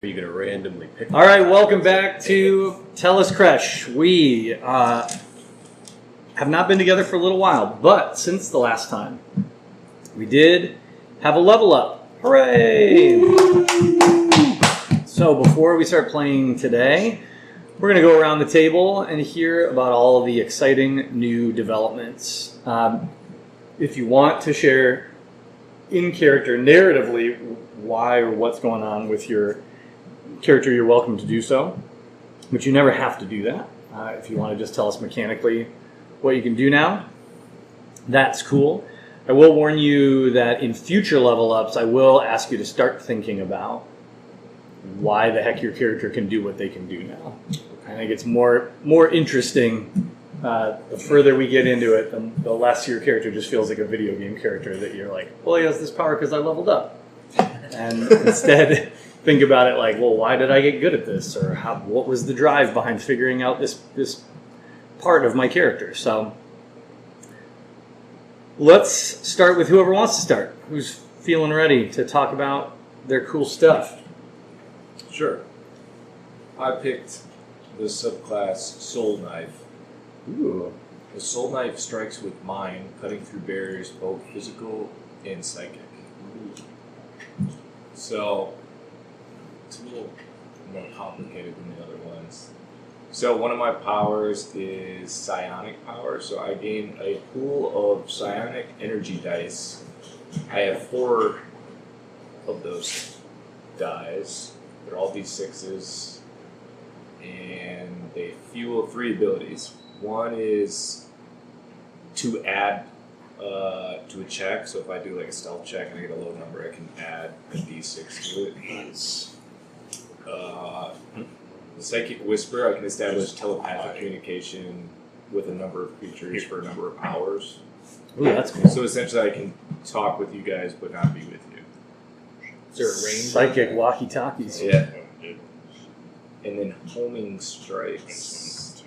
Are you going to randomly pick? All right, welcome back to Tellus Creche. We have not been together for a little while, but since the last time, we did have a level up. Hooray! So before we start playing today, we're going to go around the table and hear about all of the exciting new developments. If you want to share in character narratively why or what's going on with your character, you're welcome to do so, but you never have to do that. If you want to just tell us mechanically what you can do now, that's cool. I will warn you that in future level ups, I will ask you to start thinking about why the heck your character can do what they can do now. I think it's more interesting. The further we get into it, the less your character just feels like a video game character that you're like, well, he has this power because I leveled up. And instead, think about it like, well, why did I get good at this? Or what was the drive behind figuring out this part of my character? So let's start with whoever wants to start. Who's feeling ready to talk about their cool stuff? Sure. I picked the subclass Soul Knife. Ooh. The Soul Knife strikes with mind, cutting through barriers both physical and psychic. So it's a little more complicated than the other ones. So one of my powers is psionic power. So I gain a pool of psionic energy dice. I have 4 of those dice. They're all D6s. And they fuel 3 abilities. One is to add to a check. So if I do like a stealth check and I get a low number, I can add a D6 to it. Nice. The Psychic Whisper, I can establish telepathic communication with a number of creatures for a number of hours. Ooh, that's cool. So essentially I can talk with you guys but not be with you. Is there a range? Psychic walkie-talkies. Yeah. And then Homing Strikes.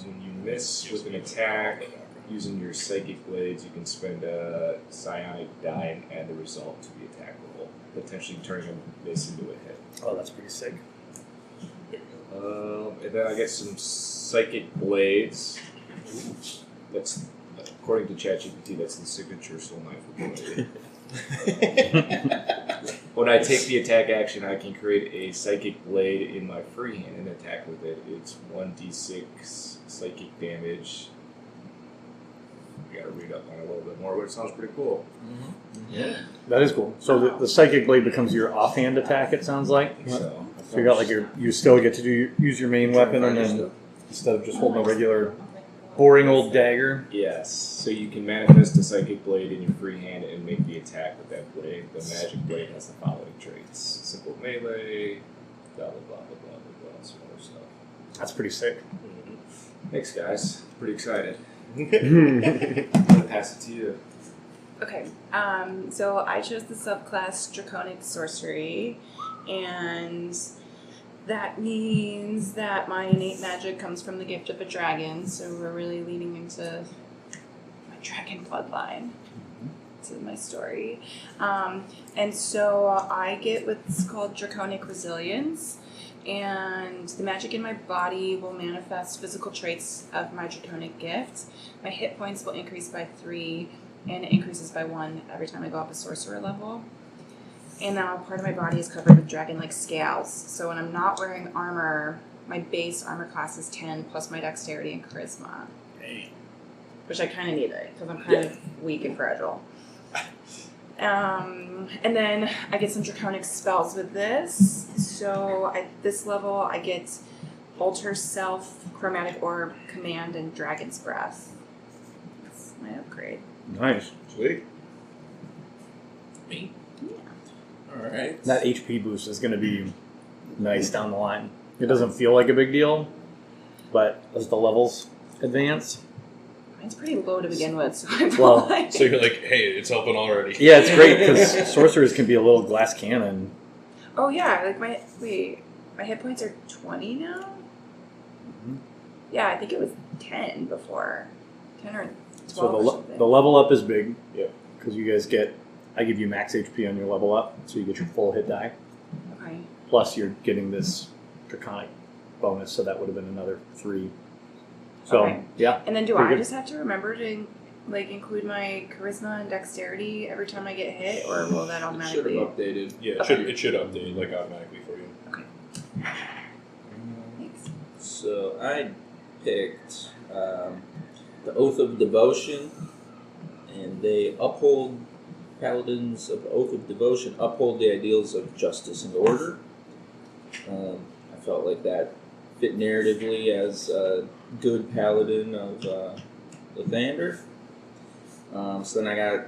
When you miss with an attack using your Psychic Blades, you can spend a psionic die and add the result to the attack roll, potentially turning a miss into a hit. Oh, that's pretty sick. And then I get some Psychic Blades. That's, according to ChatGPT, that's the signature Soul Knife ability. When I take the attack action, I can create a Psychic Blade in my free hand and attack with it. It's 1d6 psychic damage. You gotta read up on it a little bit more, but it sounds pretty cool. Mm-hmm. Yeah. That is cool. So the Psychic Blade becomes your offhand attack, it sounds like? So you got like you still get to use your main weapon, and then instead of just holding a regular boring old dagger. Yes. So you can manifest a Psychic Blade in your free hand and make the attack with that blade. The Magic Blade has the following traits: simple melee, blah blah blah blah blah blah blah, some other stuff. That's pretty sick. Thanks, guys. Pretty excited. I'm gonna pass it to you. Okay, so I chose the subclass Draconic Sorcery, and that means that my innate magic comes from the gift of a dragon, so we're really leaning into my dragon bloodline. This is my story. And so I get what's called Draconic Resilience, and the magic in my body will manifest physical traits of my Draconic gift. My hit points will increase by 3, and it increases by 1 every time I go up a sorcerer level. And now part of my body is covered with dragon-like scales. So when I'm not wearing armor, my base armor class is 10 plus my dexterity and charisma. Hey. Which I kind of need it because I'm kind of weak and fragile. And then I get some draconic spells with this. So at this level, I get Alter Self, Chromatic Orb, Command, and Dragon's Breath. That's my upgrade. Nice. Sweet. Me? Yeah. All right. That HP boost is going to be nice down the line. It doesn't feel like a big deal, but as the levels advance... Mine's pretty low to begin with, so I feel Well, like... So you're like, hey, it's helping already. Yeah, it's great because sorcerers can be a little glass cannon. Oh yeah, like my hit points are 20 now? Mm-hmm. Yeah, I think it was 10 before. 10 or 12 So or something. the level up is big. Yeah. Because you guys get I give you max HP on your level up, so you get your full hit die. Okay. Plus, you're getting this draconic bonus, so that would have been another 3. So, Okay. yeah. And then do Pretty I good. just have to remember to include my charisma and dexterity every time I get hit, or will that Should have automatically? updated. Yeah, Okay. it should update like automatically for you. Thanks. So I picked the Oath of Devotion, and they uphold paladins of the Oath of Devotion uphold the ideals of justice and order. I felt like that fit narratively as a good paladin of Lathander. So then I got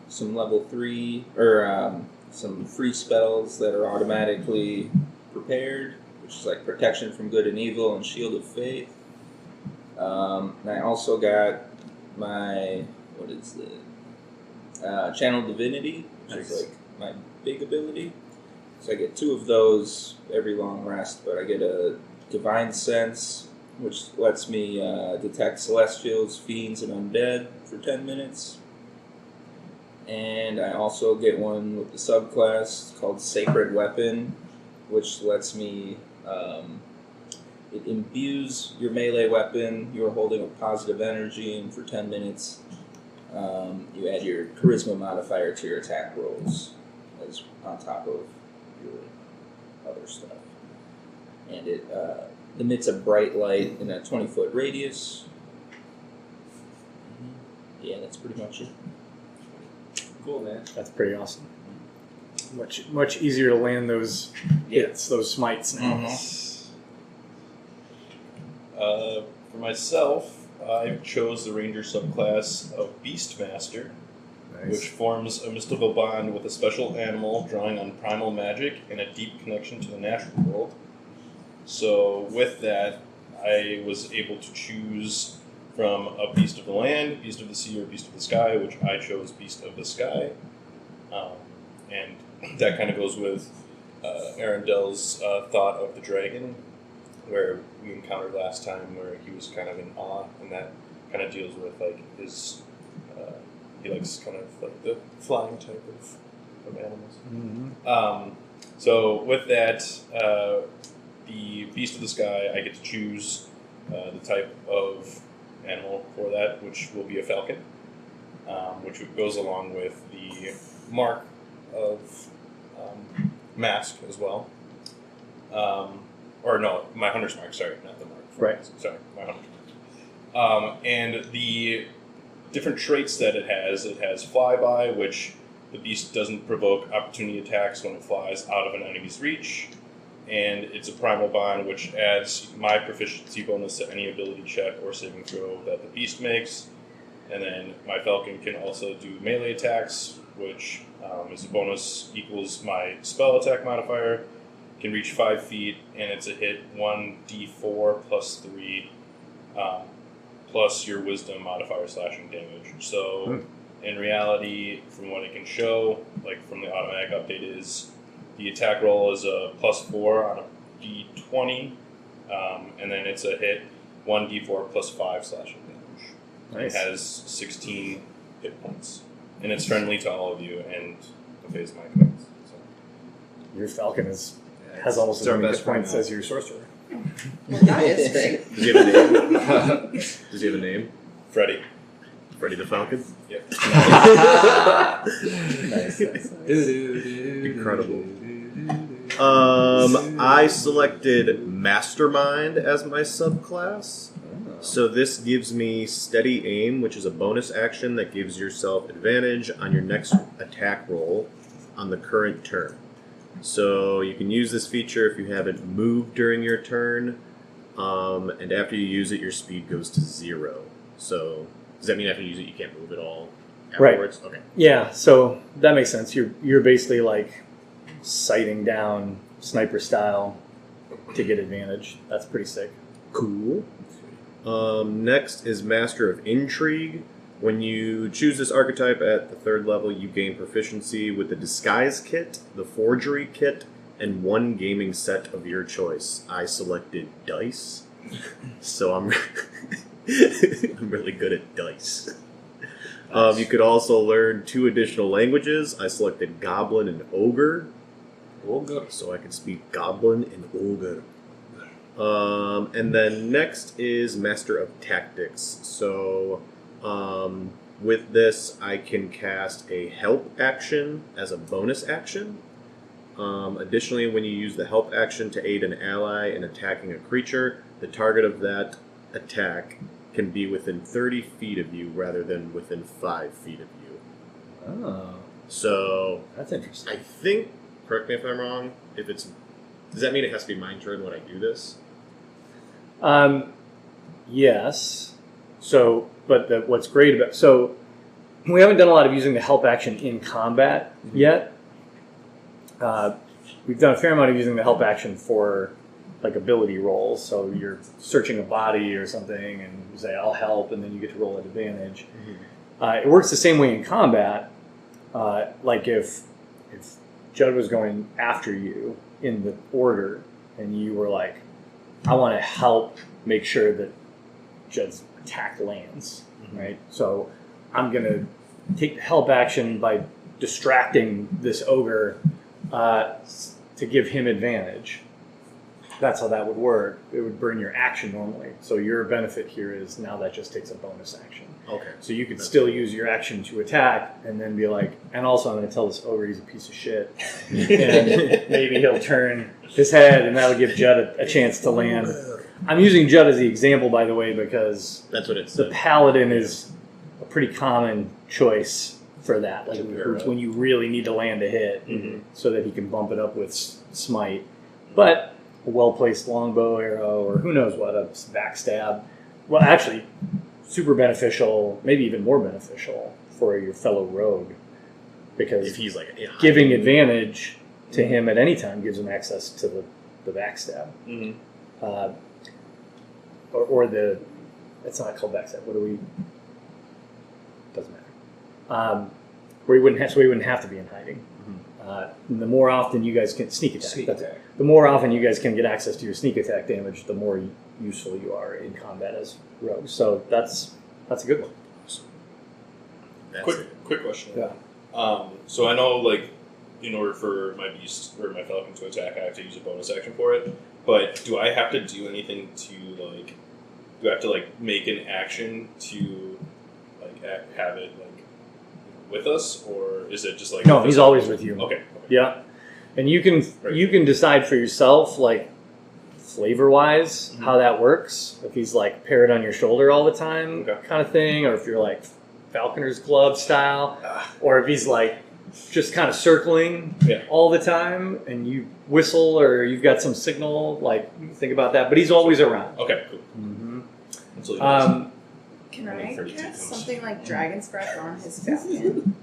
some level 3 or some free spells that are automatically prepared, which is like Protection from Good and Evil and Shield of Faith. And I also got my, what is the Channel Divinity, which is like my big ability. So I get 2 of those every long rest, but I get a Divine Sense, which lets me detect Celestials, Fiends, and Undead for 10 minutes. And I also get one with the subclass called Sacred Weapon, which lets me, it imbues your melee weapon you are holding with positive energy, and for 10 minutes you add your charisma modifier to your attack rolls as on top of your other stuff. And it emits a bright light in a 20-foot radius. Yeah, that's pretty much it. Cool, man. That's pretty awesome. Much easier to land those hits, those smites now. For myself, I chose the Ranger subclass of Beastmaster, which forms a mystical bond with a special animal drawing on primal magic and a deep connection to the natural world. So with that, I was able to choose from a Beast of the Land, Beast of the Sea, or Beast of the Sky, which I chose Beast of the Sky. And that kind of goes with Arundel's thought of the dragon, where we encountered last time, where he was kind of in awe, and that kind of deals with like his, he likes kind of like the flying type of animals. Mm-hmm. So with that, the Beast of the Sky, I get to choose the type of animal for that, which will be a falcon, which goes along with the mark of mask as well. Or no, my hunter's mark, sorry, not the mark. Right. Sorry, my hunter's mark. And the different traits that it has flyby, which the beast doesn't provoke opportunity attacks when it flies out of an enemy's reach. And it's a primal bond, which adds my proficiency bonus to any ability check or saving throw that the beast makes. And then my falcon can also do melee attacks, which is a bonus equals my spell attack modifier. Can reach 5 feet, and it's a hit 1d4 plus 3, plus your wisdom modifier slashing damage. So in reality, from what it can show, like from the automatic update, is the attack roll is a +4 on a d20, and then it's a hit 1d4 plus 5 slashing damage. Nice. It has 16 hit points, and it's friendly to all of you and obeys my commands. So. Your falcon has almost as our many best hit points friend. as your sorcerer. Well, that is great. Does he have a name? Does he have a name? Freddie. Freddie the Falcon? Yep. Nice. Incredible. I selected Mastermind as my subclass. So this gives me Steady Aim, which is a bonus action that gives yourself advantage on your next attack roll on the current turn. So you can use this feature if you haven't moved during your turn, and after you use it, your speed goes to 0. So does that mean after you use it, you can't move at all afterwards? Right. Okay. Yeah, so that makes sense. You're basically like sighting down sniper style to get advantage. That's pretty sick. Cool. Next is Master of Intrigue. When you choose this archetype at the 3rd level, you gain proficiency with the Disguise Kit, the Forgery Kit, and 1 gaming set of your choice. I selected Dice, so I'm I'm really good at dice. You could also learn 2 additional languages. I selected Goblin and Ogre. Ogre. So I can speak Goblin and Ogre. And then next is Master of Tactics. So with this, I can cast a help action as a bonus action. Additionally, when you use the help action to aid an ally in attacking a creature, the target of that attack can be within 30 feet of you rather than within 5 feet of you. Oh, So that's interesting. I think, correct me if I'm wrong, does that mean it has to be my turn when I do this? Yes. So, but what's great about we haven't done a lot of using the help action in combat yet. We've done a fair amount of using the help action for like ability rolls. So you're searching a body or something, and you say "I'll help," and then you get to roll at advantage. It works the same way in combat. Like if Judd was going after you in the order, and you were like, I want to help make sure that Judd's attack lands, right? So I'm going to take the help action by distracting this ogre to give him advantage. That's how that would work. It would burn your action normally. So your benefit here is now that just takes a bonus action. Okay. So you could still use your action to attack and then be like, and also I'm going to tell this ogre he's a piece of shit. And maybe he'll turn his head and that'll give Judd a chance to land. I'm using Judd as the example, by the way, because That's what it's the paladin is a pretty common choice for that. Like pair up. when you really need to land a hit Mhm. so that he can bump it up with smite. But a well-placed longbow arrow or who knows what, a backstab. Well, actually, super beneficial, maybe even more beneficial for your fellow rogue. Because if he's like giving advantage to him at any time gives him access to the backstab. Or the... It's not called backstab. What do we... Doesn't matter. Where he wouldn't have to be in hiding. The more often you guys can... Sneak attack. The more often you guys can get access to your sneak attack damage, the more useful you are in combat as rogues. So that's a good one. Quick question. Yeah. So I know, like, in order for my beast or my falcon to attack, I have to use a bonus action for it. But do I have to do anything to, like, do I have to, like, make an action to, like, have it, like, with us, or is it just like... No, he's always with you. Okay. Yeah, and you can decide for yourself, like, flavor-wise, how that works. If he's, like, parrot on your shoulder all the time kind of thing, or if you're, like, falconer's glove style, or if he's, like, just kind of circling all the time, and you whistle, or you've got some signal, like, think about that. But he's always around. Okay, cool. Mm-hmm. That's really nice. Can I cast something like Dragon's Breath on his falcon?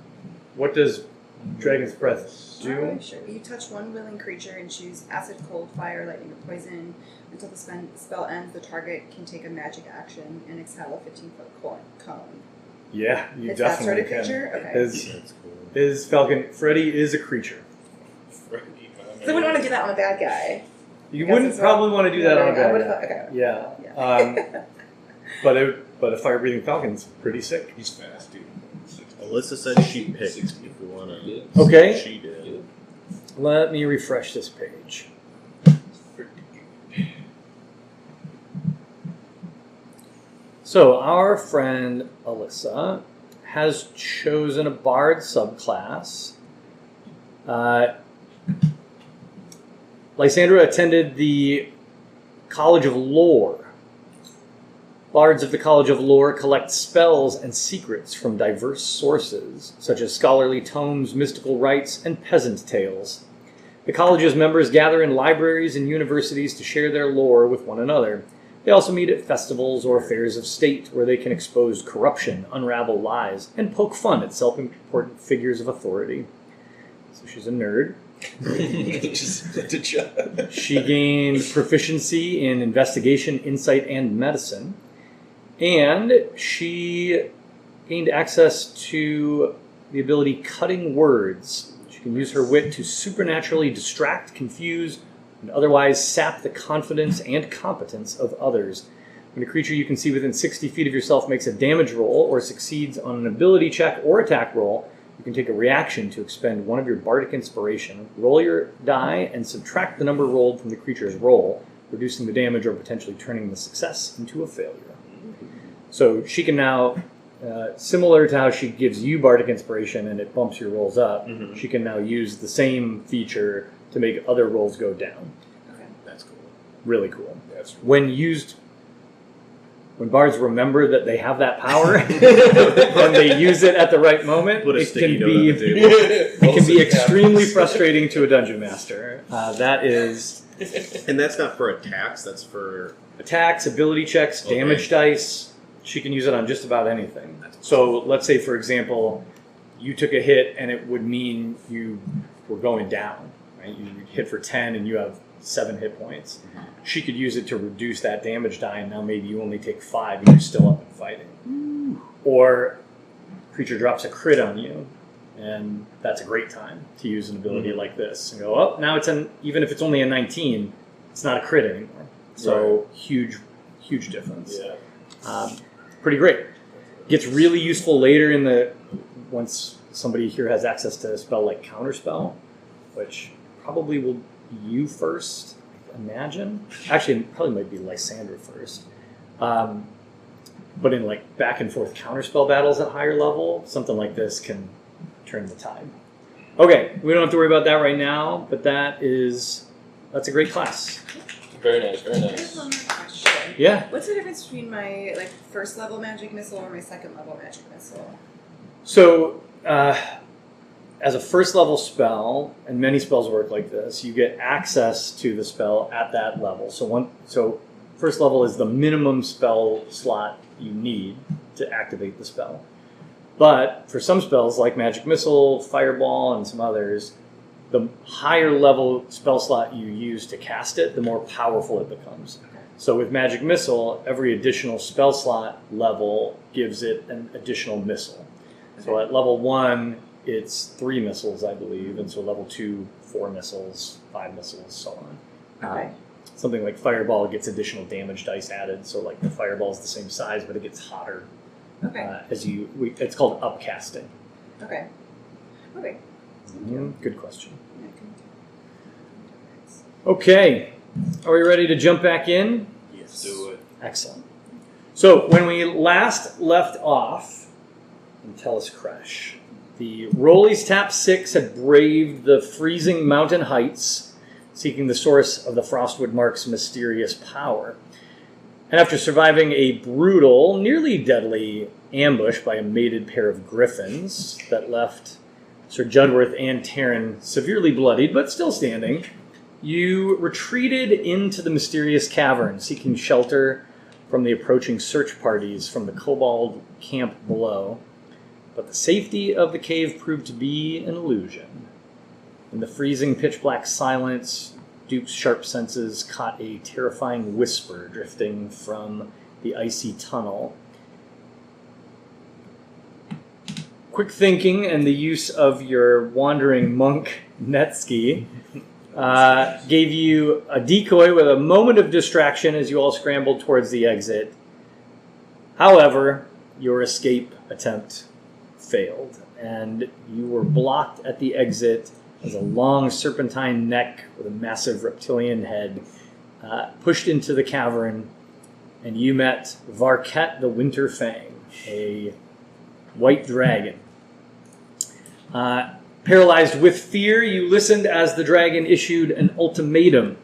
What does Dragon's Breath do? Sure. You touch one willing creature and choose acid, cold, fire, lightning, or poison. Until the spell ends, the target can take a magic action and exhale a 15-foot cone. Yeah, you It's that definitely sort of can. creature? Okay. His falcon, Freddy is a creature. So I wouldn't want to do that on a bad guy. You Because wouldn't it's probably want to do that on a I bad would've guy. thought- okay. Yeah. But a fire-breathing falcon's pretty sick. He's fast, dude. Alyssa said she picked. If we want to. Okay. She did. Let me refresh this page. So our friend Alyssa has chosen a bard subclass. Lysandra attended the College of Lore. Bards of the College of Lore collect spells and secrets from diverse sources, such as scholarly tomes, mystical rites, and peasant tales. The college's members gather in libraries and universities to share their lore with one another. They also meet at festivals or affairs of state, where they can expose corruption, unravel lies, and poke fun at self-important figures of authority. So she's a nerd. She gained proficiency in investigation, insight, and medicine. And she gained access to the ability Cutting Words. She can use her wit to supernaturally distract, confuse, and otherwise sap the confidence and competence of others. When a creature you can see within 60 feet of yourself makes a damage roll or succeeds on an ability check or attack roll, you can take a reaction to expend one of your bardic inspiration, roll your die, and subtract the number rolled from the creature's roll, reducing the damage or potentially turning the success into a failure. So she can now, similar to how she gives you bardic inspiration and it bumps your rolls up, she can now use the same feature to make other rolls go down. Okay. That's cool. Really cool. That's When bards remember that they have that power and they use it at the right moment, Put a it sticky can note on be the table. it can be extremely frustrating to a dungeon master. That is And that's not for attacks, that's for... attacks, ability checks, Okay. damage dice. She can use it on just about anything. So let's say, for example, you took a hit and it would mean you were going down. Right? You hit for 10 and you have 7 hit points. She could use it to reduce that damage die, and now maybe you only take 5 and you're still up and fighting. Or creature drops a crit on you, and that's a great time to use an ability like this. And go, oh, now even if it's only a 19, it's not a crit anymore. So huge difference. Yeah. Pretty great. Gets really useful later once somebody here has access to a spell like Counterspell, which probably will be you first. Imagine. Actually, it probably might be Lysander first. But in like back and forth counterspell battles at higher level, something like this can turn the tide. Okay, we don't have to worry about that right now, but that's a great class. Very nice, very I have nice. one more question. Yeah. What's the difference between my first level magic missile or my second level magic missile? So, as a first level spell, and many spells work like this, you get access to the spell at that level. So first level is the minimum spell slot you need to activate the spell. But for some spells like Magic Missile, Fireball, and some others, the higher level spell slot you use to cast it, the more powerful it becomes. So with Magic Missile, every additional spell slot level gives it an additional missile. So at level 1, it's 3 missiles, I believe, and so level 2, 4 missiles, 5 missiles, so on. Okay. Something like Fireball gets additional damage dice added, so like the Fireball is the same size, but it gets hotter Okay. it's called upcasting. Okay. Okay. Good question. Okay, are we ready to jump back in? Yes. Do it. Excellent. So when we last left off in Tellus Creche, the Rollies Tap 6 had braved the freezing mountain heights, seeking the source of the Frostwood Mark's mysterious power. And after surviving a brutal, nearly deadly ambush by a mated pair of griffins that left Sir Judworth and Taryn severely bloodied, but still standing, you retreated into the mysterious cavern, seeking shelter from the approaching search parties from the kobold camp below. But the safety of the cave proved to be an illusion. In the freezing pitch-black silence, Duke's sharp senses caught a terrifying whisper drifting from the icy tunnel. Quick thinking and the use of your wandering monk Netski gave you a decoy with a moment of distraction as you all scrambled towards the exit. However, your escape attempt failed, and you were blocked at the exit as a long serpentine neck with a massive reptilian head pushed into the cavern, and you met Varket the Winter Fang, a white dragon. Paralyzed with fear, you listened as the dragon issued an ultimatum.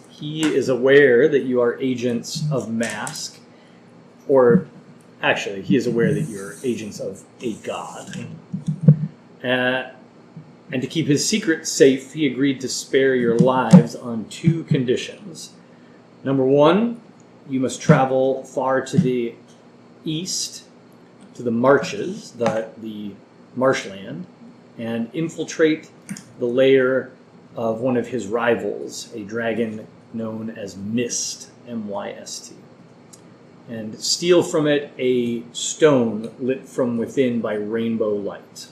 He is aware that you are agents of Mask, or actually, he is aware that you're agents of a god. And to keep his secret safe, he agreed to spare your lives on 2 conditions. Number 1, you must travel far to the east, to the marches, the marshland, and infiltrate the lair of one of his rivals, a dragon known as Myst, M-Y-S-T, and steal from it a stone lit from within by rainbow light.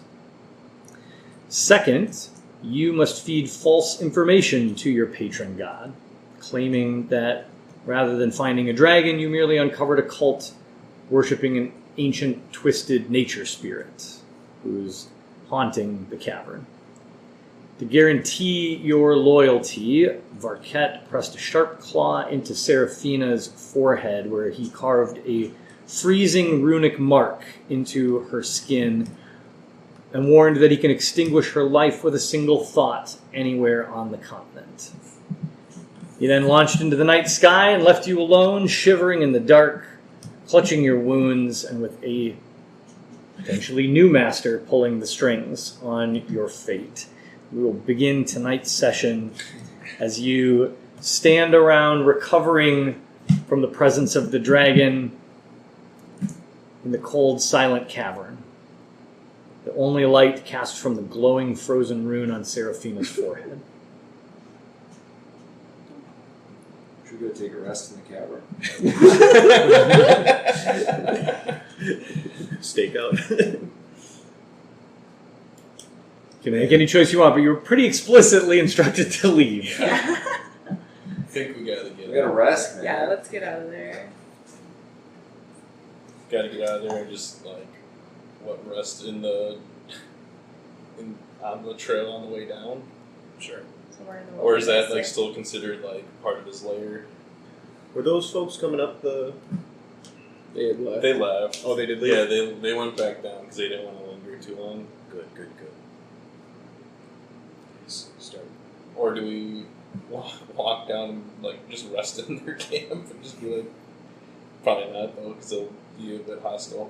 Second, you must feed false information to your patron god, claiming that Rather than finding a dragon, you merely uncovered a cult worshipping an ancient, twisted nature spirit who's haunting the cavern. To guarantee your loyalty, Varket pressed a sharp claw into Seraphina's forehead, where he carved a freezing runic mark into her skin and warned that he can extinguish her life with a single thought anywhere on the continent. He then launched into the night sky and left you alone, shivering in the dark, clutching your wounds, and with a potentially new master pulling the strings on your fate. We will begin tonight's session as you stand around recovering from the presence of the dragon in the cold, silent cavern. The only light cast from the glowing frozen rune on Seraphina's forehead. Should we go take a rest in the cavern? Stakeout. You can make any choice you want, but you were pretty explicitly instructed to leave. Yeah. I think we gotta get We gotta rest, man. Yeah, let's get out of there. Gotta get out of there and just rest on the trail on the way down. Sure. Somewhere in the Or is that wilderness. still considered part of his lair? Were those folks coming up the... They had left. They left. Oh, they did leave? Yeah, they went back down because they didn't want to linger too long. Good. Start. Or do we walk down and just rest in their camp and just be probably not though because they'll be a bit hostile.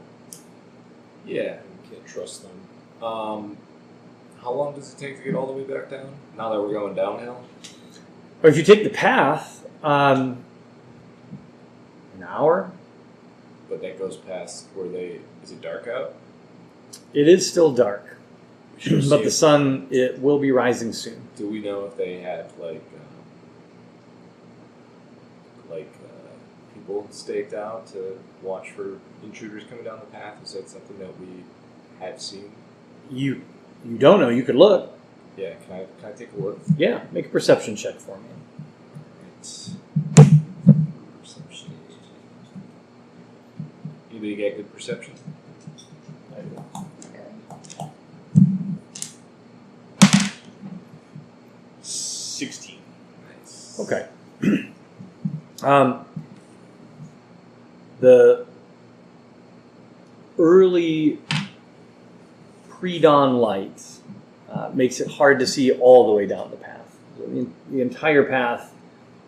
Yeah. We can't trust them. How long does it take to get all the way back down? Now that we're going downhill? Or if you take the path, an hour. But that goes past where is it dark out? It is still dark, We should but see the sun it will be rising soon. Do we know if they had people staked out to watch for intruders coming down the path? Is that something that we have seen? You don't know. You could look. Yeah, can I take a look? Yeah, make a perception check for me. Perception. Anybody get good perception? I do. 16. Nice. Okay. The early pre-dawn light makes it hard to see all the way down the path. The entire path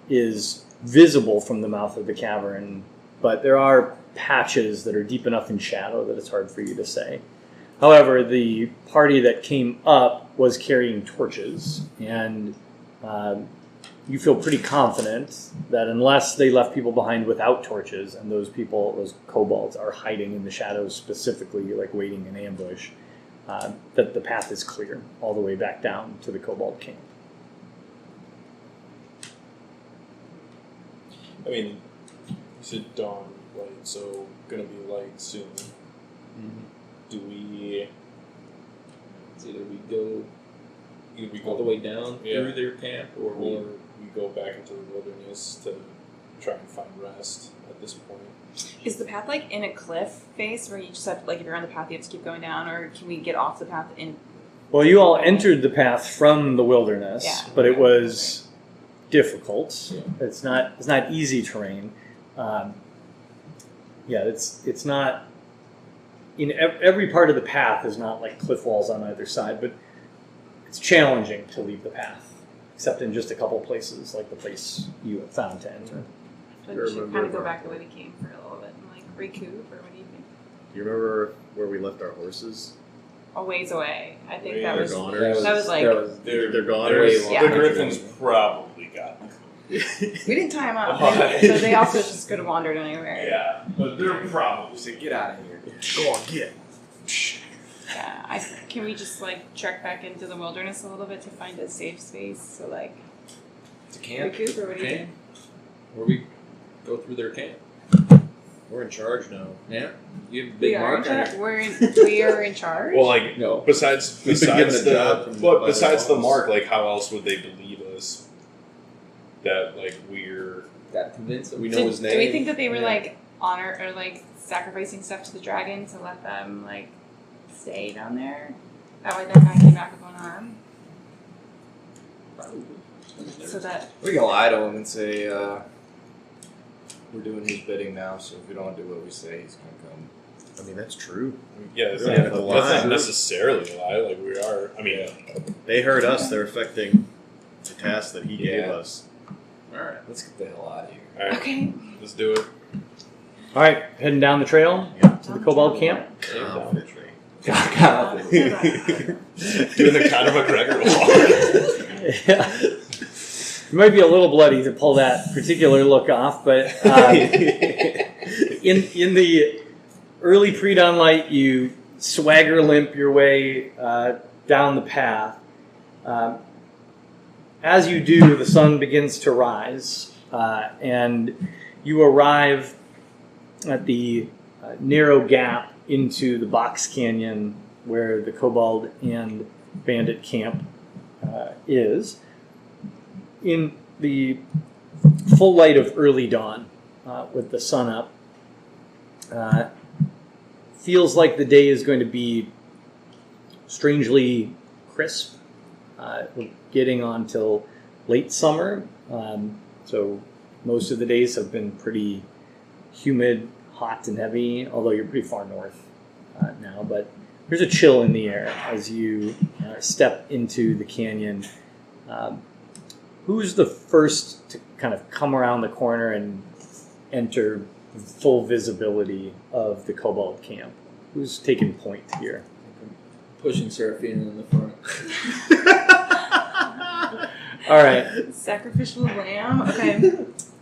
is visible from the mouth of the cavern, but there are patches that are deep enough in shadow that it's hard for you to say. However, the party that came up was carrying torches, and you feel pretty confident that unless they left people behind without torches, and those kobolds, are hiding in the shadows specifically, waiting in ambush, that the path is clear all the way back down to the kobold camp. I mean, you said dawn light, so gonna be light soon. Mm-hmm. Do we? It's either we go all the way down through their camp, or we we go back into the wilderness to try and find rest at this point. Is the path in a cliff face where you just have if you're on the path you have to keep going down, or can we get off the path in? Well, you all entered the path from the wilderness, Yeah. but it was difficult. Yeah. It's not easy terrain. It's not. In every part of the path is not like cliff walls on either side, but it's challenging to leave the path, except in just a couple places, like the place you have found to enter. But we should kind of go back the way we came for a little bit and recoup, or what do you think? Do you remember where we left our horses? A ways away. I think Way that they're was goners. that was They're goners. Yeah. The Griffins probably got them. we didn't tie them up, Why? so they also just could have wandered anywhere. Yeah, but they're probably. So get out of here. Go on, get. Yeah, can we just trek back into the wilderness a little bit to find a safe space? So To camp? recoup, or what do you camp, think? or we go through their camp. We're in charge now. Yeah, you have a We big are in mark on charge. it. We are in charge. Well, No, besides We've been given a job from but by besides the the boss. mark, how else would they believe us? that like we're Got convinced. We know his Do we name. think that they were Yeah. like honor or like sacrificing stuff to the dragon to let them like stay down there? That way that guy came back with one arm. So that We can lie to him and say, we're doing his bidding now, so if we don't do what we say, he's going to come. I mean, that's true. yeah, it's Yeah, not, the that's lie. not necessarily a lie. Like we are. I mean, They heard us. They're affecting the task that he gave Yeah. us. Alright, let's get the hell out of here. all right, okay. let's do it. All right, heading down the trail to the Kobold camp. Confidently. Doing the Conor McGregor walk. Yeah. You might be a little bloody to pull that particular look off, but in the early pre-dawn light, you swagger limp your way down the path. As you do, the sun begins to rise, and you arrive at the narrow gap into the box canyon where the Kobold and Bandit camp is. In the full light of early dawn, with the sun up, feels like the day is going to be strangely crisp. We're getting on till late summer, so most of the days have been pretty humid, hot, and heavy, although you're pretty far north now. But there's a chill in the air as you step into the canyon. Who's the first to kind of come around the corner and enter full visibility of the Kobold camp? Who's taking point here? Pushing Seraphina in the front. All right. Sacrificial lamb. Okay.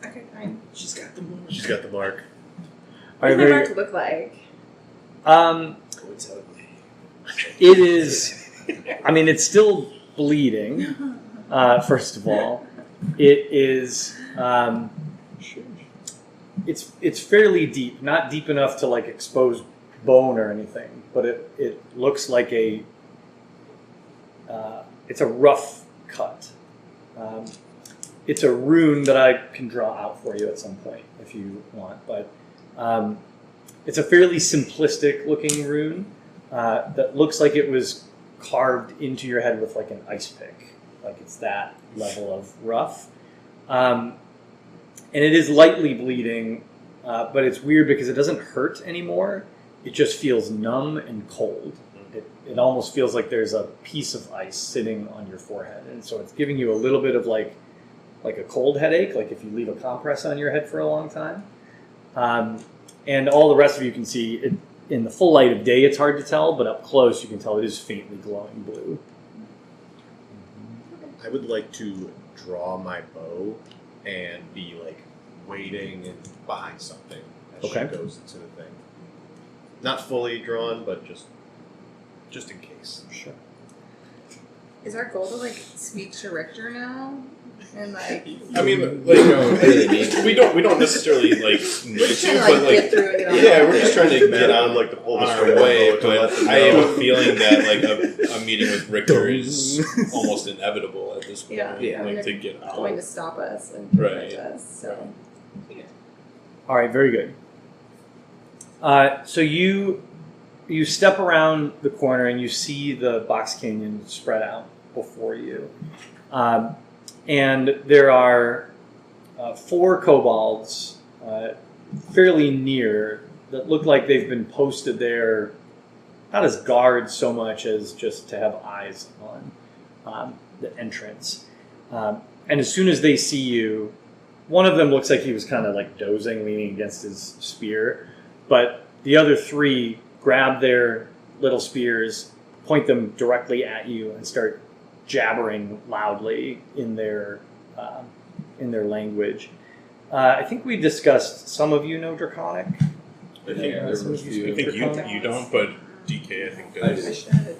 Okay, fine. She's got the moon. She's got the mark. All What right, does my very, mark look like? Oh, it's ugly. it is. I mean, it's still bleeding. First of all, it is. It's fairly deep, not deep enough to like expose bone or anything, but it looks like a. It's a rough cut. It's a rune that I can draw out for you at some point if you want, but it's a fairly simplistic looking rune that looks like it was carved into your head with like an ice pick. Like it's that level of rough. And it is lightly bleeding, but it's weird because it doesn't hurt anymore. It just feels numb and cold. It almost feels like there's a piece of ice sitting on your forehead. And so it's giving you a little bit of like a cold headache, like if you leave a compress on your head for a long time. And all the rest of you can see it in the full light of day. It's hard to tell, but up close you can tell it is faintly glowing blue. I would like to draw my bow and be like waiting behind something as Okay. she goes into the thing. Not fully drawn, but just in case. Sure. Is our goal to like speak to Richter now? And like I mean, like we don't necessarily like need we're just to, trying to but like get like through and get on. yeah, we're just trying to get I on would like to pull the on our string way. to let But them I have know. a feeling that like a meeting with Richter is almost inevitable at this point. Yeah, Yeah. I mean, Like to they're get going out. to stop us and Right. prevent us. So All right, very good. So you step around the corner and you see the box canyon spread out before you, and there are 4 kobolds fairly near that look like they've been posted there, not as guards so much as just to have eyes on the entrance. And as soon as they see you, one of them looks like he was kind of like dozing, leaning against his spear, but the other 3 grab their little spears, point them directly at you, and start jabbering loudly in their language. I think we discussed. Some of you know Draconic. I think, Some of you I speak think Draconic. you don't, but DK I think I does, do. I should.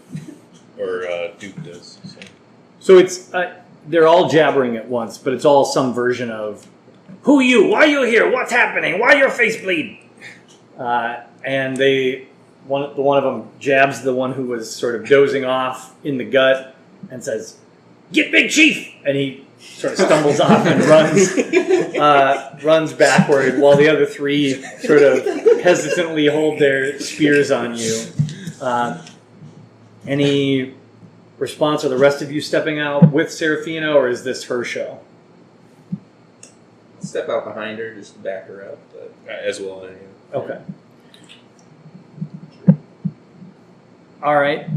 or Duke does. So. So it's they're all jabbering at once, but it's all some version of "Who are you? Why are you here? What's happening? Why your face bleed?" And one of them jabs the one who was sort of dozing off in the gut and says, "Get big, chief!" And he sort of stumbles off and runs backward, while the other three sort of hesitantly hold their spears on you. Any response? Are the rest of you stepping out with Seraphina, or is this her show? Step out behind her just to back her up. But As well. Okay. All right. I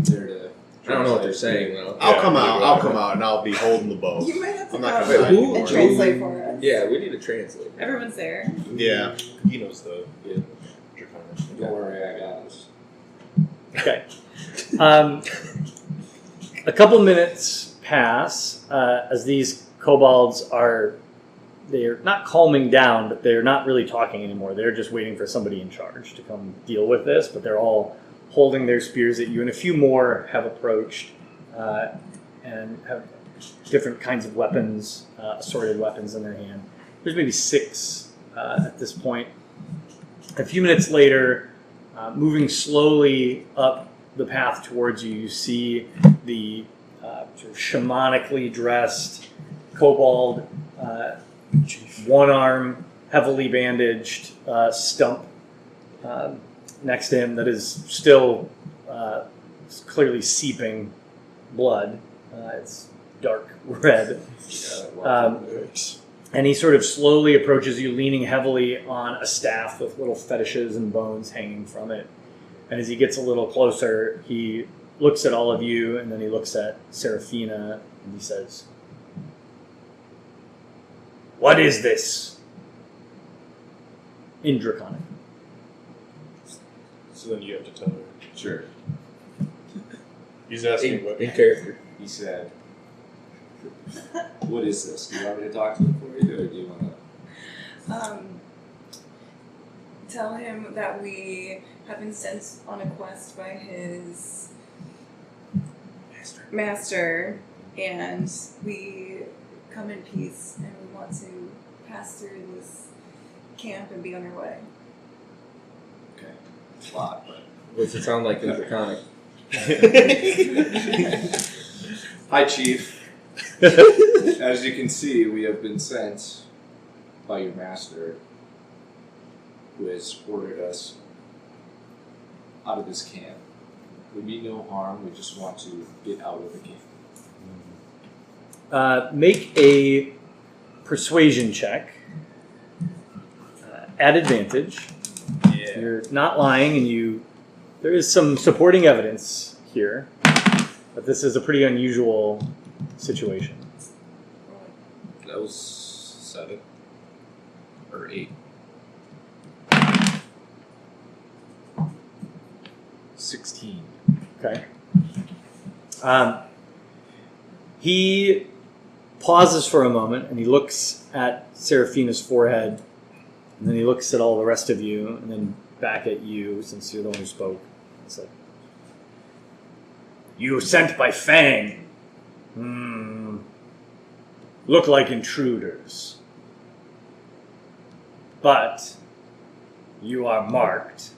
don't know what they're saying though. I'll come out, and I'll be holding the bow. You might have to I'm not come gonna Wait, who- and translate for us. Yeah, we need a translator. Everyone's there. Yeah. He knows the Draconic. Don't worry, I got this. Okay. A couple minutes pass as these kobolds they're not calming down, but they're not really talking anymore. They're just waiting for somebody in charge to come deal with this, but they're all holding their spears at you, and a few more have approached and have different kinds of weapons, assorted weapons in their hand. There's maybe 6 at this point. A few minutes later, moving slowly up the path towards you, you see the sort of shamanically dressed kobold, one arm heavily bandaged, stump next to him that is still clearly seeping blood. It's dark red. And he sort of slowly approaches you, leaning heavily on a staff with little fetishes and bones hanging from it. And as he gets a little closer, he looks at all of you, and then he looks at Seraphina, and he says, "What is this?" In Draconic. So then you have to tell her. Sure. He's asking what. In character. He said, "What is this? Do you want me to talk to him for you, or do you want to?" Tell him that we have been sent on a quest by his master, and we come in peace, and we want to pass through this camp and be on our way. Okay. It's a lot, but. What's it sound like in Draconic? Hi, Chief. As you can see, we have been sent by your master, who has ordered us out of this camp. We mean no harm, we just want to get out of the camp. Make a persuasion check at advantage. Yeah. You're not lying, and there is some supporting evidence here, but this is a pretty unusual situation. That was 7 or 8. 16. Okay. He pauses for a moment, and he looks at Seraphina's forehead, and then he looks at all the rest of you, and then back at you, since you're the one who spoke. It's like, "You sent by Fang. Look like intruders. But you are marked.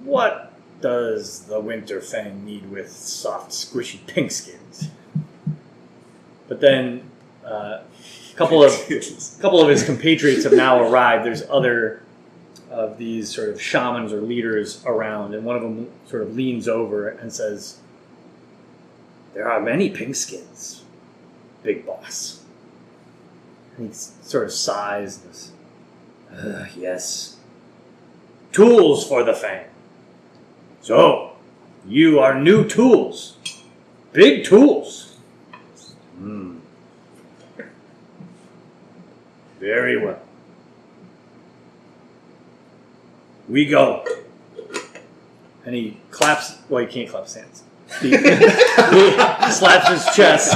What does the Winter Fang need with soft, squishy pinkskins?" But then a couple of his compatriots have now arrived. There's other of these sort of shamans or leaders around, and one of them sort of leans over and says, "There are many pinkskins, big boss." And he sort of sighs and says, "Yes. Tools for the Fang. So, you are new tools. Big tools." Very well. We go. And he claps. Well, he can't clap his hands. He slaps his chest.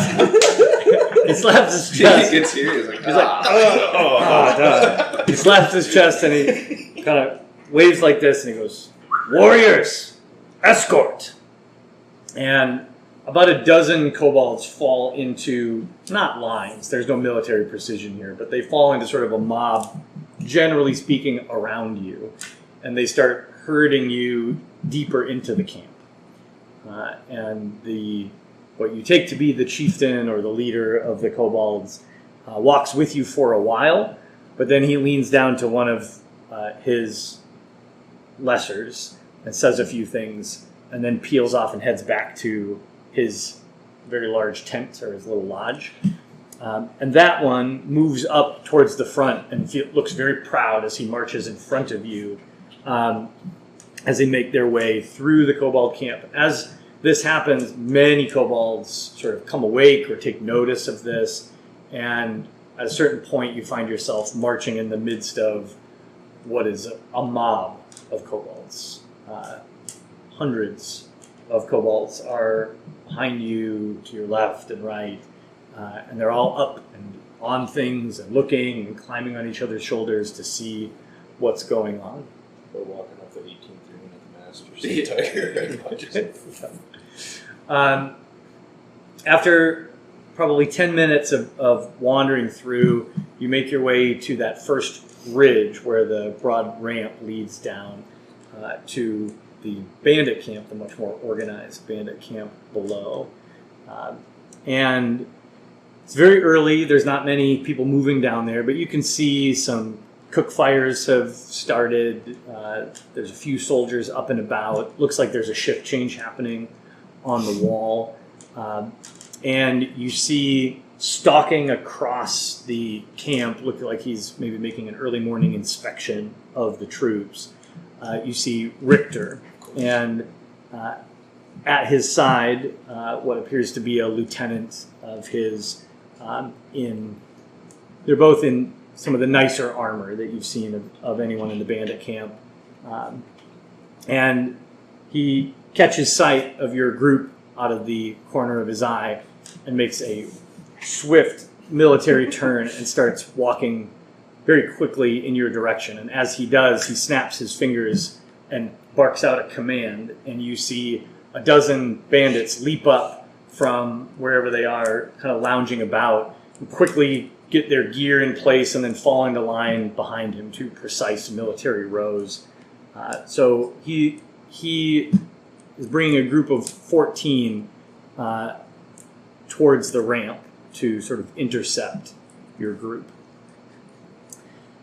He slaps his chest. He gets here, he's like, He's like, He slaps his chest and he kind of waves like this, and he goes, "Warriors, escort." And about a dozen kobolds fall into, not lines, there's no military precision here, but they fall into sort of a mob, generally speaking, around you. And they start herding you deeper into the camp. And the what you take to be the chieftain or the leader of the kobolds, walks with you for a while, but then he leans down to one of his lessers and says a few things, and then peels off and heads back to his very large tent or his little lodge. And that one moves up towards the front and looks very proud as he marches in front of you as they make their way through the kobold camp. As this happens, many kobolds sort of come awake or take notice of this, and at a certain point you find yourself marching in the midst of what is a mob of kobolds. Hundreds of kobolds are behind you, to your left and right, and they're all up and on things and looking and climbing on each other's shoulders to see what's going on. We're walking off the 18th room at the Masters. After probably 10 minutes of wandering through, you make your way to that first ridge where the broad ramp leads down to the bandit camp, the much more organized bandit camp below. And it's very early. There's not many people moving down there, but you can see some cook fires have started. There's a few soldiers up and about. Looks like there's a shift change happening on the wall. And you see stalking across the camp, looking like he's maybe making an early morning inspection of the troops. You see Richter, and at his side, what appears to be a lieutenant of his. They're both in some of the nicer armor that you've seen of anyone in the bandit camp, and he catches sight of your group out of the corner of his eye and makes a swift military turn and starts walking very quickly in your direction. And as he does, he snaps his fingers and barks out a command, and you see a dozen bandits leap up from wherever they are, kind of lounging about, and quickly get their gear in place and then fall into line behind him, two precise military rows. So he is bringing a group of 14 towards the ramp to sort of intercept your group.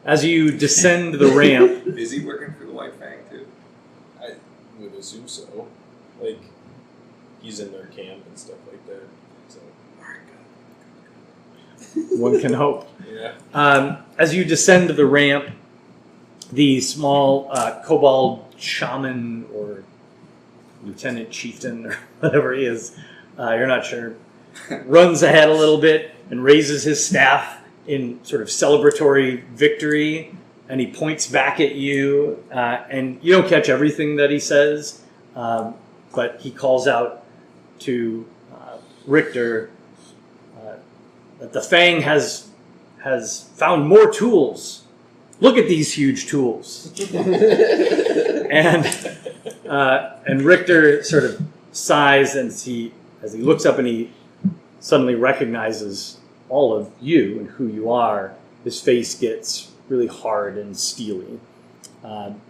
As you descend the ramp... Is he working for the White Fang too? I would assume so. Like, he's in their camp and stuff like that. So. One can hope. Yeah. As you descend the ramp, the small kobold shaman or lieutenant chieftain or whatever he is, you're not sure, runs ahead a little bit and raises his staff in sort of celebratory victory, and he points back at you, and you don't catch everything that he says, but he calls out to Richter that the Fang has found more tools. Look at these huge tools. and Richter sort of sighs, and as he looks up and he suddenly recognizes all of you and who you are, his face gets really hard and steely. And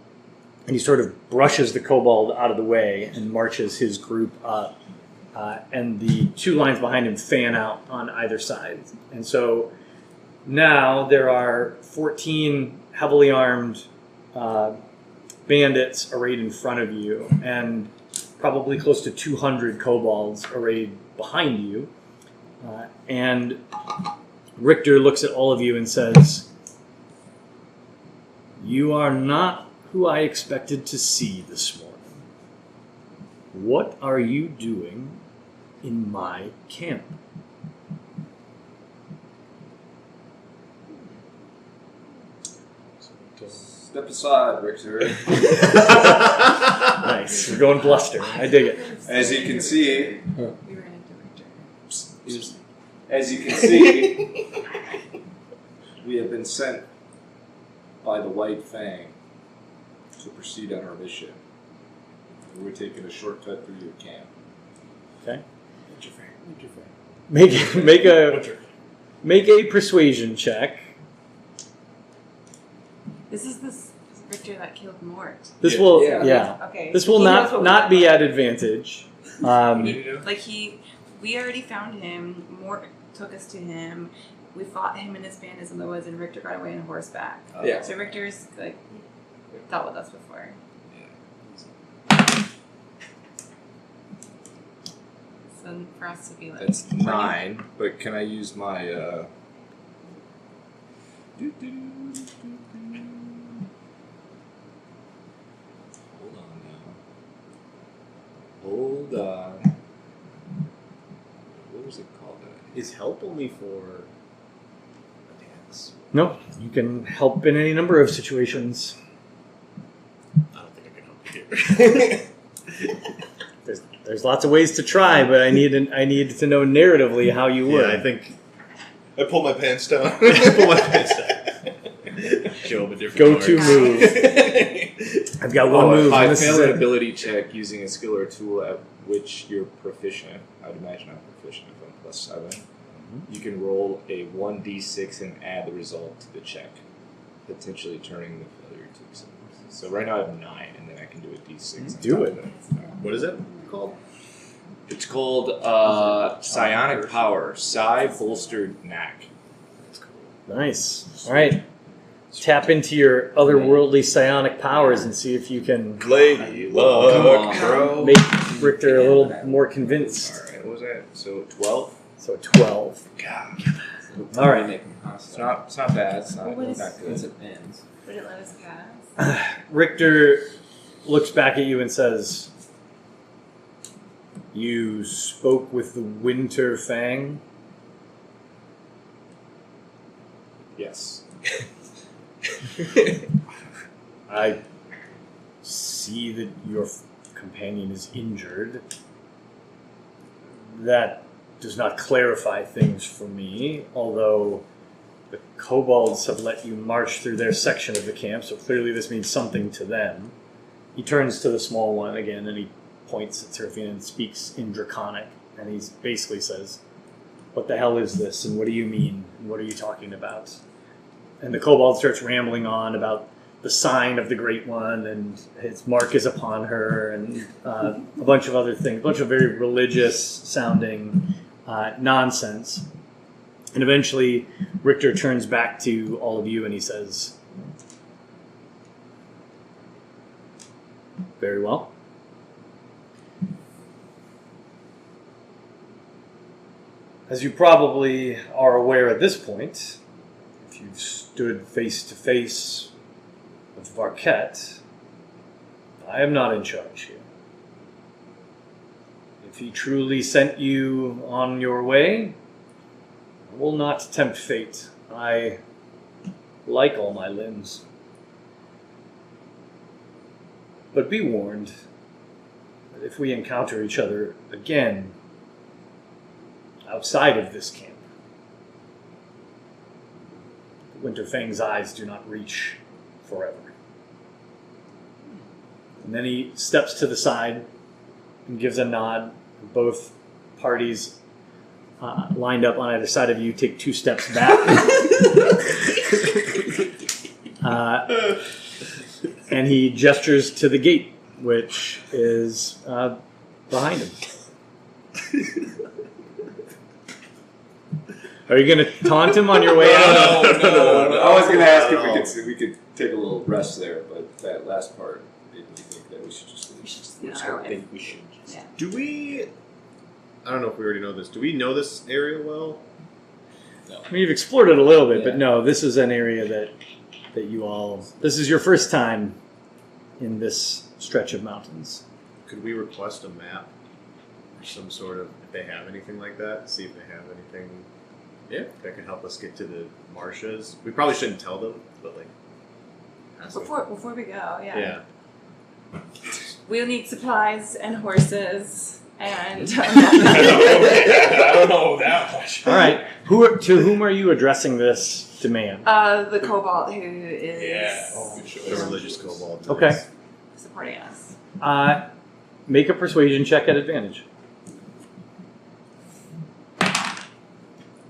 he sort of brushes the kobold out of the way and marches his group up. And the two lines behind him fan out on either side. And so now there are 14 heavily armed bandits arrayed in front of you, and probably close to 200 kobolds arrayed behind you. And Richter looks at all of you and says, "You are not who I expected to see this morning. What are you doing in my camp?" Step aside, Richter. Nice. We're going bluster. I dig it. As you can see, We ran into Richter. as you can see, we have been sent by the White Fang to proceed on our mission. We're taking a shortcut through your camp. Okay. What's your favorite? Make a persuasion check. This is this Richter that killed Mort. This Yeah. will Yeah. yeah. Okay. This will He knows what not we be want. at advantage. What did you do? Like he we already found him. Mort took us to him. We fought him and his bandits in the woods, and Richter got away on horseback. Yeah. So Richter's like dealt with us before. So for us to be like, That's 9, but can I use my Hold on now. Hold on. What was it called? Is help only for attacks? No, you can help in any number of situations. I don't think I can help you here. There's lots of ways to try, but I need to know narratively how you would. Yeah, I think I pull my pants down. pull my pants down. Show him a different Go-to card. move. I've got one move. If I and this fail is an it. ability check using a skill or tool at which you're proficient, I'd imagine I'm proficient if I'm +7. You can roll a 1d6 and add the result to the check, potentially turning the failure to a success. So right now I have 9, and then I can do a d6. Do on top it. of that. What is it called? It's called Psionic Power, Psi Bolstered Knack. Nice. All right. Tap into your otherworldly psionic powers and see if you can Lady Come luck. on, bro. make Richter a little more convinced. Alright, what was that? So 12? So 12. God. All right. It's not bad. It's not, What is- not good. It depends. would it let us pass? Richter looks back at you and says, "You spoke with the Winter Fang?" Yes. I see that your companion is injured. That does not clarify things for me, although the kobolds have let you march through their section of the camp, so clearly this means something to them. He turns to the small one again and he points at Seraphian and speaks in Draconic, and he basically says, "What the hell is this, and what do you mean, and what are you talking about?" And the kobold starts rambling on about the sign of the Great One, and his mark is upon her, and a bunch of other things, a bunch of very religious-sounding nonsense. And eventually, Richter turns back to all of you, and he says, "Very well. As you probably are aware at this point, if you've stood face to face with Varquette, I am not in charge here. If he truly sent you on your way, I will not tempt fate. I like all my limbs. But be warned that if we encounter each other again outside of this camp, Winterfang's eyes do not reach forever." And then he steps to the side and gives a nod. Both parties lined up on either side of you take 2 steps back. And he gestures to the gate, which is behind him. Are you going to taunt him on your way out? No. I was going to ask if we could take a little rest there, but that last part made me think that we should just leave. No, I think we should just. Yeah. Do we? I don't know if we already know this. Do we know this area well? I mean, you've explored it a little bit, but Yeah. no, this is an area that you all... This is your first time in this stretch of mountains. Could we request a map or some sort of, if they have anything like that, see if they have anything that could help us get to the marshes? We probably shouldn't tell them, but like... ask them. Before we go, Yeah. we'll need supplies and horses and. I don't know that much. All right. To whom are you addressing this demand? The kobold who is Yeah. The religious kobold. Okay. supporting us. Make a persuasion check at advantage.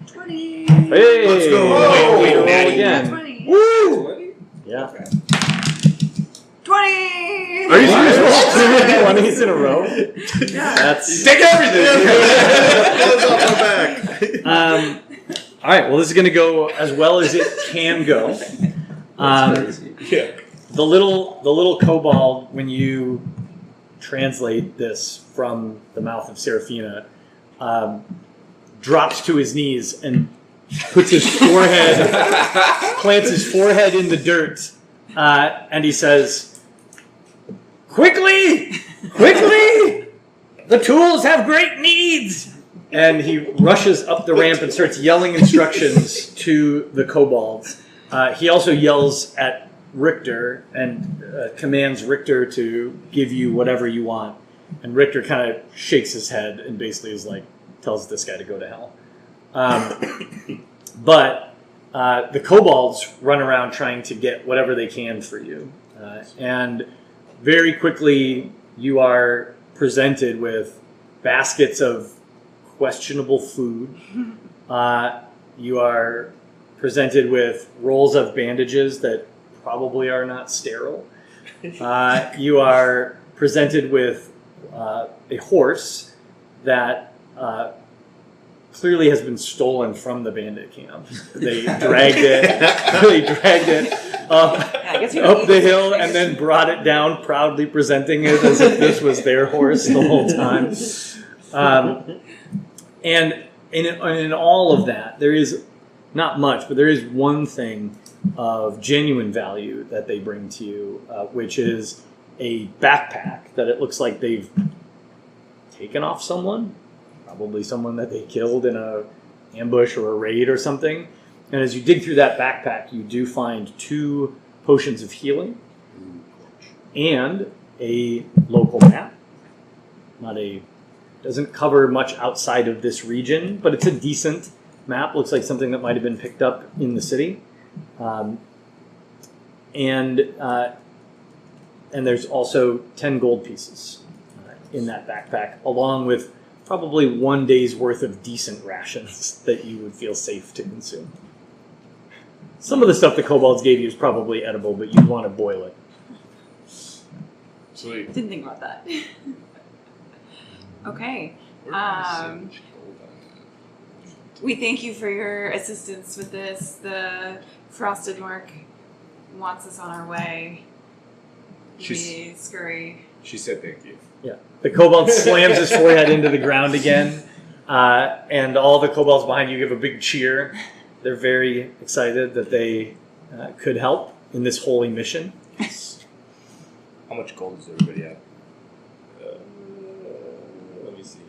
20. Hey! Let's go. Wait, Wait, roll Natty. again. 20. Woo! Yeah. 20. 20! Are you serious? 20s in a row? That's Take everything. all right. Well, this is going to go as well as it can go. Crazy. Yeah. The little kobold, when you translate this from the mouth of Seraphina, drops to his knees and puts his forehead, plants his forehead in the dirt, and he says, "Quickly! Quickly! The tools have great needs!" And he rushes up the ramp and starts yelling instructions to the kobolds. He also yells at Richter and commands Richter to give you whatever you want. And Richter kind of shakes his head and basically is like, tells this guy to go to hell. But the kobolds run around trying to get whatever they can for you. And very quickly you are presented with baskets of questionable food. You are presented with rolls of bandages that probably are not sterile. You are presented with a horse that clearly has been stolen from the bandit camp. They dragged it. They dragged it up the hill and then brought it down, proudly presenting it as if this was their horse the whole time. And in all of that, there is not much, but there is one thing of genuine value that they bring to you, which is a backpack that it looks like they've taken off someone, probably someone that they killed in a ambush or a raid or something. And as you dig through that backpack, you do find 2 potions of healing and a local map. Doesn't cover much outside of this region, but it's a decent map. Looks like something that might have been picked up in the city. And there's also 10 gold pieces in that backpack, along with probably 1 day's worth of decent rations that you would feel safe to consume. Some of the stuff the kobolds gave you is probably edible, but you'd want to boil it. Sweet. Didn't think about that. Okay. We thank you for your assistance with this. The Frosted Mark wants us on our way. We scurry. She said thank you. Yeah. The kobold slams his forehead into the ground again, and all the kobolds behind you give a big cheer. They're very excited that they could help in this holy mission. How much gold does everybody have? Let me see.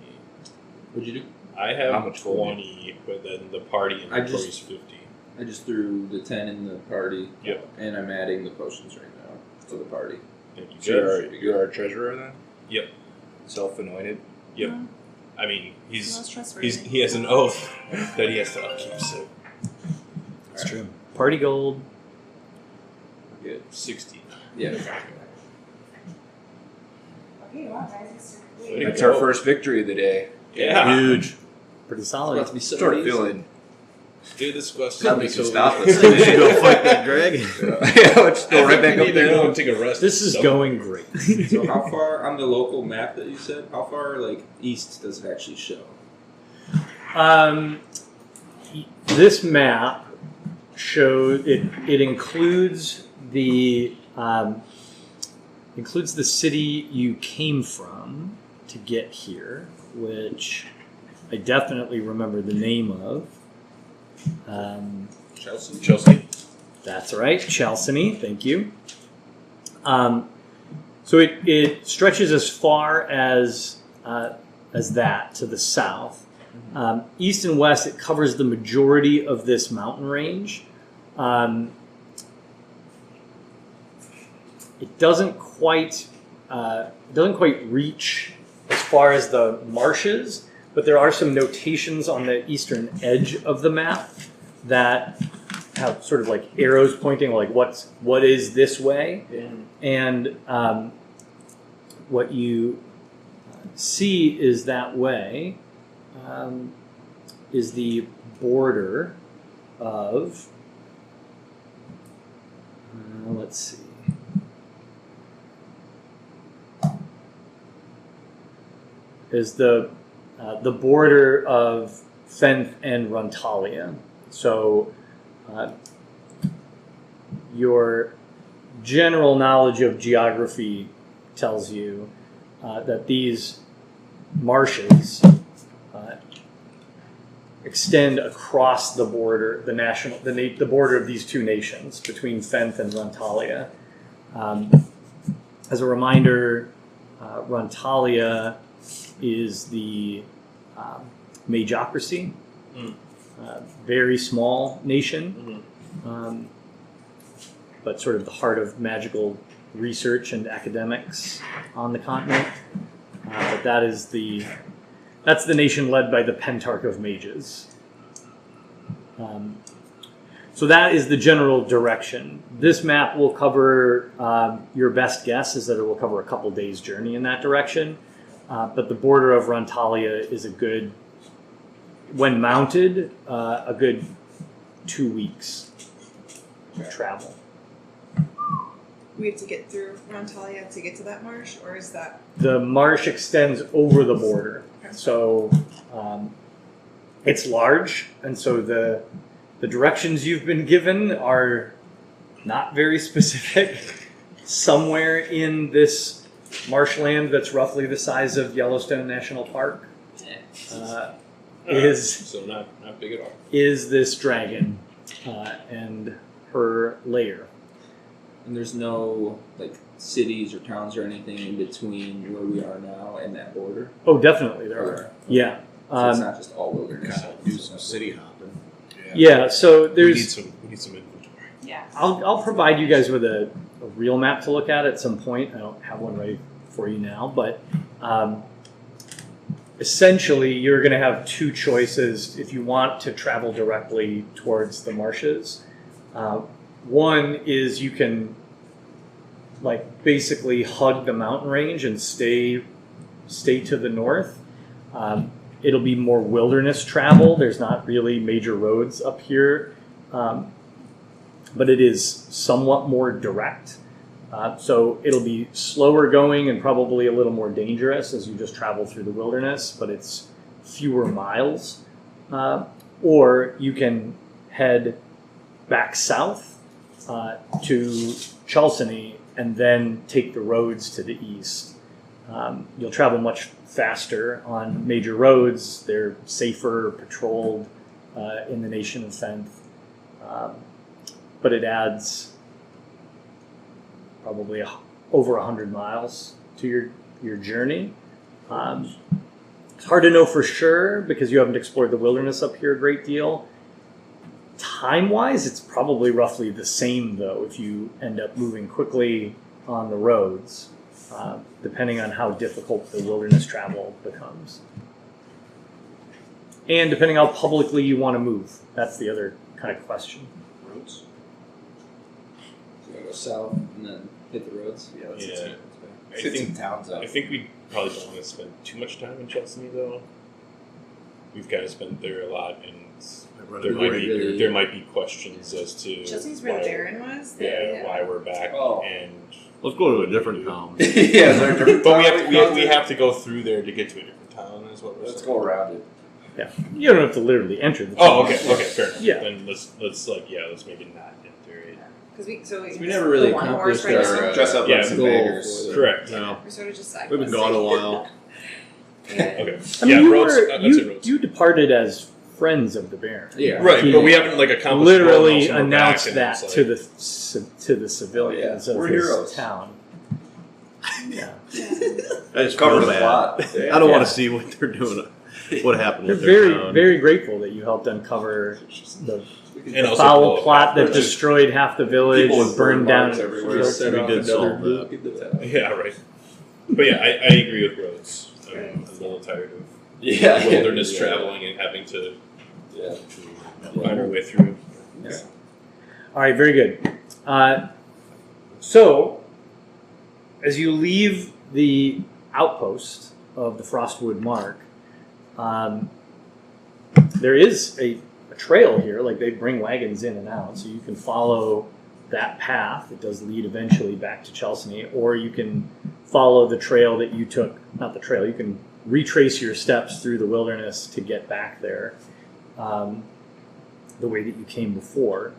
What'd you do? I have How much gold? 20, but then the party I inventory just- is 50. I just threw the 10 in the party. Yep. And I'm adding the potions right now to the party. Thank you. So you're our treasurer then? Yep. Self-anointed? Yep. Mhm. I mean, Most trustworthy. he has an oath that he has to upkeep, so That's true. Party gold. Good. 60. Yeah. Okay, wow, guys. Way to That's go. our first victory of the day. Yeah. Huge. Pretty It's solid. about to be so Start easy. feeling. Dude, this quest Nothing is can so stop us. We should go fight that dragon. Yeah, let's go right back up Go there. and take a rest. This is going great. So how far on the local map that you said? How far east does it actually show? This map shows it includes the city you came from to get here, which I definitely remember the name of. Chelsea. That's right, Chelsea. Thank you. So it stretches as far as that to the south. East and west, it covers the majority of this mountain range. It doesn't quite reach as far as the marshes, but there are some notations on the eastern edge of the map that have sort of like arrows pointing, like what is this way, and what you see is that way is the border of let's see. is the border of Fenth and Runtalia. So your general knowledge of geography tells you that these marshes extend across the border, the border of these two nations between Fenth and Runtalia. As a reminder, Runtalia is the Magocracy, very small nation, but sort of the heart of magical research and academics on the continent. But that's the nation led by the Pentarch of Mages. So that is the general direction. This map will cover, your best guess is that it will cover a couple days' journey in that direction. But the border of Runtalia is when mounted, a good 2 weeks of travel. We have to get through Rontalia to get to that marsh, or is that... The marsh extends over the border. So it's large, and so the directions you've been given are not very specific. Somewhere in this marshland that's roughly the size of Yellowstone National Park so not big at all. is this dragon and her lair. And there's no like cities or towns or anything in between where we are now and that border. Oh, definitely there are. Okay. Yeah. So it's not just all wilderness. Kind of do some city hopping. Yeah. So We there's. need some inventory. Yeah. I'll provide you guys with a real map to look at some point. I don't have one ready for you now, but essentially you're going to have two choices if you want to travel directly towards the marshes. One is you can basically hug the mountain range and stay to the north. It'll be more wilderness travel. There's not really major roads up here, but it is somewhat more direct. So it'll be slower going and probably a little more dangerous as you just travel through the wilderness, but it's fewer miles. Or you can head back south to Chalceny and then take the roads to the east. You'll travel much faster on major roads. They're safer, patrolled in the nation of Fenth. But it adds probably over 100 miles to your journey. It's hard to know for sure because you haven't explored the wilderness up here a great deal. Time-wise, it's probably roughly the same, though, if you end up moving quickly on the roads, depending on how difficult the wilderness travel becomes. And depending how publicly you want to move. That's the other kind of question. Roads. So we go south and then hit the roads. Yeah, let's Yeah. hit some towns up. I think we probably don't want to spend too much time in Chelsea, though. We've kind of spent there a lot, and there might be questions as to Chelsea's where the Baron was? why we're back, Oh. and Let's go to a different town. Yeah, is there a different but town we have to go through there to get to a different town. Is what we're Let's saying. go around it. Yeah, you don't have to literally enter the Oh, town. okay, fair enough. Yeah. Then let's maybe not enter it. Because We never really the one horse accomplished right our now. Dress up Yeah, like some goal beggars. for the- Correct. No. We're sort of just side We've been questing. gone a while. Yeah. Okay. I mean, yeah, you roads. were I'd say roads. you departed as friends of the Baron. Yeah. Right, He but we haven't accomplished literally well enough, so we're back, announced and that it's to like- the civilians Yeah, of we're his heroes. town. Yeah, I just Cover feel the bad. plot. I don't want Yeah. to see what they're doing. What happened they're with their very town. very grateful that you helped uncover the And also foul blow up plot that bridges. destroyed half the village People and with burn burned down. marks everywhere. Yeah. Set We off did another solve that. look into that. Yeah, right. But yeah, I agree with roads. I'm a little tired of Yeah. wilderness Yeah. traveling and having to Yeah. find our way through. All right, very good. So, as you leave the outpost of the Frostwood Mark, there is a trail here. Like, they bring wagons in and out, so you can follow that path. It does lead eventually back to Chalceny, or you can follow the trail that you took. Not the trail. You can retrace your steps through the wilderness to get back there the way that you came before.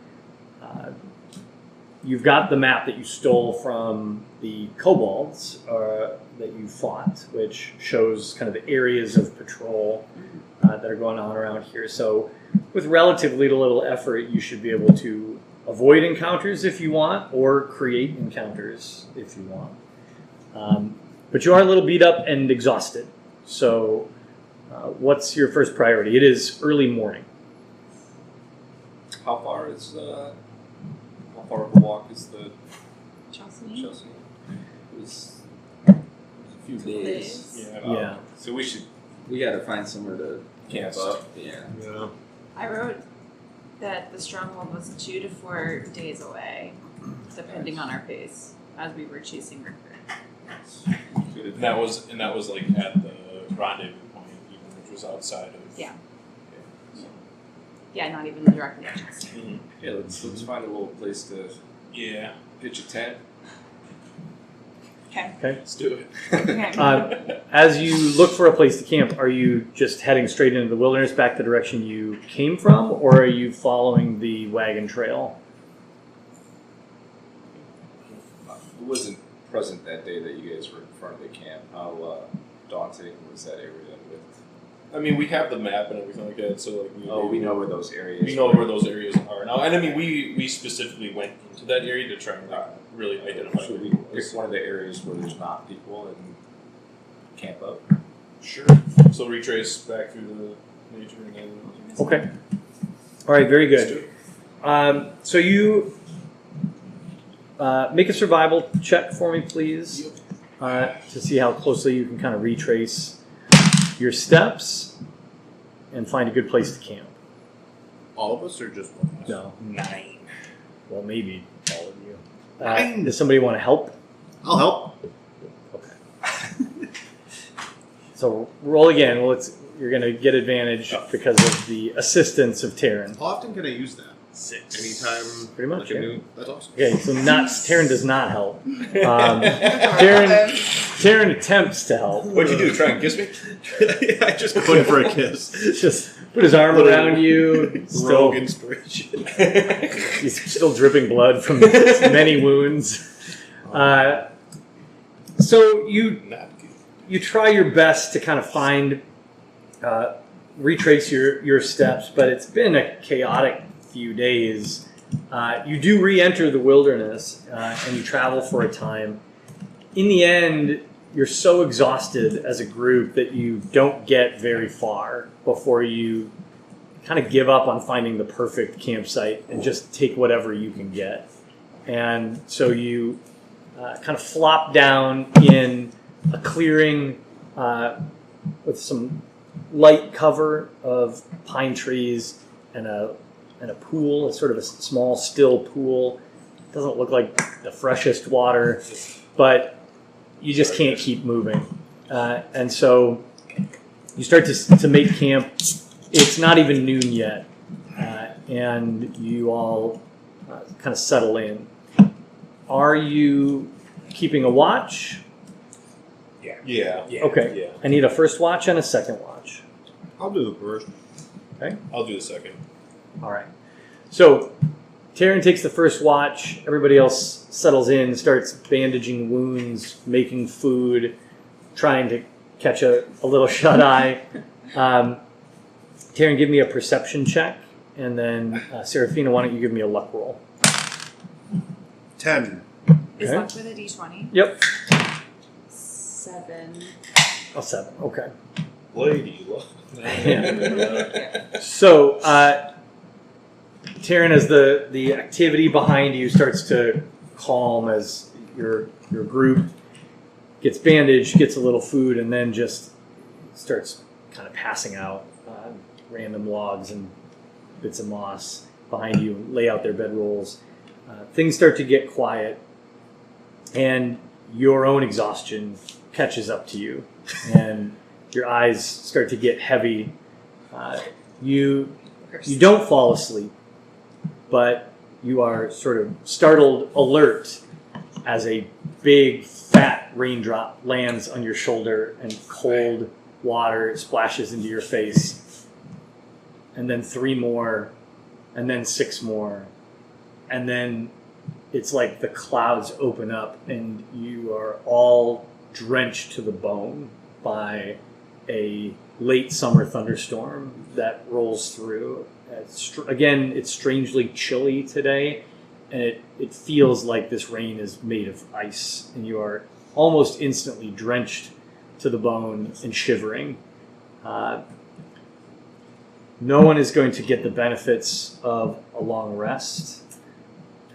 You've got the map that you stole from the kobolds that you fought, which shows kind of the areas of patrol that are going on around here. So with relatively little effort, you should be able to avoid encounters if you want, or create encounters if you want. But you are a little beat up and exhausted. So what's your first priority? It is early morning. How far of a walk is the Chelsea? Chelsea? It was a few days. Days. Yeah. So We got to find somewhere to camp up. Yeah. Yeah. I wrote that the stronghold was 2 to 4 days away, depending on our pace, as we were chasing Richter. And that was like at the rendezvous point, even, which was outside of. Yeah. So, Yeah, not even directly at Chelsea. Yeah, let's find a little place to yeah, pitch a tent. Okay. let's do it. Okay. As you look for a place to camp, are you just heading straight into the wilderness back the direction you came from, or are you following the wagon trail? Who wasn't present that day that you guys were in front of the camp? How daunting was that area with? I mean, we have the map and everything like that, so like We know where those areas. we know where those areas are now. And I mean, we specifically went into that area to try and like, really identify. So where we it was. pick one of the areas where there's not people and camp up. Sure. So retrace back through the nature and then. Okay. All right, very Let's good. do it. So you make a survival check for me, please, to see how closely you can kind of retrace your steps and find a good place to camp. All of us or just one of us? No. 9. Well, maybe all of you. 9. Does somebody want to help? I'll help. Okay. So roll again. Well, you're going to get advantage because of the assistance of Taryn. How often can I use that? 6. Anytime. Pretty much, like a yeah. new, that's awesome. Okay, so Taryn does not help. Taryn attempts to help. What'd you do? Try and kiss me? I just go in for a kiss. Just put his arm around you. Still, Rogue inspiration. he's still dripping blood from many wounds. So you Not good. you try your best to kind of find, retrace your steps, but it's been a chaotic few days. You do re-enter the wilderness and you travel for a time. In the end, you're so exhausted as a group that you don't get very far before you kind of give up on finding the perfect campsite and just take whatever you can get. And so you kind of flop down in a clearing with some light cover of pine trees and a pool, a sort of a small still pool. It doesn't look like the freshest water, but you just can't keep moving. And so you start to make camp. It's not even noon yet, and you all kind of settle in. Are you keeping a watch? Yeah. Okay. Yeah. I need a first watch and a second watch. I'll do the first. Okay. I'll do the second. All right. So Taryn takes the first watch. Everybody else settles in, starts bandaging wounds, making food, trying to catch a little shut-eye. Taryn, give me a perception check. And then, Serafina, why don't you give me a luck roll? 10. Is Okay. luck with a d20? Yep. 7. Oh, 7. Okay. Lady luck. So, Taryn, as the activity behind you starts to calm as your group gets bandaged, gets a little food, and then just starts kind of passing out random logs and bits of moss behind you, lay out their bedrolls. Things start to get quiet, and your own exhaustion catches up to you, and your eyes start to get heavy. You don't fall asleep, but you are sort of startled alert as a big fat raindrop lands on your shoulder and cold water splashes into your face, and then 3 more, and then 6 more, and then it's like the clouds open up and you are all drenched to the bone by a late summer thunderstorm that rolls through. Again, it's strangely chilly today, and it feels like this rain is made of ice, and you are almost instantly drenched to the bone and shivering. No one is going to get the benefits of a long rest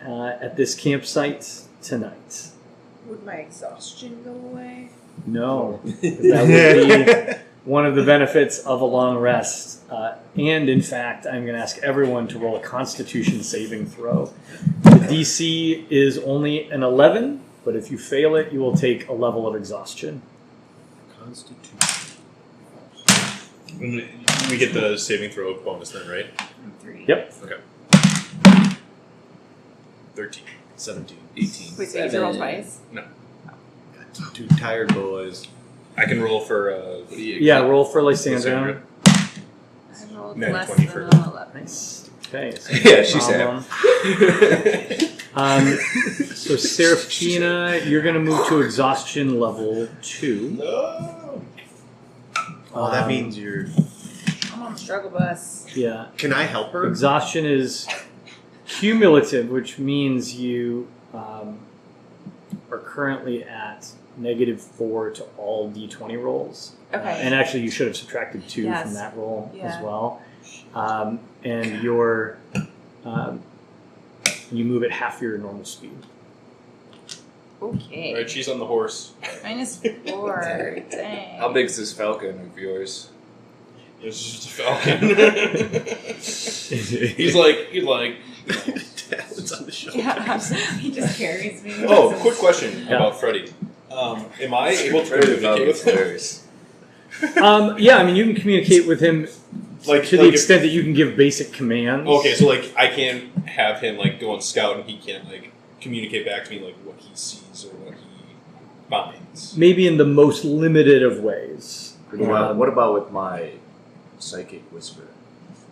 at this campsite tonight. Would my exhaustion go away? No, that would be one of the benefits of a long rest. And in fact, I'm going to ask everyone to roll a Constitution saving throw. The DC is only an 11, but if you fail it, you will take a level of exhaustion. Constitution. We get the saving throw bonus then, right? 3. Yep. Okay. 13, 17, 18. Wait, so you have to roll twice? Two tired boys. I can roll for Yeah, roll for Lysandra. I rolled Net less 20 than for an her. 11. Nice. Okay. So Yeah, she's So Seraphina, you're going to move to exhaustion level 2. No. Oh, that means you're. I'm on the struggle bus. Yeah. Can I help her? Exhaustion is cumulative, which means you are currently at -4 to all D20 rolls. Okay. And actually, you should have subtracted 2 Yes. from that roll Yeah. as well. And your you move at half your normal speed. Okay. All right, she's on the horse. -4. Dang. How big's this falcon of yours? This is just a falcon. he's like. It's on the shoulder. Yeah, he just carries me. Oh, quick question Yeah. about Freddy. Am I able to Freddy the communicate with falcon's him? hilarious. Yeah, I mean, you can communicate with him Like to the extent that you can give basic commands. Okay, so like I can't have him like go on scout and he can't like communicate back to me like what he sees or what he finds. Maybe in the most limited of ways. What about with my psychic whisper?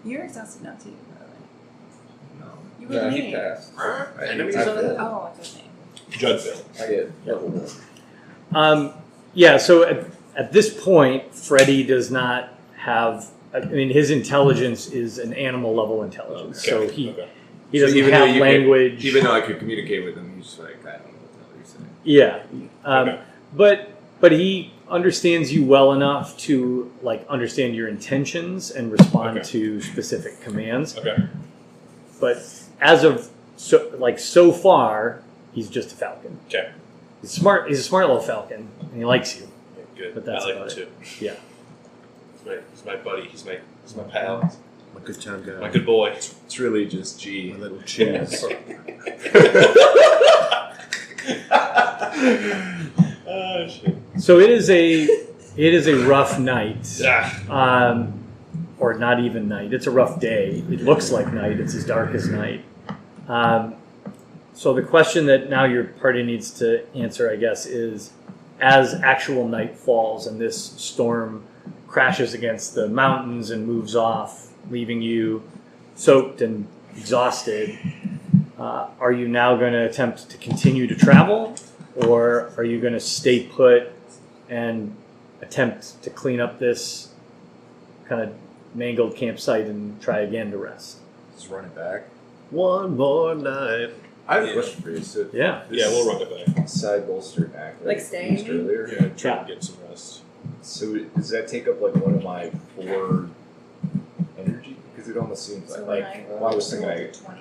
You're exhausted now too, by the way. No. You were No, me. he passed. Enemies I on failed. Oh, what's his name? Judd failed. I get level 1. Yeah, so at this point, Freddy does not have. I mean, his intelligence is an animal level intelligence, so he doesn't So even have though you language. Even though I could communicate with him, he's like, I don't know what the hell you're saying. Yeah, but he understands you well enough to like understand your intentions and respond to specific commands. Okay. But as of so far, he's just a falcon. Okay. He's smart. He's a smart little falcon, and he likes you. Yeah, good. But that's I like about him it. too. Yeah. He's my buddy. He's my pal. My good time guy. My good boy. It's really just G. My little cheese. Oh shit. So it is a rough night, Ah. or not even night. It's a rough day. It looks like night. It's as dark as night. So the question that now your party needs to answer, I guess, is as actual night falls and this storm crashes against the mountains and moves off, leaving you soaked and exhausted, are you now going to attempt to continue to travel, or are you going to stay put and attempt to clean up this kind of mangled campsite and try again to rest? Just run it back. One more night. I have a question for you. So Yeah. Yeah, we'll run it back. side bolster act Like I staying? used earlier. Yeah, try to get some rest. So does that take up like one of my 4 energy? Because it almost seems So like, when well, I was thinking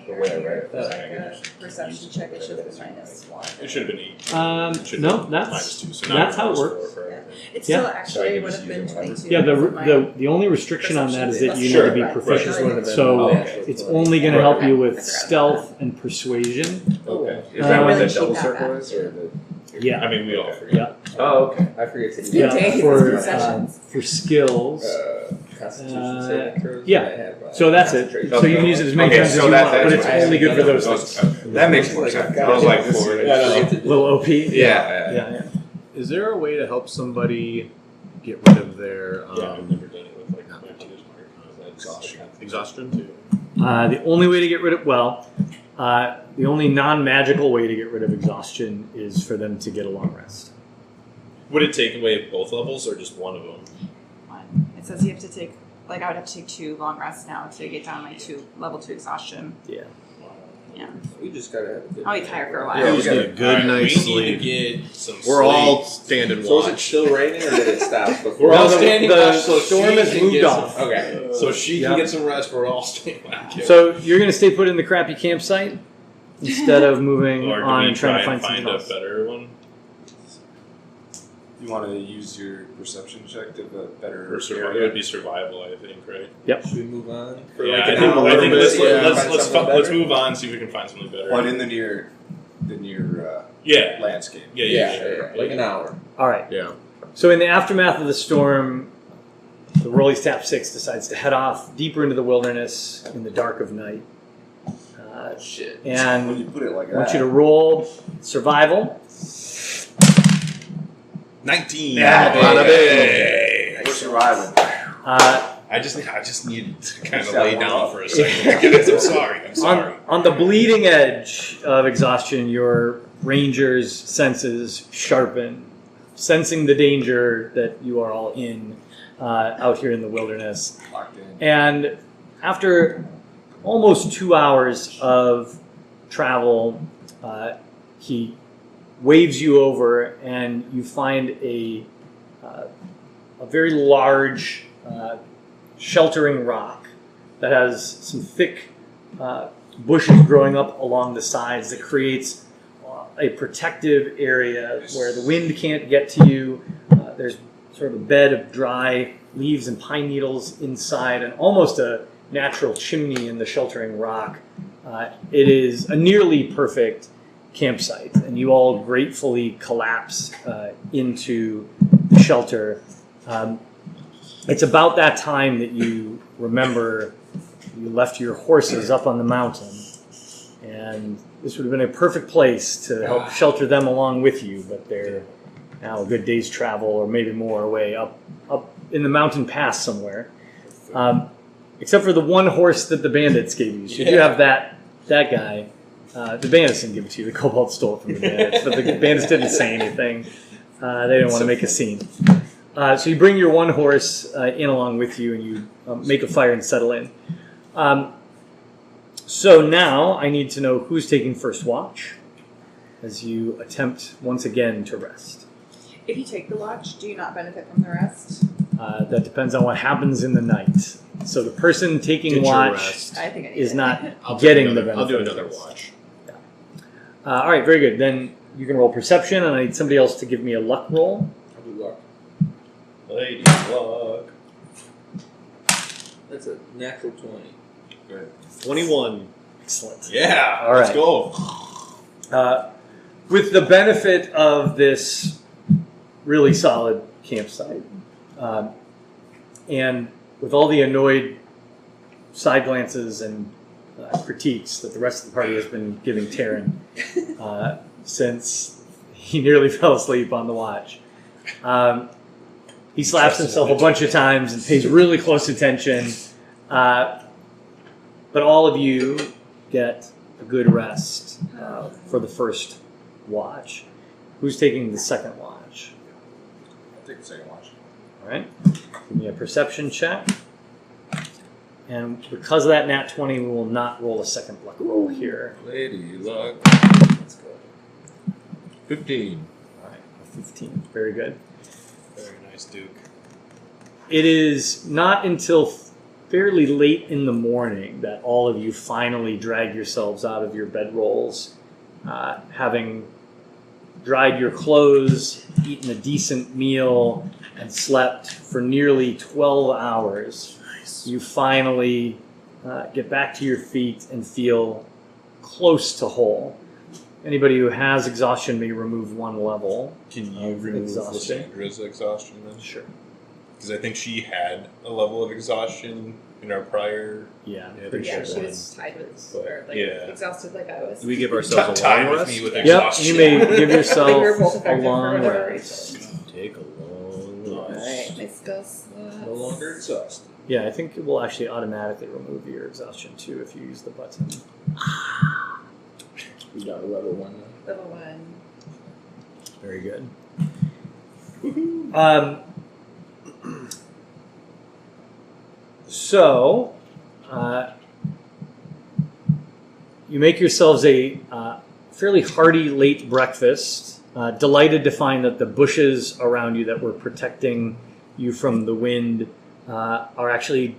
the way I read it, like I a perception check, it should have been -1. It should have been 8. It should No, have been that's -2. So now that's we're how it -4 works. for everything. It Yeah. still actually would have been 22. Yeah. because of my- The only restriction on that is that you Sure. need to be Right. proficient. Right. So Oh, okay. it's only going to help you with I forgot about stealth and persuasion. Okay. Is Uh, that what really the cheap double at circle that. is? Or the... Yeah. I mean, we all forget. Yeah. Oh, okay. I forget to It's do been that. days. For Sessions. for skills. Constitution saving throws. yeah. that I have, So that's it. concentration. So you can use it as many Okay, times as so you that- want, but that's it's what only good for those things. That makes more sense. I was like, this is- Little OP. Yeah. Yeah. Is there a way to help somebody get rid of their Yeah, I've never done it with like my hunter's mark. Exhaustion. exhaustion. The only way to get rid of the only non-magical way to get rid of exhaustion is for them to get a long rest. Would it take away both levels or just one of them? One. It says you have to take, like, I would have to take 2 long rests now to get down my level 2 exhaustion. Yeah. Yeah. We just gotta have a good. I'll be tired for a while. Yeah, we got a good night's We sleep. need to get some We're sleep. all standing So is it watch. still raining or did it stop before? We're all No, standing the watch so storm she has can moved get off. some- Okay. So she can Yeah. get some rest. We're all staying watch. So you're going to stay put in the crappy campsite instead of moving Or do on we and trying to try find and something find a else. better one? You want to use your perception check to have a better Or survival? It area? would be survival, I think, right? Should we move on? For Yeah, like I an think, hour? I think let's, Yeah, let's, find let's, something let's better? move on, see if we can find something better. But in the near Yeah. landscape. Yeah, Yeah, like an hour. All right. Yeah. So in the aftermath of the storm, the Rollies Tap 6 decides to head off deeper into the wilderness in the dark of night. Shit. When And you put it like I want that. you to roll survival. 19. Yeah, Hey. We're surviving. I just need to kind of lay down for a second. Guys, I'm sorry. I'm sorry. On the bleeding edge of exhaustion, your ranger's senses sharpen, sensing the danger that you are all in out here in the wilderness. Locked in. And after almost 2 hours of travel, he waves you over, and you find a very large sheltering rock that has some thick bushes growing up along the sides that creates a protective area where the wind can't get to you. There's sort of a bed of dry leaves and pine needles inside, and almost a natural chimney in the sheltering rock. It is a nearly perfect campsite, and you all gratefully collapse into the shelter. It's about that time that you remember you left your horses up on the mountain, and this would have been a perfect place to help shelter them along with you, but they're now a good day's travel, or maybe more, away up in the mountain pass somewhere. Except for the one horse that the bandits gave you. So you have that guy. The bandits didn't give it to you. The kobold stole it from the bandits, but the bandits didn't say anything. They didn't want to make a scene. So you bring your one horse in along with you, and you make a fire and settle in. So now I need to know who's taking first watch as you attempt once again to rest. If you take the watch, do you not benefit from the rest? That depends on what happens in the night. So the person taking Get your watch rest. I think I need is it. not I'll do getting the another- benefit. I'll do of another this. watch. All right, very good. Then you can roll perception, and I need somebody else to give me a luck roll. I'll do luck. Lady luck. That's a natural 20. Good. 21. Excellent. Yeah. All Let's right. go. With the benefit of this really solid campsite, and with all the annoyed side glances and critiques that the rest of the party has been giving Taryn since he nearly fell asleep on the watch, he slaps himself a bunch of times and pays really close attention. But all of you get a good rest for the first watch. Who's taking the second watch? I'll take the second watch. All right. Give me a perception check. And because of that nat 20, we will not roll a second luck roll here. Lady luck. Let's go. 15. All right, a 15. Very good. Very nice, Duke. It is not until fairly late in the morning that all of you finally drag yourselves out of your bedrolls, having dried your clothes, eaten a decent meal, and slept for nearly 12 hours. Nice. You finally get back to your feet and feel close to whole. Anybody who has exhaustion may remove one level. Can you remove exhaustion? Lissandra's exhaustion then? Sure. Because I think she had a level of exhaustion in our prior. Yeah, Yeah, pretty Yeah, sure. she was tied with, or like Yeah. exhausted like I was. Do we give ourselves a Tied long with rest? me with Yep, exhaustion. you may give yourself They were both a effective for long whatever rest. Take a long Alright, rest. make My spell slots. No longer exhausted. Yeah, I think it will actually automatically remove your exhaustion too if you use the button. You got a level 1 now. Level 1. Very good. So, you make yourselves a fairly hearty late breakfast. Delighted to find that the bushes around you that were protecting you from the wind are actually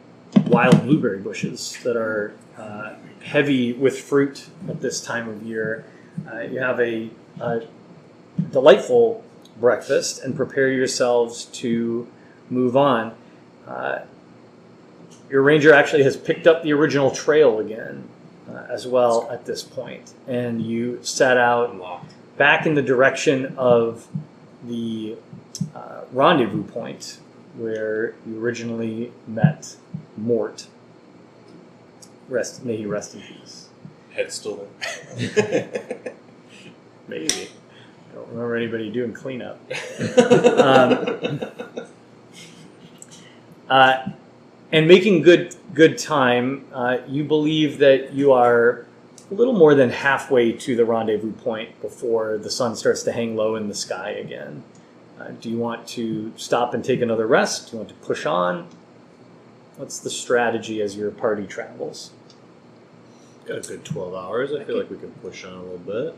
wild blueberry bushes that are heavy with fruit at this time of year. You have a delightful breakfast and prepare yourselves to move on. Your ranger actually has picked up the original trail again as well at this point, and you set out Unlocked. back in the direction of the rendezvous point where you originally met Mort. May he rest in peace. Head still there. Maybe. I don't remember anybody doing cleanup. And making good time, you believe that you are a little more than halfway to the rendezvous point before the sun starts to hang low in the sky again. Do you want to stop and take another rest? Do you want to push on? What's the strategy as your party travels? Got a good 12 hours. I feel like we can push on a little bit.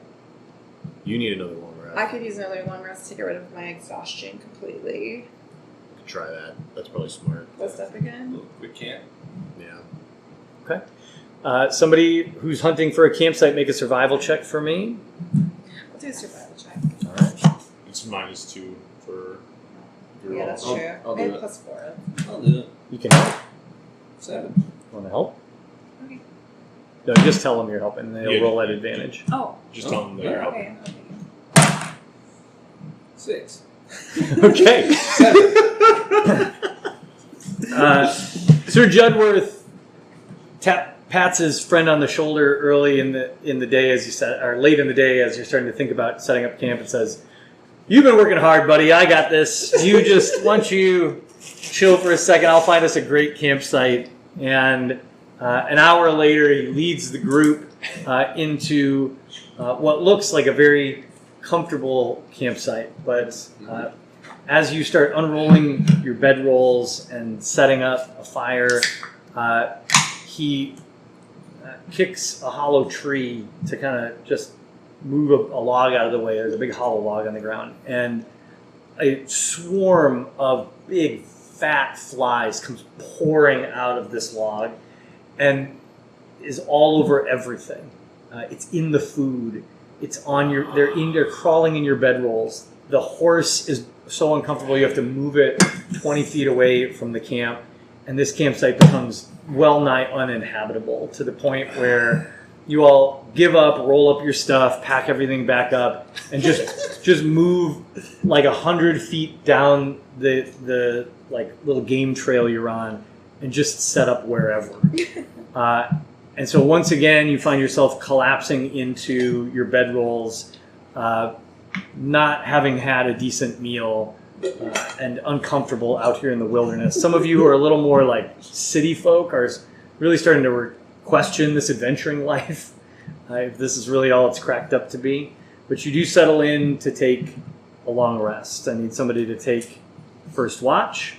You need another long rest. I could use another long rest to get rid of my exhaustion completely. Could try that. That's probably smart. What's up again? We can't. Yeah. Somebody who's hunting for a campsite, make a survival check for me. I'll do a survival check. All right. It's -2 for your Yeah, that's I'll- true. I'll I do have it. +4. I'll do it. You can help. 7. Want to help? Okay. No, just tell them you're helping, and they'll Yeah. roll at advantage. Oh, Just tell them that you're helping. Okay. 6. Okay. Sir Judworth pats his friend on the shoulder early in the day as you said, or late in the day as you're starting to think about setting up camp, and says, "You've been working hard, buddy. I got this. You just once you chill for a second, I'll find us a great campsite." And an hour later, he leads the group into what looks like a very comfortable campsite, but as you start unrolling your bedrolls and setting up a fire, he kicks a hollow tree to kind of just move a log out of the way. There's a big hollow log on the ground, and a swarm of big fat flies comes pouring out of this log and is all over everything. It's in the food. It's on your. They're crawling in your bedrolls. The horse is so uncomfortable you have to move it 20 feet away from the camp, and this campsite becomes well nigh uninhabitable to the point where you all give up, roll up your stuff, pack everything back up, and just move like 100 feet down the like little game trail you're on, and just set up wherever. And so once again, you find yourself collapsing into your bedrolls, not having had a decent meal, and uncomfortable out here in the wilderness. Some of you who are a little more like city folk are really starting to question this adventuring life, if this is really all it's cracked up to be. But you do settle in to take a long rest. I need somebody to take first watch.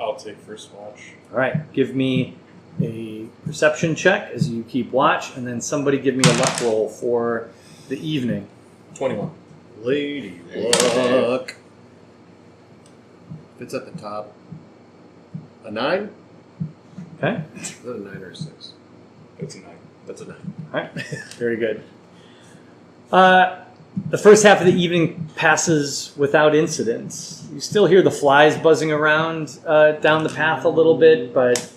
I'll take first watch. All right, give me a perception check as you keep watch, and then somebody give me a luck roll for the evening. 21. Lady luck. If it's at the top, a 9? Okay, Is that a 9 or a 6? It's a 9. That's a 9. all right, very good. The first half of the evening passes without incidents. You still hear the flies buzzing around down the path a little bit, but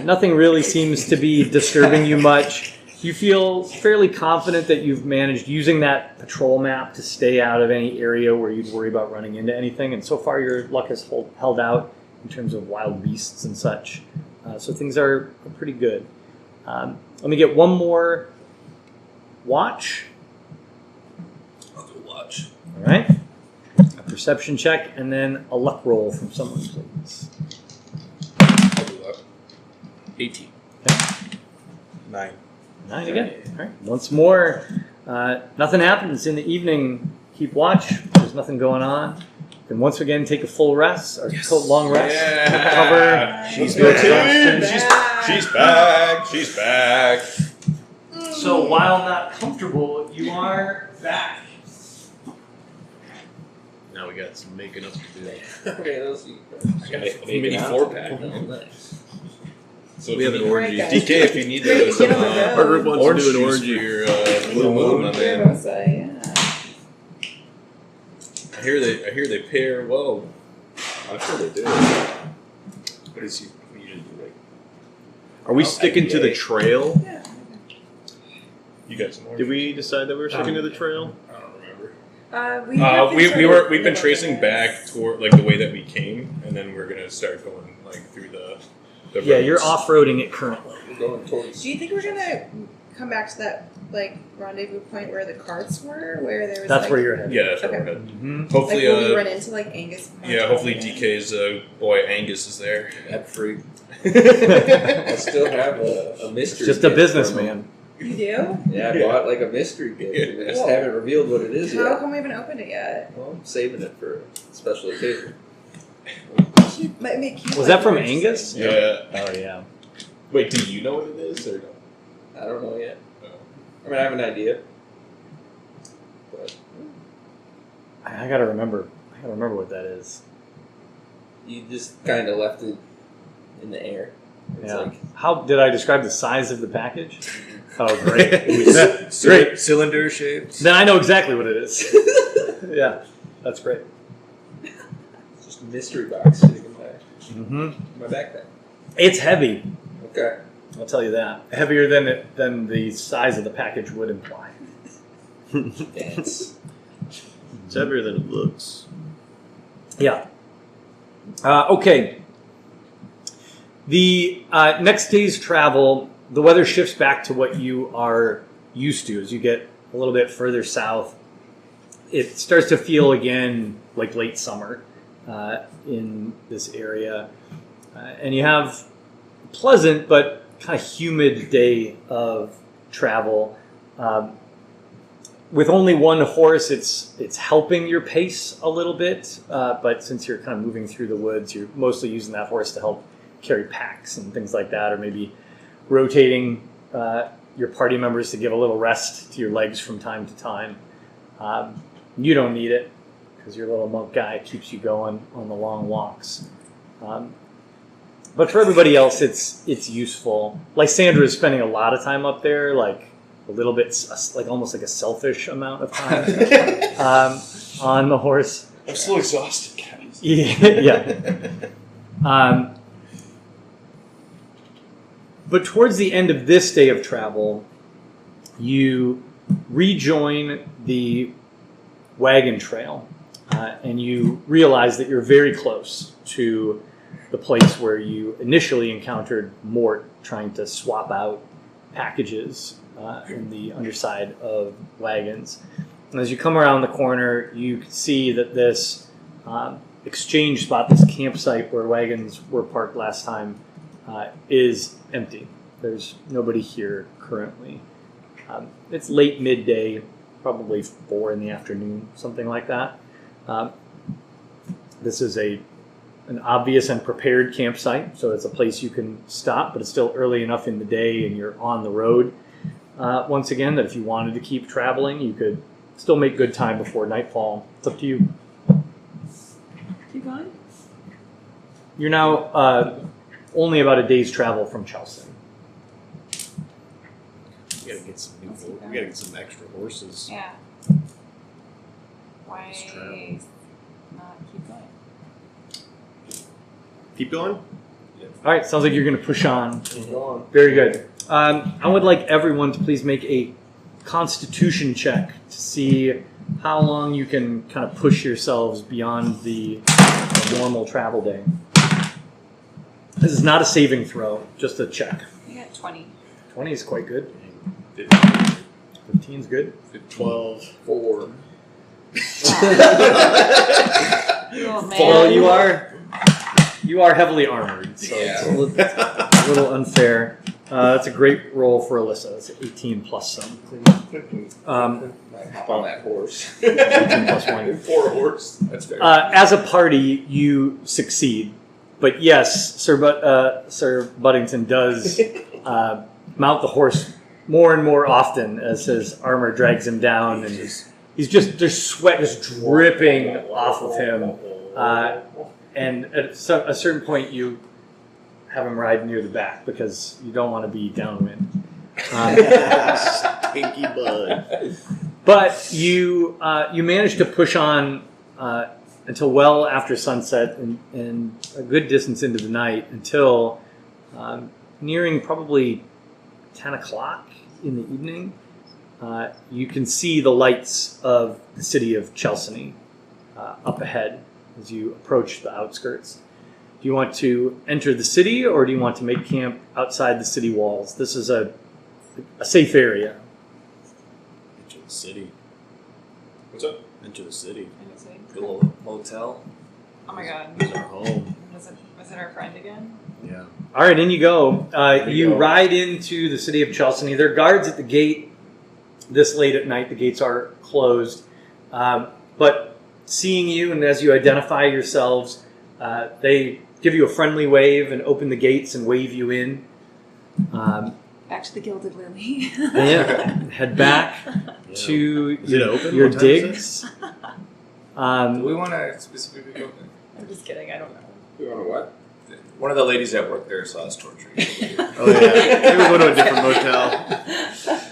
nothing really seems to be disturbing you much. You feel fairly confident that you've managed, using that patrol map, to stay out of any area where you'd worry about running into anything. And so far, your luck has held out in terms of wild beasts and such. So things are pretty good. Let me get one more watch. I'll do watch. All right. perception check, and then a luck roll from someone, please. I'll do that. 18. 9. 9 again. All right. Once more, nothing happens in the evening. Keep watch. There's nothing going on. Then once again, take a full rest or long rest. Yeah. Recover. She's Your back. exhaustion. She's back. She's back. So while not comfortable, you are back. Now we got some making up to do. Okay, those I got a mini 4-pack. Nice. So We have an orgy. Right, DK, if you need Great, some get on the road. Our group wants orange to do an juice orgy. for your blue moon, my man. Yeah. I hear they pair well. I'm sure they do. What does he usually do? Like, Are we sticking to the IPA. trail? Yeah. you got some more? Did we decide that we were sticking to the trail? I don't remember. We've been tracing back toward like the way that we came, and then we're gonna start going like through the Yeah, you're roads. off-roading it currently. We're going towards. Do you think we're gonna come back to that like rendezvous point where the carts were, where there was? That's like, where you're headed. Yeah, that's where Okay. we're headed. Mm-hmm. Like Hopefully, when we run into like Angus. yeah, hopefully DK's boy Angus is there. That freak. I still have a mystery. Just a gift businessman. You do? from him. Yeah, I bought like a mystery gift. And I just haven't revealed what it is How yet. come we haven't opened it yet? Well, I'm saving it for a special occasion. Might make you Was that from purchase it. Angus? Yeah. Oh, yeah. Wait, do you know what it is or no? I don't know yet. Oh. I mean, I have an idea. But I gotta remember. What that is. you just kind of left it in the air. It's Yeah. like, How did I describe the size of the package? Oh, great. It was Great. cylinder shaped. Then I know exactly what it is. Yeah, that's great. it's just a mystery box sitting Mm-hmm. in my backpack. It's heavy. Okay. I'll tell you that. Heavier than the size of the package would imply. Dance. It's heavier than it looks. Yeah. Okay. The next day's travel, the weather shifts back to what you are used to as you get a little bit further south. It starts to feel again like late summer in this area. And you have a pleasant but kind of humid day of travel. With only one horse, it's helping your pace a little bit. But since you're kind of moving through the woods, you're mostly using that horse to help carry packs and things like that, or maybe rotating your party members to give a little rest to your legs from time to time. You don't need it because your little monk guy keeps you going on the long walks. But for everybody else, it's useful. Lysandra is spending a lot of time up there, like a little bit, like almost like a selfish amount of time on the horse. I'm still exhausted, guys. Yeah. But towards the end of this day of travel, you rejoin the wagon trail, and you realize that you're very close to the place where you initially encountered Mort trying to swap out packages in the underside of wagons. And as you come around the corner, you can see that this exchange spot, this campsite where wagons were parked last time, is empty. There's nobody here currently. It's late midday, probably 4 in the afternoon, something like that. This is an obvious and prepared campsite, so it's a place you can stop, but it's still early enough in the day and you're on the road. Once again, that if you wanted to keep traveling, you could still make good time before nightfall. It's up to you. Keep going. You're now only about a day's travel from Charleston. We gotta get some we gotta get some extra horses. Yeah. Why Let's travel. not keep going? Keep going? All right, sounds like you're going to push on. Go on. Very good. I would like everyone to please make a Constitution check to see how long you can kind of push yourselves beyond the normal travel day. This is not a saving throw, just a check. I got 20. 20 is quite good. 15. 15 is good. 12. 4. Oh, man. Well, you are heavily armored, so it's a little unfair. That's a great roll for Alyssa. It's 18 plus some. Hop on that horse. 18 plus 1. 4 horse. That's fair. As a party, you succeed. But yes, Sir Buddington does mount the horse more and more often as his armor drags him down, and there's sweat just dripping off of him. And at a certain point, you have him ride near the back because you don't want to be downwind. Stinky bud. But you manage to push on until well after sunset and a good distance into the night until nearing probably 10 o'clock in the evening. You can see the lights of the city of Chelsea up ahead as you approach the outskirts. Do you want to enter the city or do you want to make camp outside the city walls? This is a safe area. Into the city. What's up? Into the city. Good little motel. Oh my god. It's our home. Was it our friend again? Yeah. All right, in you go. You ride into the city of Chelsea. There are guards at the gate this late at night. The gates are closed. But seeing you and as you identify yourselves, they give you a friendly wave and open the gates and wave you in. Back to the Gilded Lily. Head back to Is it open? your What time is it? digs. Do we want to specifically go there? I'm just kidding. I don't know. You want to what? One of the ladies that work there saw us torturing. Oh yeah. Maybe we'll go to a different motel.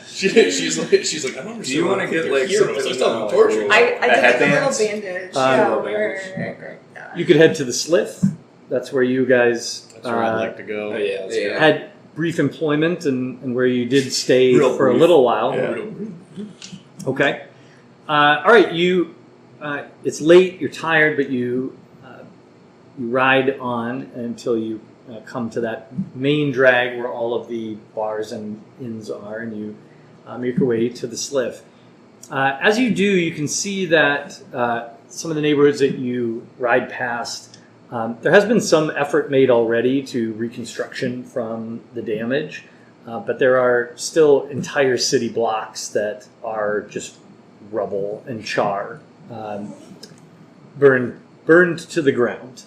She's like, I don't understand. Do you want to get like heroes? something? Let's talk torture. I did like a headbands? little bandage. Little where- You could head to the Slith. That's where you guys That's where I'd like to go. Oh yeah, let's go. had brief employment and where you did stay Real for a brief. little while. Yeah. Okay. All right. You. It's late. You're tired, but you ride on until you come to that main drag where all of the bars and inns are, and you make your way to the Slith. As you do, you can see that some of the neighborhoods that you ride past, there has been some effort made already to reconstruction from the damage, but there are still entire city blocks that are just rubble and char, burned to the ground.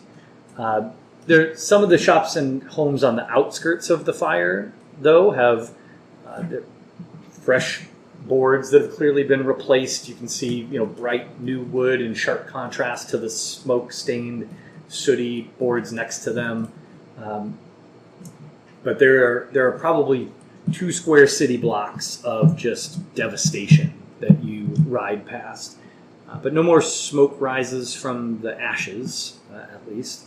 Some of the shops and homes on the outskirts of the fire, though, have fresh boards that have clearly been replaced. You can see, bright new wood in sharp contrast to the smoke-stained, sooty boards next to them. But there are probably 2 square city blocks of just devastation that you ride past. But no more smoke rises from the ashes, at least.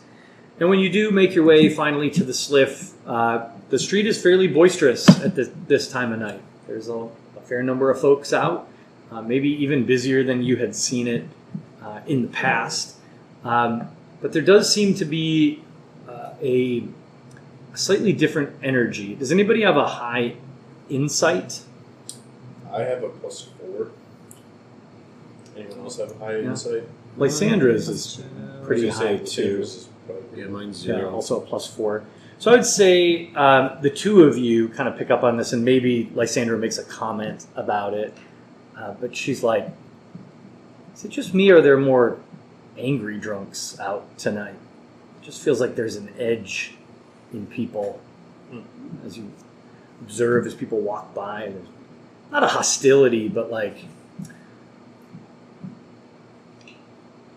And when you do make your way finally to the Slith, the street is fairly boisterous at this time of night. There's a fair number of folks out, maybe even busier than you had seen it in the past. But there does seem to be a slightly different energy. Does anybody have a high insight? I have a +4. Anyone else have a high insight? Lysandra's is pretty high too. Yeah, mine's Yeah, 0. also a +4. So I would say the two of you kind of pick up on this, and maybe Lysandra makes a comment about it. But she's like, is it just me or are there more angry drunks out tonight? It just feels like there's an edge in people as you observe as people walk by. There's not a hostility, but like,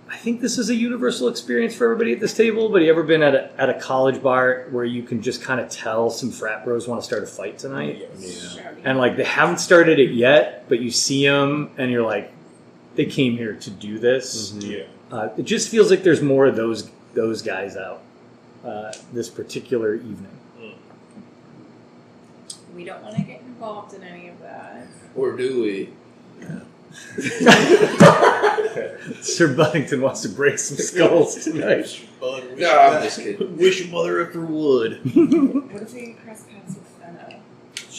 I think this is a universal experience for everybody at this table, but you ever been at a college bar where you can just kind of tell some frat bros want to start a fight tonight? Yeah. And like they haven't started it yet, but you see them and you're like, they came here to do this. Yeah. It just feels like there's more of those guys out this particular evening. We don't want to get involved in any of that. Or do we? Sir Buddington wants to break some skulls tonight. No, I'm just kidding. Wish mother ever would. What if we cross paths with Fenna?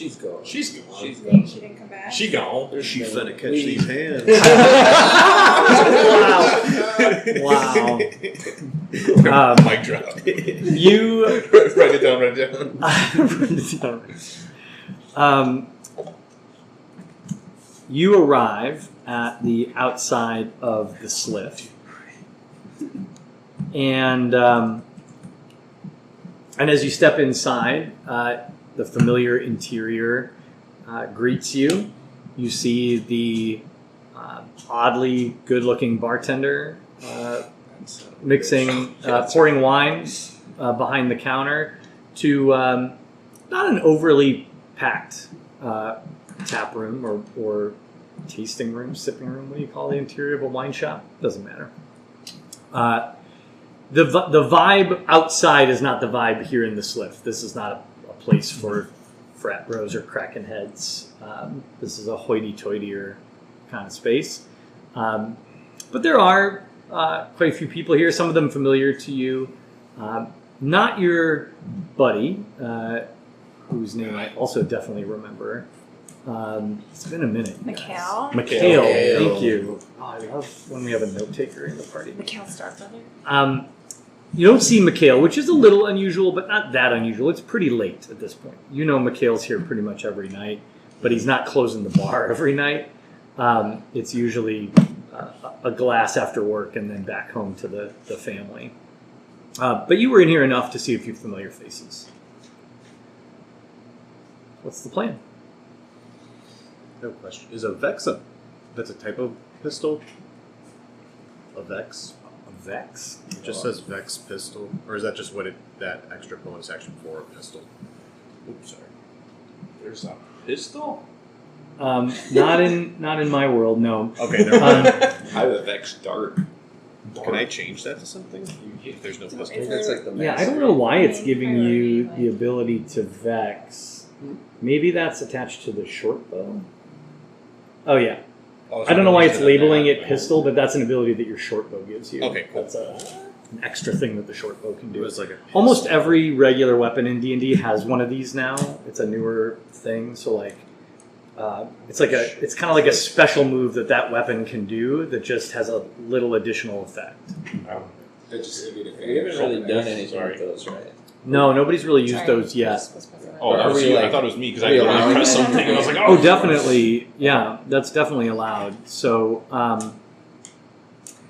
She's gone. She's gone. She's She gone. didn't come back. She gone. She no finna catch we- these hands. Wow. Mic drop. You Write it down. Write it down. You arrive at the outside of the Sliff, and as you step inside, the familiar interior greets you. You see the oddly good-looking bartender mixing, pouring wine behind the counter to not an overly packed tap room or tasting room, sipping room. What do you call the interior of a wine shop? Doesn't matter. The vibe outside is not the vibe here in the Sliff. This is not a place for frat bros or cracking heads. This is a hoity-toityer kind of space. But there are quite a few people here, some of them familiar to you. Not your buddy, whose name I also definitely remember. It's been a minute. Mikhail? Mikhail, thank you. Oh, I love when we have a note taker in the party. Mikhail Starbrother? You don't see Mikhail, which is a little unusual, but not that unusual. It's pretty late at this point. You know Mikhail's here pretty much every night, but he's not closing the bar every night. It's usually a glass after work and then back home to the family. But you were in here enough to see a few familiar faces. What's the plan? No question. Is a Vex that's a type of pistol? A Vex? A Vex? It just says Vex pistol, or is that just what that extra bonus action for a pistol? Oops, sorry. There's a pistol? Not in my world, no. Okay, never mind. I have a Vex dart. Can I change that to something? If there's no So pistol. is That's there- like the Yeah, I master. don't know why it's giving you Priority, the like- ability to Vex. Maybe that's attached to the short bow. Oh yeah. I don't know why it's labeling it pistol, but that's an ability that your short bow gives you. Okay, cool. That's an extra thing that the short bow can It do. was like a Almost every regular weapon in D&D has one of these now. It's a newer thing, so like it's kind of like a special move that weapon can do that just has a little additional effect. That just give you the We haven't really done anything Sorry. with those, right? No, nobody's really used Sorry. those yet. Oh, that Are was we you. I like- thought it was me because are I we literally allowing pressed that? something and I was like, Oh, definitely. Yeah, that's definitely allowed. So,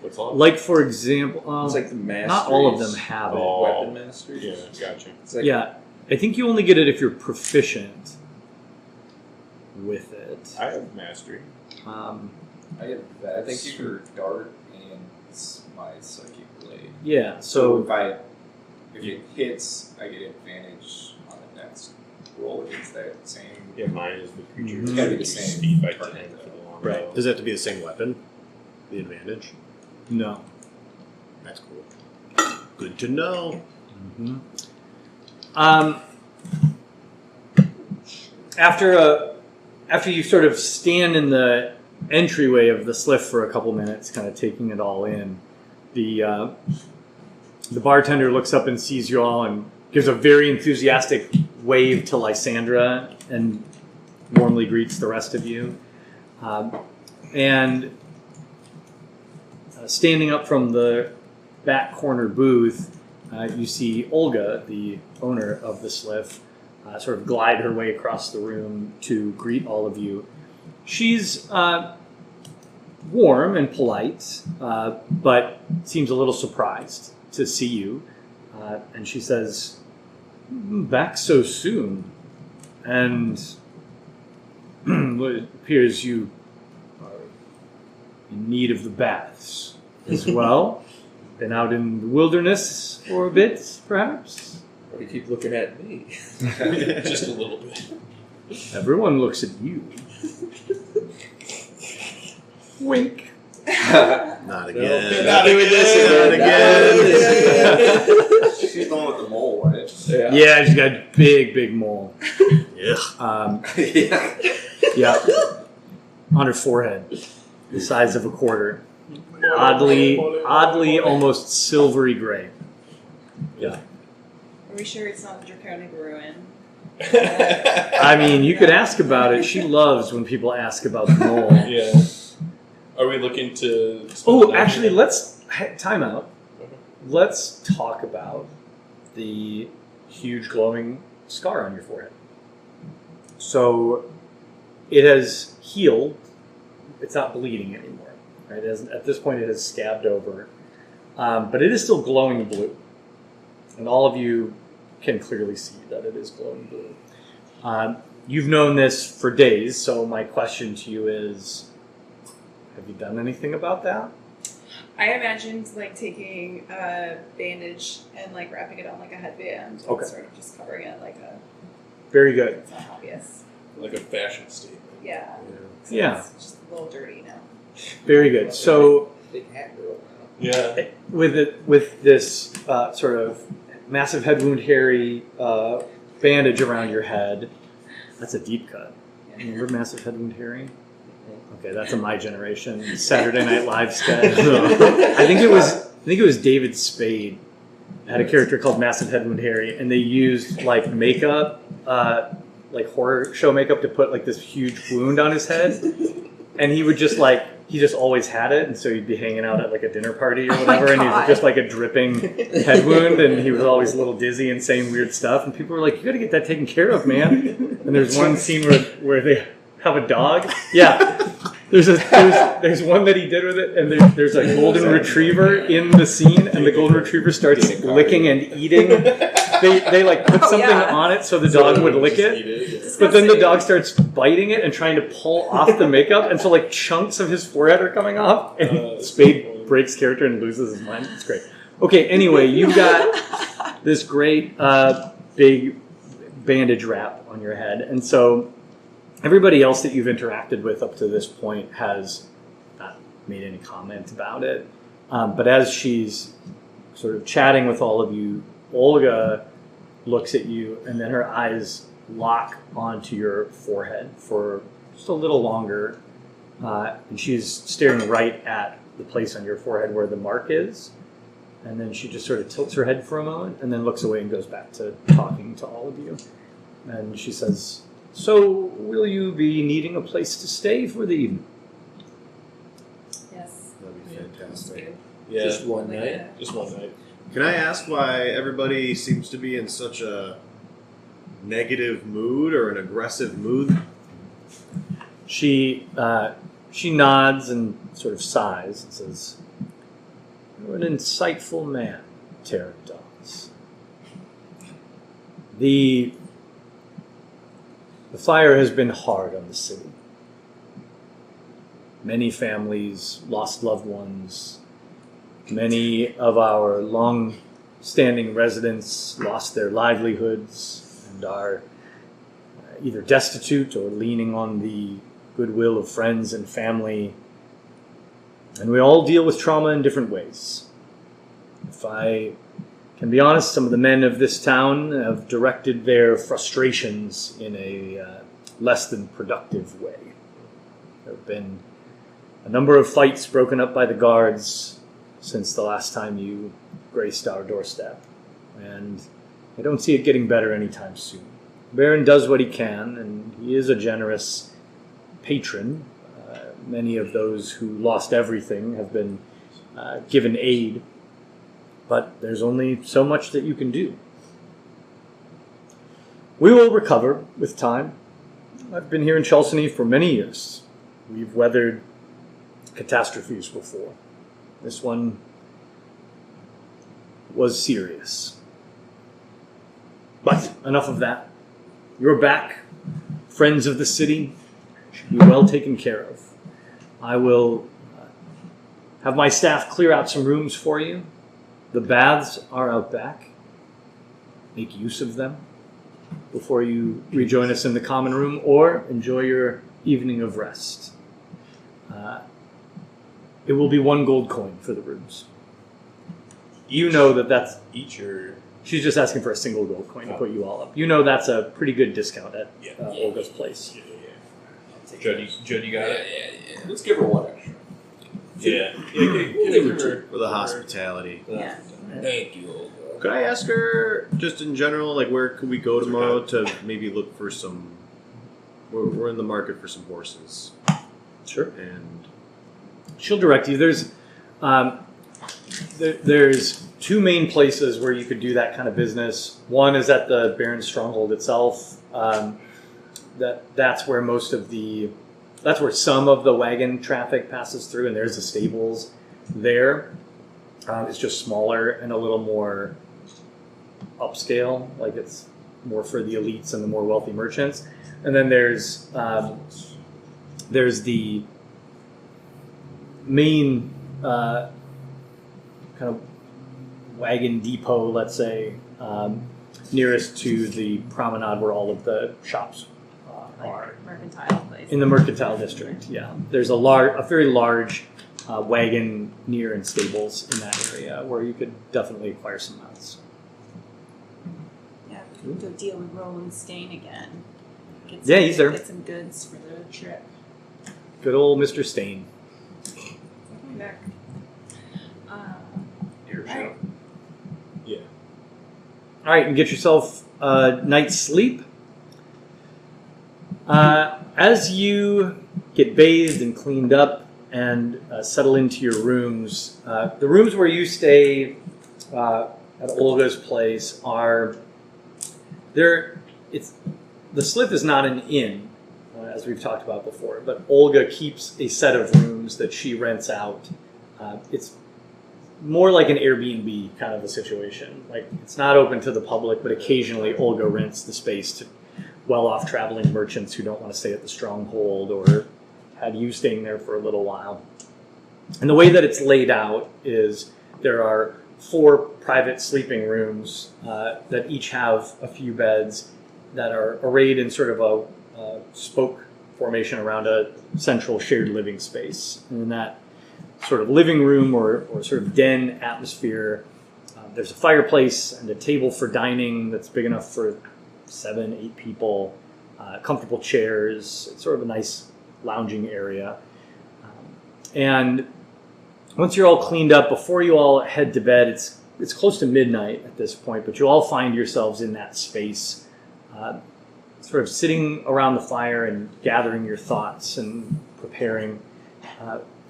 What's all? like for example, It's like the masteries. not all of them have it. Oh. Weapon masteries. Yeah, gotcha. It's like, Yeah, I think you only get it if you're proficient with it. I have mastery. I have I Vex think for dart and my psychic blade. Yeah, So so if it hits, I get advantage on the next roll against that same. Yeah, mine is the creature. Mhm. It's gotta be the same Speed by target, 10 though. for the long Right. bow. Does it have to be the same weapon? The advantage? no. That's cool. Good to know. Mm-hmm. After you sort of stand in the entryway of the Sliff for a couple minutes, kind of taking it all in, the bartender looks up and sees you all and gives a very enthusiastic wave to Lysandra and warmly greets the rest of you. And standing up from the back corner booth, you see Olga, the owner of the Sliff, sort of glide her way across the room to greet all of you. She's warm and polite, but seems a little surprised to see you. And she says, "Back so soon. And it appears you are in need of the baths as well. Been out in the wilderness for a bit, perhaps? you keep looking at me. Just a little bit. Everyone looks at you. Wink. Not again. Not doing this Not again. She's the one with the mole, right? Yeah, she's got a big mole. Yeah. Yeah. Yeah. On her forehead. The size of a quarter. Oddly, almost silvery gray. Yeah. Are we sure it's not the Draconic Ruin? I mean, you could ask about it. She loves when people ask about the mole. Yeah. Are we looking to? Oh, actually, let's time out. Let's talk about the huge glowing scar on your forehead. So it has healed. It's not bleeding anymore. Right? At this point, it has scabbed over, but it is still glowing blue, and all of you can clearly see that it is glowing blue. You've known this for days, so my question to you is, have you done anything about that? I imagined like taking a bandage and like wrapping it on like a headband and Okay. sort of just covering it like a. Very good. It's not obvious. Like a fashion statement. Yeah. So Yeah. It's just a little dirty now. Very good. So Big hat girl. Yeah. with this sort of massive head wound, hairy bandage around your head, that's a deep cut. Remember massive head wound, hairy? Okay, that's a My Generation Saturday Night Live sketch. I think it was David Spade had a character called Massive Head Wound Harry, and they used like makeup, like horror show makeup, to put like this huge wound on his head, and he would just like he just always had it, and so he'd be hanging out at like a dinner party or whatever, and he was just like a dripping head wound, and he was always a little dizzy and saying weird stuff, and people were like, "You got to get that taken care of, man." And there's one scene where they have a dog. Yeah. There's one that he did with it, and there's a golden retriever in the scene, and the golden retriever starts licking and eating. They like put something on it so the dog would lick it, but then the dog starts biting it and trying to pull off the makeup, and so like chunks of his forehead are coming off, and Spade breaks character and loses his mind. It's great. Okay, anyway, you've got this great big bandage wrap on your head, and so everybody else that you've interacted with up to this point has not made any comment about it. But as she's sort of chatting with all of you, Olga looks at you, and then her eyes lock onto your forehead for just a little longer. And she's staring right at the place on your forehead where the mark is. And then she just sort of tilts her head for a moment, and then looks away and goes back to talking to all of you. And she says, "So, will you be needing a place to stay for the evening?" Yes. That'd be fantastic. Yeah. Just one night. Just one night. Can I ask why everybody seems to be in such a negative mood or an aggressive mood? She nods and sort of sighs and says, "You're an insightful man, Pterodons. The fire has been hard on the city. Many families lost loved ones. Many of our long-standing residents lost their livelihoods and are either destitute or leaning on the goodwill of friends and family. And we all deal with trauma in different ways. If I can be honest, some of the men of this town have directed their frustrations in a less than productive way. There have been a number of fights broken up by the guards since the last time you graced our doorstep, and I don't see it getting better anytime soon. Baron does what he can, and he is a generous patron. Many of those who lost everything have been given aid, but there's only so much that you can do. We will recover with time. I've been here in Chalceny for many years. We've weathered catastrophes before. This one was serious. But enough of that. You're back, friends of the city. Should be well taken care of. I will have my staff clear out some rooms for you. The baths are out back. Make use of them before you rejoin us in the common room, or enjoy your evening of rest. It will be 1 gold coin for the rooms. You know that's... Each or... She's just asking for a single gold coin to put you all up. You know that's a pretty good discount at Olga's place. Judd, you got it? Yeah. Let's give her one extra. Yeah. Give her For the hospitality. Yeah. Thank you, Olga. Could I ask her, just in general, like where could we go tomorrow to maybe look for some? We're in the market for some horses, Sure. and She'll direct you. There's two main places where you could do that kind of business. One is at the Baron Stronghold itself. That's where that's where some of the wagon traffic passes through, and there's the stables there. It's just smaller and a little more upscale, like it's more for the elites and the more wealthy merchants. And then there's the main kind of wagon depot, let's say, nearest to the promenade where all of the shops are. Mercantile place. In the mercantile district, yeah. There's a very large wagon near and stables in that area where you could definitely acquire some mounts. Yeah, we can go deal with Roland Stain again. Yeah, he's there. Get some goods for the trip. Good old Mr. Stain. Come back. Airship. Yeah. All right, and get yourself a night's sleep. As you get bathed and cleaned up and settle into your rooms, the rooms where you stay at Olga's place are there. The Slith is not an inn, as we've talked about before, but Olga keeps a set of rooms that she rents out. It's more like an Airbnb kind of a situation. Like, it's not open to the public, but occasionally Olga rents the space to well-off traveling merchants who don't want to stay at the Stronghold or have you staying there for a little while. And the way that it's laid out is there are 4 private sleeping rooms that each have a few beds that are arrayed in sort of a spoke formation around a central shared living space. And in that sort of living room or sort of den atmosphere, there's a fireplace and a table for dining that's big enough for 7, 8 people, comfortable chairs. It's sort of a nice lounging area. And once you're all cleaned up, before you all head to bed, it's close to midnight at this point, but you all find yourselves in that space, sort of sitting around the fire and gathering your thoughts and preparing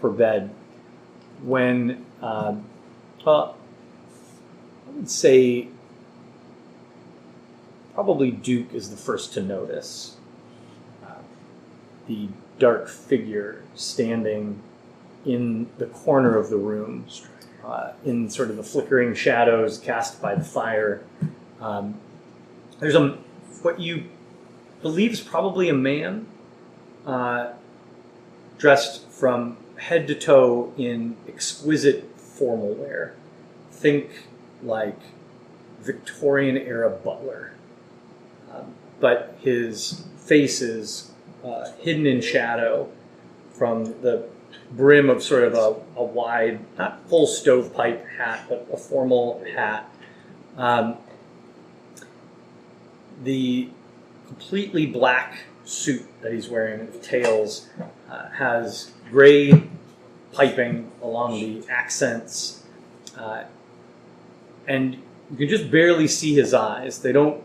for bed. When, I would say probably Duke is the first to notice the dark figure standing in the corner of the room, in sort of the flickering shadows cast by the fire. There's what you believe is probably a man, dressed from head to toe in exquisite formal wear. Think like Victorian era butler. But his face is hidden in shadow from the brim of sort of a wide, not full stovepipe hat, but a formal hat. The completely black suit that he's wearing with tails has gray piping along the accents, and you can just barely see his eyes. They don't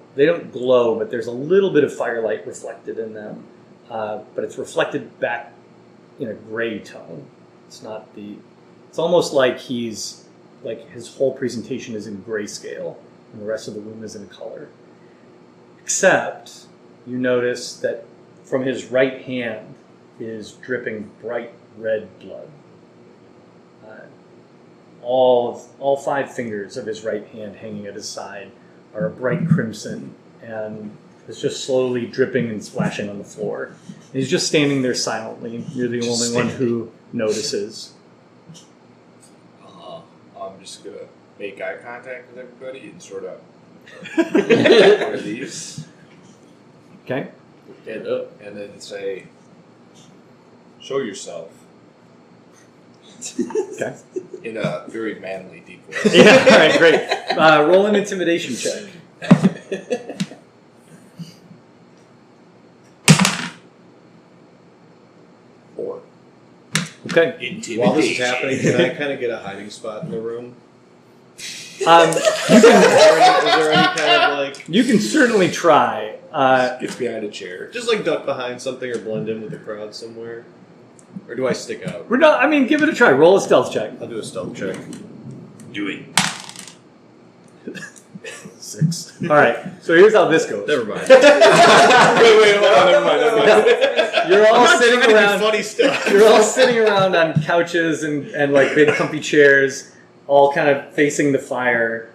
glow, but there's a little bit of firelight reflected in them, but it's reflected back in a gray tone. It's almost like his whole presentation is in grayscale, and the rest of the room is in color. Except you notice that from his right hand is dripping bright red blood. All 5 fingers of his right hand hanging at his side are a bright crimson, and it's just slowly dripping and splashing on the floor. And he's just standing there silently. You're the only one who notices. I'm just gonna make eye contact with everybody and sort of one of these, Okay? and then say, "Show yourself." Okay. In a very manly, deep voice. Yeah, all right, great. Roll an intimidation check. Or Okay. intimidation. While this is happening, can I kind of get a hiding spot in the room? You can Is there any kind of like you can certainly try. Gets behind a chair. just like duck behind something or blend in with the crowd somewhere? Or do I stick out? We're not. I mean, give it a try. Roll a stealth check. I'll do a stealth check. Do it. 6. All right. So here's how this goes. Never mind. Wait, hold on. Never mind. You're all I'm sitting trying to do around. funny stuff. You're all sitting around on couches and like big comfy chairs, all kind of facing the fire.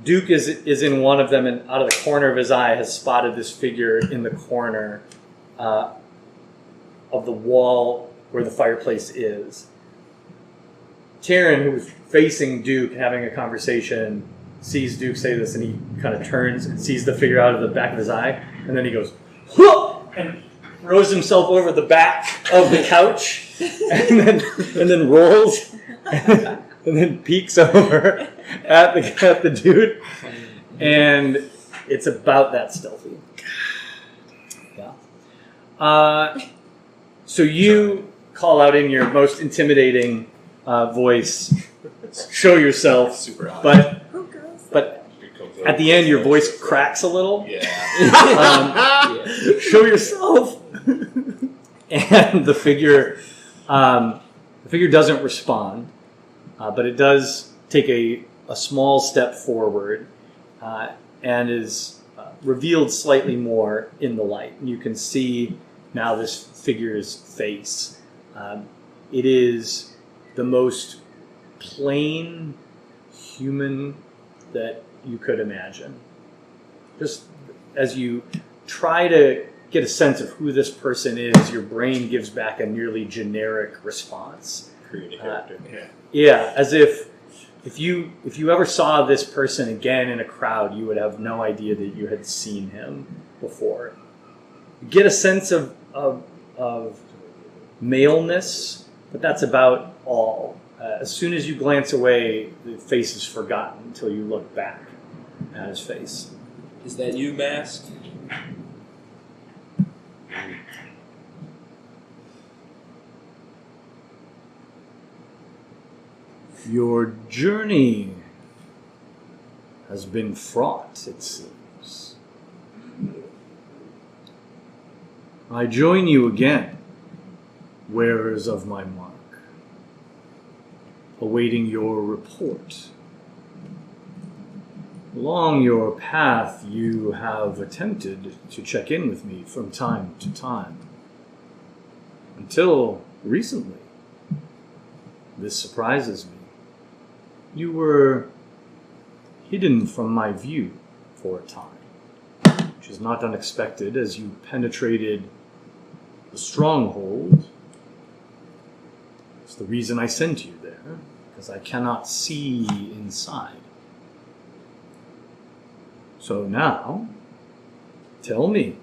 Duke is in one of them, and out of the corner of his eye has spotted this figure in the corner of the wall where the fireplace is. Taryn, who was facing Duke, having a conversation, sees Duke say this, and he kind of turns and sees the figure out of the back of his eye, and then he goes, "Whoa!" and throws himself over the back of the couch, and then rolls, and then peeks over at the dude, and it's about that stealthy. Yeah. So you call out in your most intimidating voice, show yourself, Super hot. but Oh, girls. at the end your voice cracks a little. Yeah. Show yourself, and the figure doesn't respond, but it does take a small step forward and is revealed slightly more in the light. You can see now this figure's face. It is the most plain human that you could imagine. Just as you try to get a sense of who this person is, your brain gives back a nearly generic response. Create a character. Yeah, as if you ever saw this person again in a crowd, you would have no idea that you had seen him before. You get a sense of maleness, but that's about all. As soon as you glance away, the face is forgotten until you look back at his face. Is that you, Mask? Your journey has been fraught, it seems. I join you again, wearers of my mark, awaiting your report. Along your path, you have attempted to check in with me from time to time. Until recently. This surprises me. You were hidden from my view for a time, which is not unexpected as you penetrated the stronghold. It's the reason I sent you there, because I cannot see inside. So now, tell me,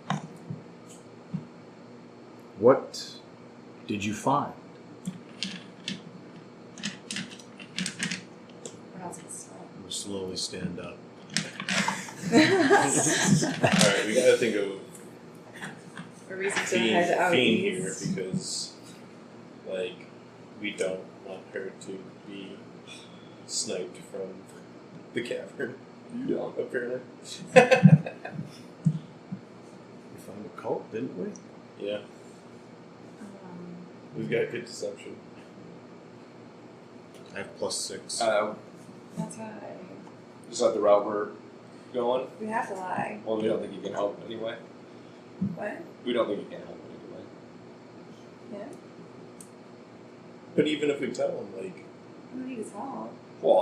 what did you find? I'm gonna slowly stand up. Alright, we gotta think of A reason to head out Fiend here east. because, like, we don't want her to be sniped from the cavern. You don't, apparently. We found a cult, didn't we? Yeah, we've got good deception. I have +6. That's high. Is that the route we're going? We have to lie. Well, we don't think you can help anyway. What? We don't think you can help anyway. Yeah? But even if we tell him, like, I don't need his help. Well,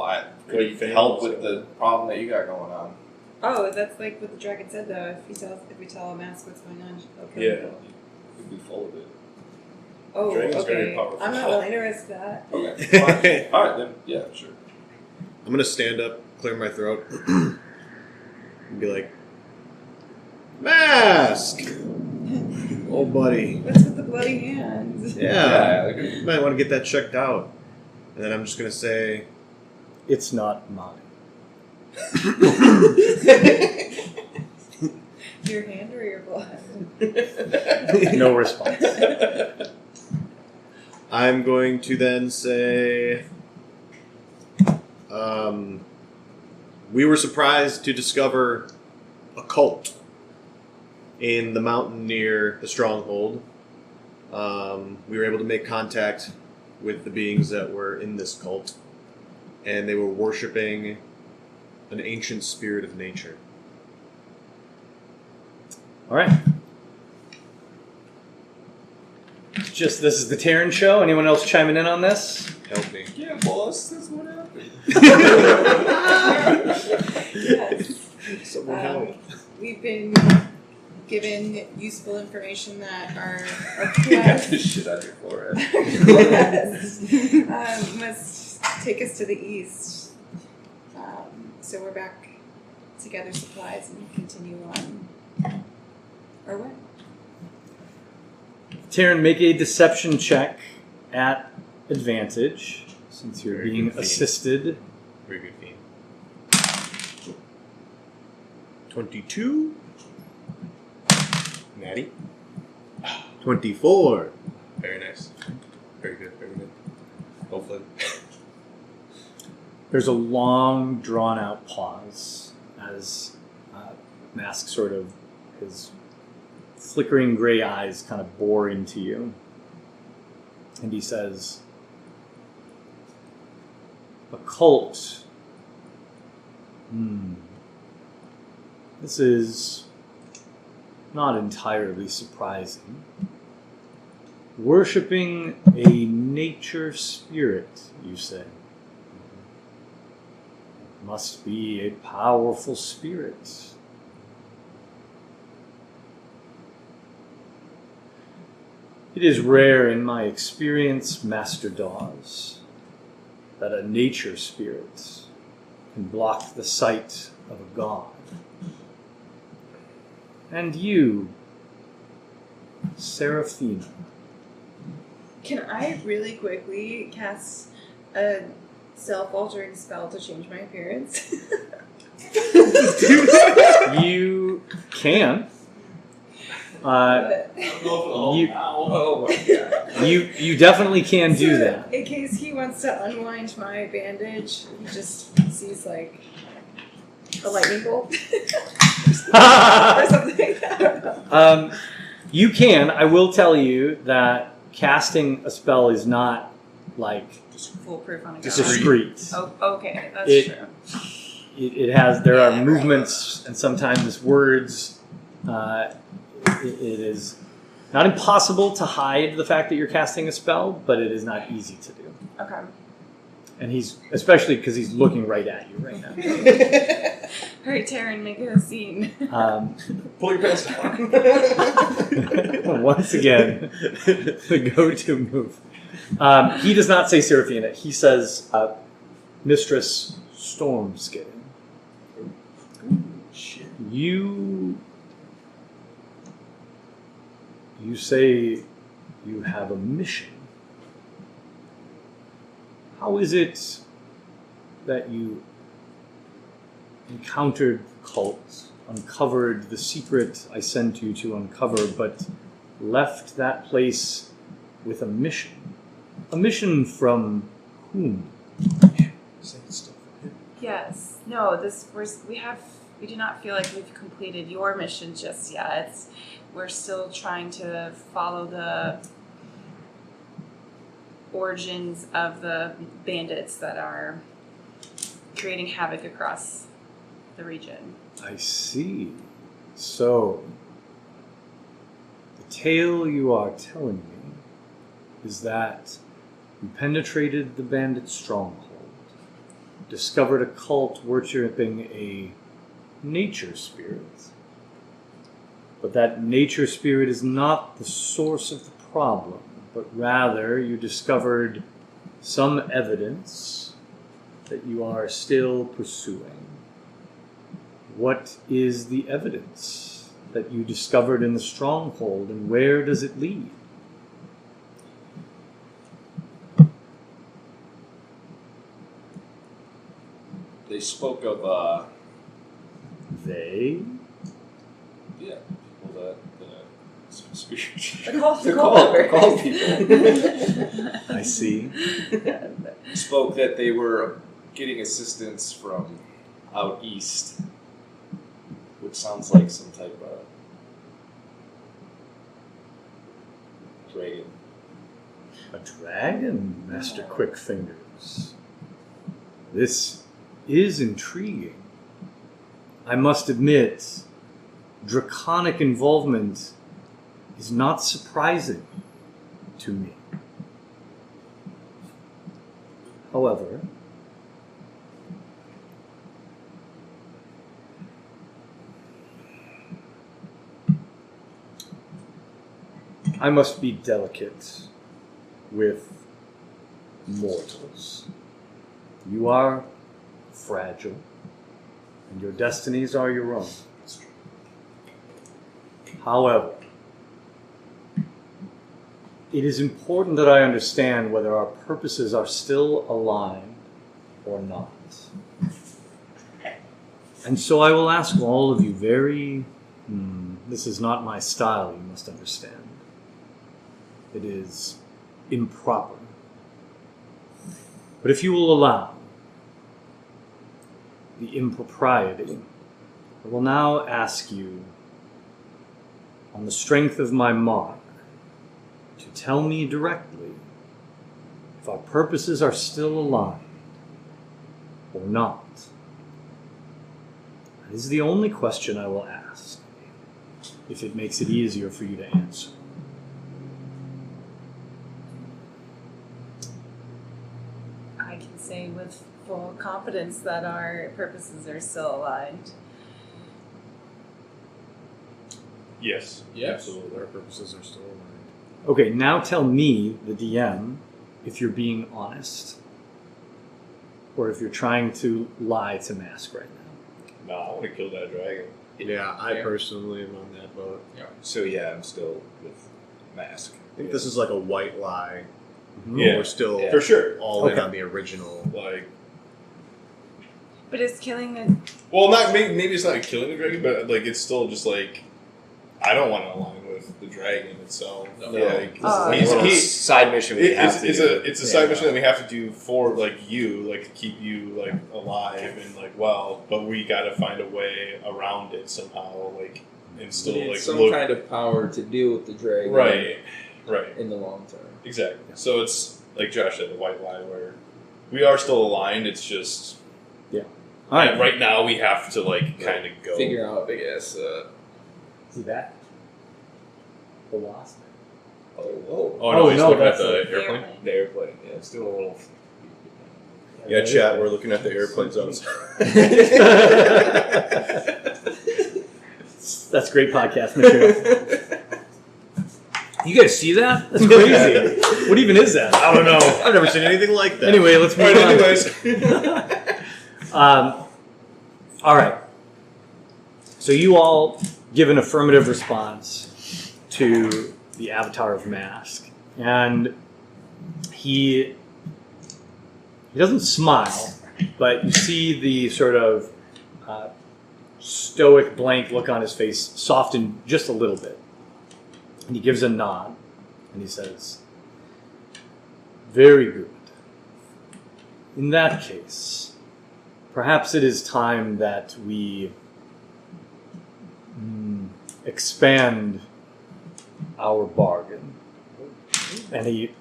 Well, you failed, help so- with the problem that you got going on. Oh, that's like what the dragon said though. If we tell a mask what's going on, they'll kill Yeah. him. You'd be full of it. Oh, Dragon's very okay. powerful. I'm not willing to risk that. Okay. Fine. All right then. Yeah, sure. I'm gonna stand up, clear my throat, and be like, Mask! Oh, buddy. What's with the bloody hands? Yeah. like, You might want to get that checked out. And then I'm just gonna say, It's not mine. Your hand or your blood? No response. I'm going to then say, We were surprised to discover a cult in the mountain near the stronghold. We were able to make contact with the beings that were in this cult, and they were worshiping an ancient spirit of nature. All right. This is the Terran show. Anyone else chiming in on this? Help me. Yeah, boss, that's what happened. Yes. Someone help. We've been given useful information that our You got quest this shit on your forehead. must take us to the east. So we're back to gather supplies and continue on our way. Terran, make a deception check at advantage, since you're Very being good feat. assisted. Very good feat. 22. Natty. 24. Very nice. Very good. Very good. Hopefully. There's a long, drawn-out pause as Mask sort of, his flickering gray eyes kind of bore into you. And he says, "A cult. This is not entirely surprising. Worshipping a nature spirit, you say. Must be a powerful spirit. It is rare in my experience, Master Dawes, that a nature spirit can block the sight of a god. And you, Seraphina." Can I really quickly cast a self-altering spell to change my appearance? You can. Oh my god. You definitely can do that. In case he wants to unwind my bandage, he just sees like a lightning bolt or something. You can. I will tell you that casting a spell is not like Foolproof on a god. discreet. Oh, okay, that's It- true. It has. There Yeah, are right. movements and sometimes words. It is not impossible to hide the fact that you're casting a spell, but it is not easy to do. Okay. And he's especially because he's looking right at you right now. All right, Taryn, make a scene. Pull your pants down. Once again, the go-to move. He does not say Seraphina. He says Mistress Stormskin. Shit. You say you have a mission. How is it that you encountered cults, uncovered the secret I sent you to uncover, but left that place with a mission? A mission from whom? Yes. No, we do not feel like we've completed your mission just yet. We're still trying to follow the origins of the bandits that are creating havoc across the region. I see. So, the tale you are telling me is that you penetrated the bandit stronghold, discovered a cult worshipping a nature spirit, but that nature spirit is not the source of the problem, but rather you discovered some evidence that you are still pursuing. What is the evidence that you discovered in the stronghold, and where does it lead? They spoke of, They? yeah, people that speak. The call Call people. I see. Spoke that they were getting assistance from out east, which sounds like some type of dragon. A dragon, Master Quickfingers. This is intriguing. I must admit, draconic involvement is not surprising to me. However, I must be delicate with mortals. You are fragile, and your destinies are your own. However, it is important that I understand whether our purposes are still aligned or not. And so I will ask all of you very... this is not my style, you must understand. It is improper. But if you will allow the impropriety, I will now ask you, on the strength of my mark, to tell me directly if our purposes are still aligned or not. That is the only question I will ask, if it makes it easier for you to answer. I can say with full confidence that our purposes are still aligned. Yes. Absolutely. Our purposes are still aligned. Okay, now tell me, the DM, if you're being honest, or if you're trying to lie to Mask right now. No, I want to kill that dragon. Yeah, I personally am on that boat. Yeah. So yeah, I'm still with Mask. I think this is like a white lie. Yeah. We're still For sure. all in Okay. on the original. Like, But is killing the... well, not maybe it's not killing the dragon, but like it's still just like I don't want to align with the dragon itself. No. Like, Oh, he's, It's a he, side mission we have to do. it's a side mission that we have to do for like you, like to keep you like alive and like well, but we got to find a way around it somehow, like and still Need like some look kind of power to deal with the dragon right. in the long term. Exactly. So it's like Josh said, the white lie where we are still aligned. It's just All right. right now we have to like kind of go Figure out. Big ass. See that? The wasp. Oh Oh, no, he's no, looking at that's the the airplane. The airplane. Yeah, it's still a little. Yeah, chat, we're looking at the airplane zones. That's great podcast material. You guys see that? That's crazy. What even is that? I don't know. I've never seen anything like that. Anyway, let's move Alright, on. anyways. All right. So you all give an affirmative response to the avatar of Mask, and he doesn't smile, but you see the sort of stoic, blank look on his face soften just a little bit, and he gives a nod, and he says, "Very good. In that case, perhaps it is time that we expand our bargain." And he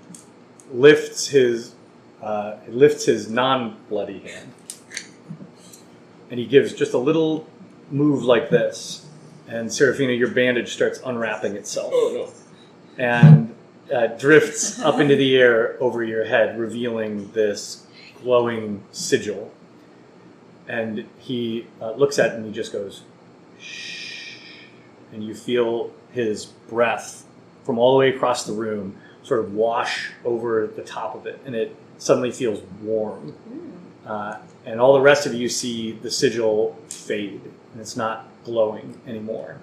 lifts his non-bloody hand, and he gives just a little move like this, and Serafina, your bandage starts unwrapping itself. Oh And drifts up into the air over your head, revealing this glowing sigil. And he looks at it and he just goes, shh. And you feel his breath from all the way across the room sort of wash over the top of it, and it suddenly feels warm. And all the rest of you see the sigil fade, and it's not glowing anymore.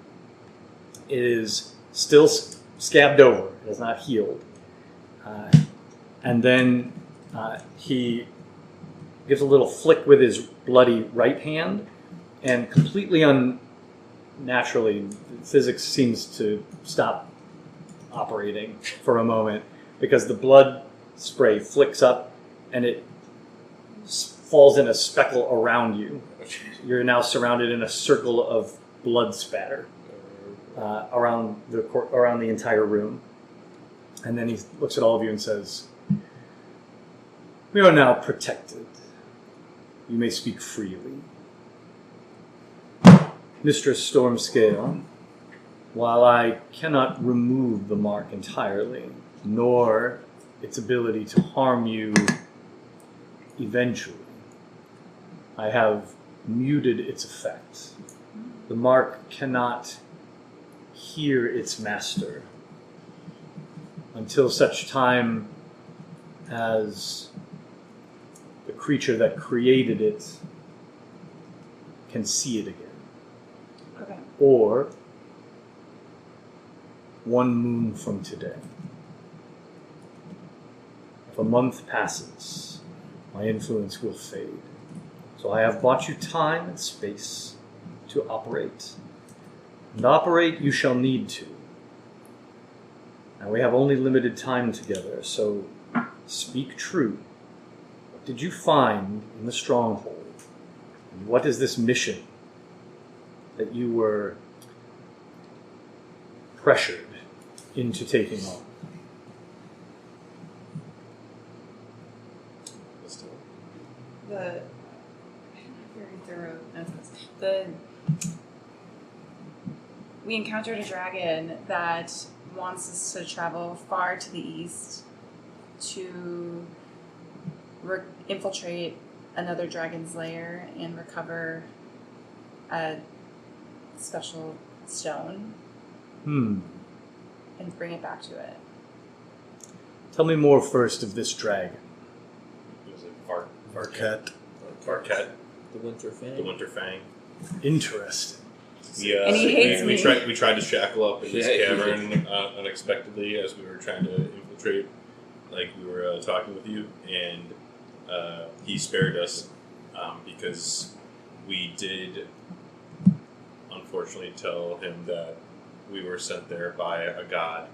It is still scabbed over. It has not healed. And then he gives a little flick with his bloody right hand, and completely unnaturally, physics seems to stop operating for a moment, because the blood spray flicks up and it falls in a speckle around you. You're now surrounded in a circle of blood spatter around the entire room. And then he looks at all of you and says, "We are now protected. You may speak freely. Mistress Stormscale, while I cannot remove the mark entirely, nor its ability to harm you eventually, I have muted its effect. The mark cannot hear its master until such time as the creature that created it can see it again. Okay. Or 1 moon from today. If a month passes, my influence will fade. So I have bought you time and space to operate. And operate you shall need to. Now we have only limited time together, so speak true. What did you find in the stronghold? And what is this mission that you were pressured into taking on?" The very thorough notes. We encountered a dragon that wants us to travel far to the east to infiltrate another dragon's lair and recover a special stone and bring it back to it. Tell me more first of this dragon. Was it Varket? The Winter Fang. The Winter Fang. Interesting. Yeah, And he hates we me. tried to shackle up in this Yeah, cavern unexpectedly as we were trying to infiltrate, like we were talking with you, and he spared us because we did unfortunately tell him that we were sent there by a god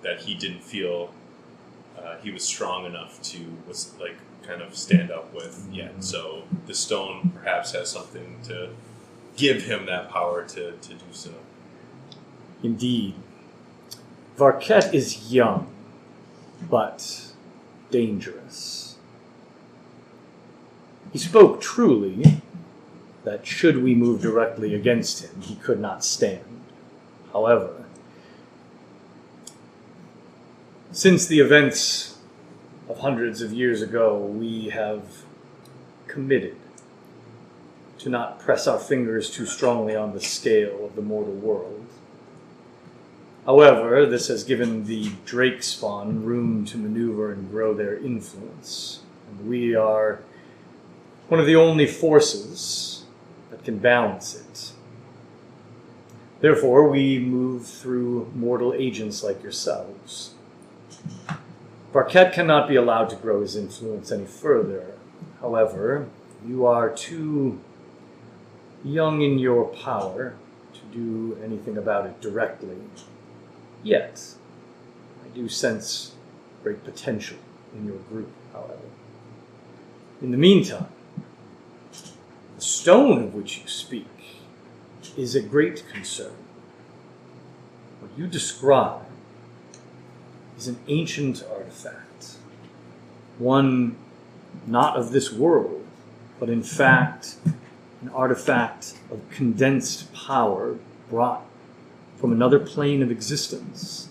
that he didn't feel he was strong enough to kind of stand up with yet. So the stone perhaps has something to give him that power to do so. Indeed. Varket is young, but dangerous. He spoke truly that should we move directly against him, he could not stand. However, since the events of hundreds of years ago, we have committed to not press our fingers too strongly on the scale of the mortal world. However, this has given the Drake spawn room to maneuver and grow their influence. And we are one of the only forces that can balance it. Therefore, we move through mortal agents like yourselves. Varket cannot be allowed to grow his influence any further. However, you are too young in your power to do anything about it directly. Yet, I do sense great potential in your group, however. In the meantime, the stone of which you speak is a great concern. What you describe is an ancient artifact, one not of this world, but in fact an artifact of condensed power brought from another plane of existence,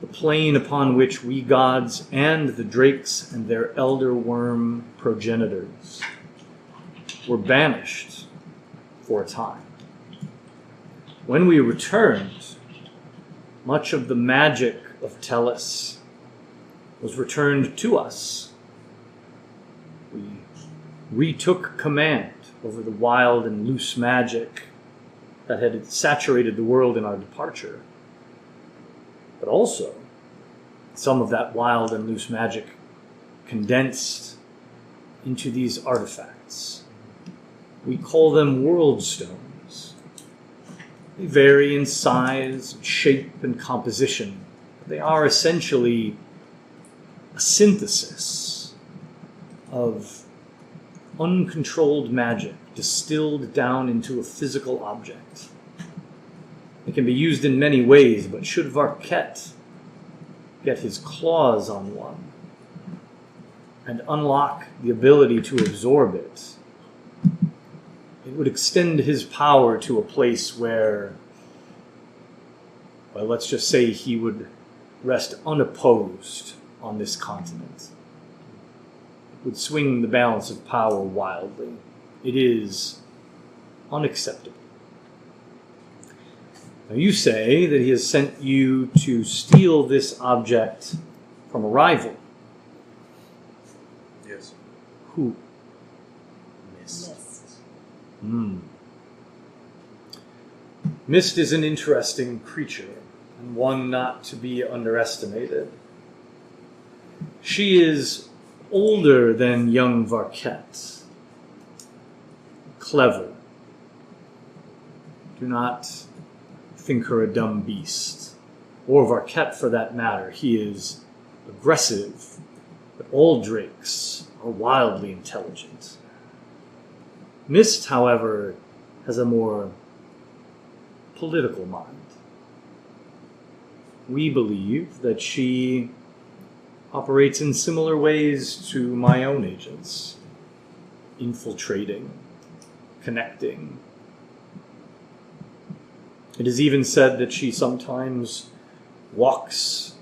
the plane upon which we gods and the drakes and their elder worm progenitors were banished for a time. When we returned, much of the magic of Tellus was returned to us. We retook command over the wild and loose magic that had saturated the world in our departure. But also, some of that wild and loose magic condensed into these artifacts. We call them world stones. They vary in size, shape, and composition. They are essentially a synthesis of uncontrolled magic distilled down into a physical object. It can be used in many ways, but should Varket get his claws on one and unlock the ability to absorb it, it would extend his power to a place where, well, let's just say he would rest unopposed on this continent. It would swing the balance of power wildly. It is unacceptable. Now you say that he has sent you to steal this object from a rival. Yes. Who? Mist. Mist is an interesting creature, and one not to be underestimated. She is older than young Varket. Clever. Do not think her a dumb beast. Or Varket, for that matter. He is aggressive, but all drakes are wildly intelligent. Mist, however, has a more political mind. We believe that she operates in similar ways to my own agents, infiltrating, connecting. It is even said that she sometimes walks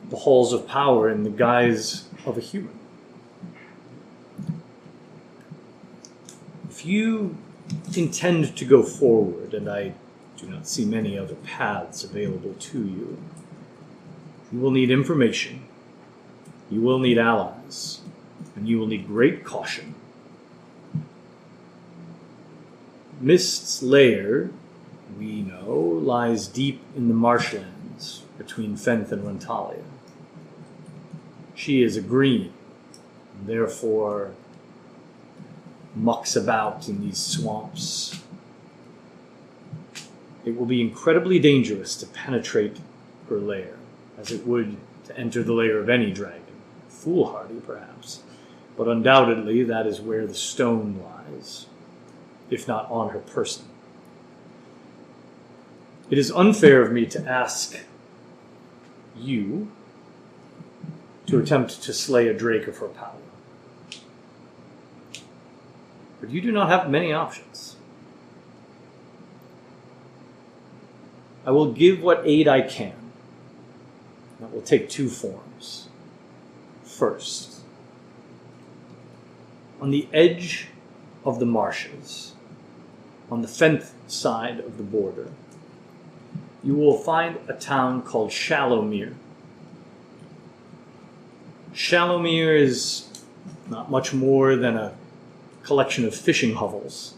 the halls of power in the guise of a human. If you intend to go forward, and I do not see many other paths available to you, you will need information, you will need allies, and you will need great caution. Mist's lair, we know, lies deep in the marshlands between Fenth and Rantalia. She is a green, and therefore mucks about in these swamps. It will be incredibly dangerous to penetrate her lair, as it would to enter the lair of any dragon. Foolhardy, perhaps, but undoubtedly that is where the stone lies, if not on her person. It is unfair of me to ask you to attempt to slay a drake of her power. But you do not have many options. I will give what aid I can. That will take two forms. First, on the edge of the marshes, on the Fenth side of the border, you will find a town called Shallowmere. Shallowmere is not much more than a collection of fishing hovels.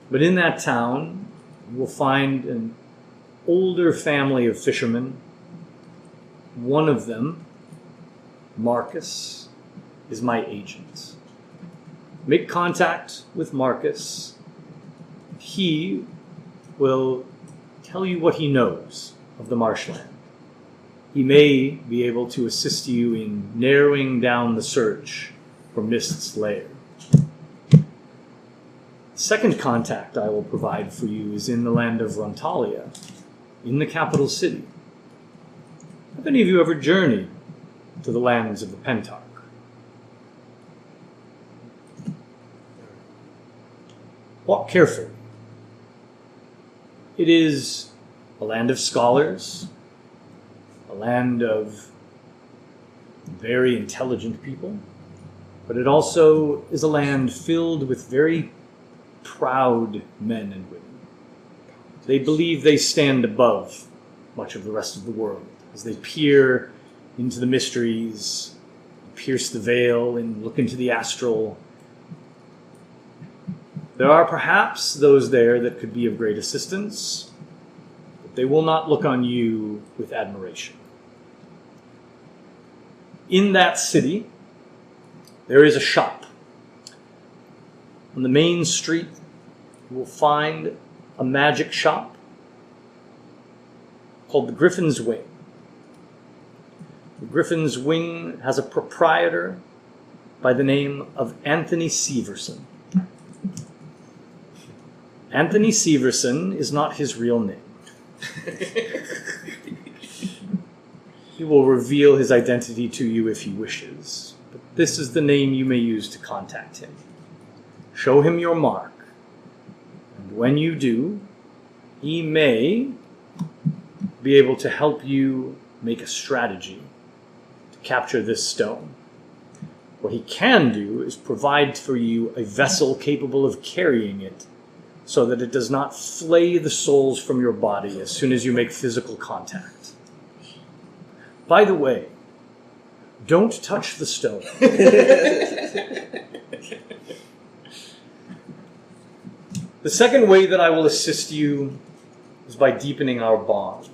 But in that town, you will find an older family of fishermen. One of them, Marcus, is my agent. Make contact with Marcus. He will tell you what he knows of the marshland. He may be able to assist you in narrowing down the search for Mist's lair. The second contact I will provide for you is in the land of Rantalia, in the capital city. Have any of you ever journeyed to the lands of the Pentarch? Walk carefully. It is a land of scholars, a land of very intelligent people, but it also is a land filled with very proud men and women. They believe they stand above much of the rest of the world as they peer into the mysteries, pierce the veil, and look into the astral. There are perhaps those there that could be of great assistance, but they will not look on you with admiration. In that city, there is a shop. On the main street, you will find a magic shop called the Griffin's Wing. The Griffin's Wing has a proprietor by the name of Anthony Severson. Anthony Severson is not his real name. He will reveal his identity to you if he wishes, but this is the name you may use to contact him. Show him your mark, and when you do, he may be able to help you make a strategy to capture this stone. What he can do is provide for you a vessel capable of carrying it so that it does not flay the souls from your body as soon as you make physical contact. By the way, don't touch the stone. The second way that I will assist you is by deepening our bond.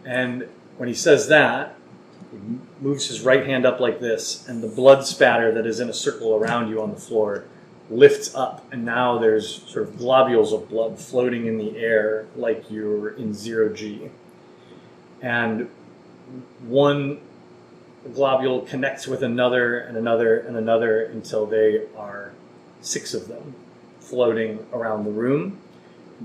And when he says that, he moves his right hand up like this, and the blood spatter that is in a circle around you on the floor lifts up, and now there's sort of globules of blood floating in the air like you're in 0G. And one globule connects with another and another and another until they are 6 of them floating around the room.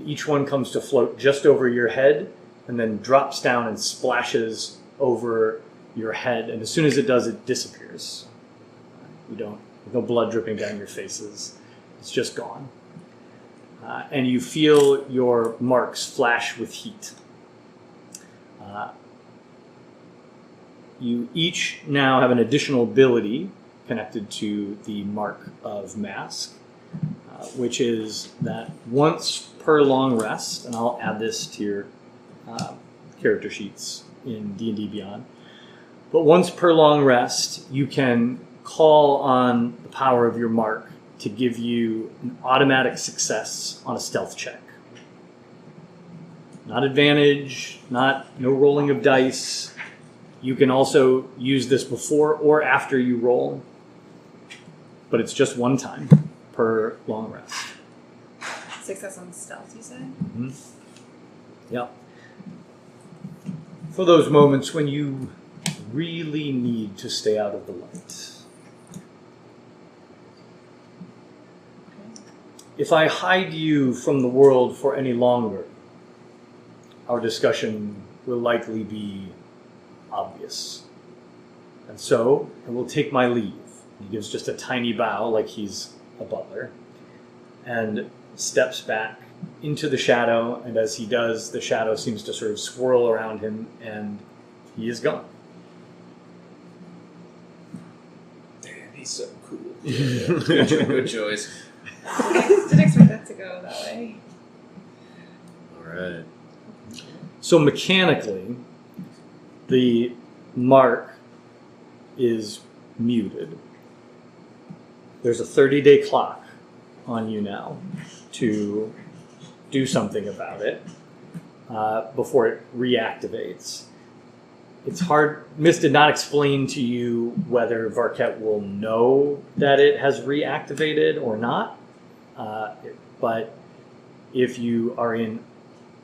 Each one comes to float just over your head and then drops down and splashes over your head. And as soon as it does, it disappears. There's no blood dripping down your faces. It's just gone. And you feel your marks flash with heat. You each now have an additional ability connected to the mark of mask, which is that once per long rest, and I'll add this to your character sheets in D&D Beyond, but once per long rest, you can call on the power of your mark to give you an automatic success on a stealth check. Not advantage, no rolling of dice. You can also use this before or after you roll, but it's just one time per long rest. Success on stealth, you said? Mm-hmm. Yep. For those moments when you really need to stay out of the light. If I hide you from the world for any longer, our discussion will likely be obvious. And so I will take my leave. He gives just a tiny bow like he's a butler and steps back into the shadow, and as he does, the shadow seems to sort of swirl around him and he is gone. Damn, he's so cool. Good choice. Didn't expect that to go that way. All right. So mechanically, the mark is muted. There's a 30-day clock on you now to do something about it before it reactivates. It's hard. Mist did not explain to you whether Varket will know that it has reactivated or not. But if you are in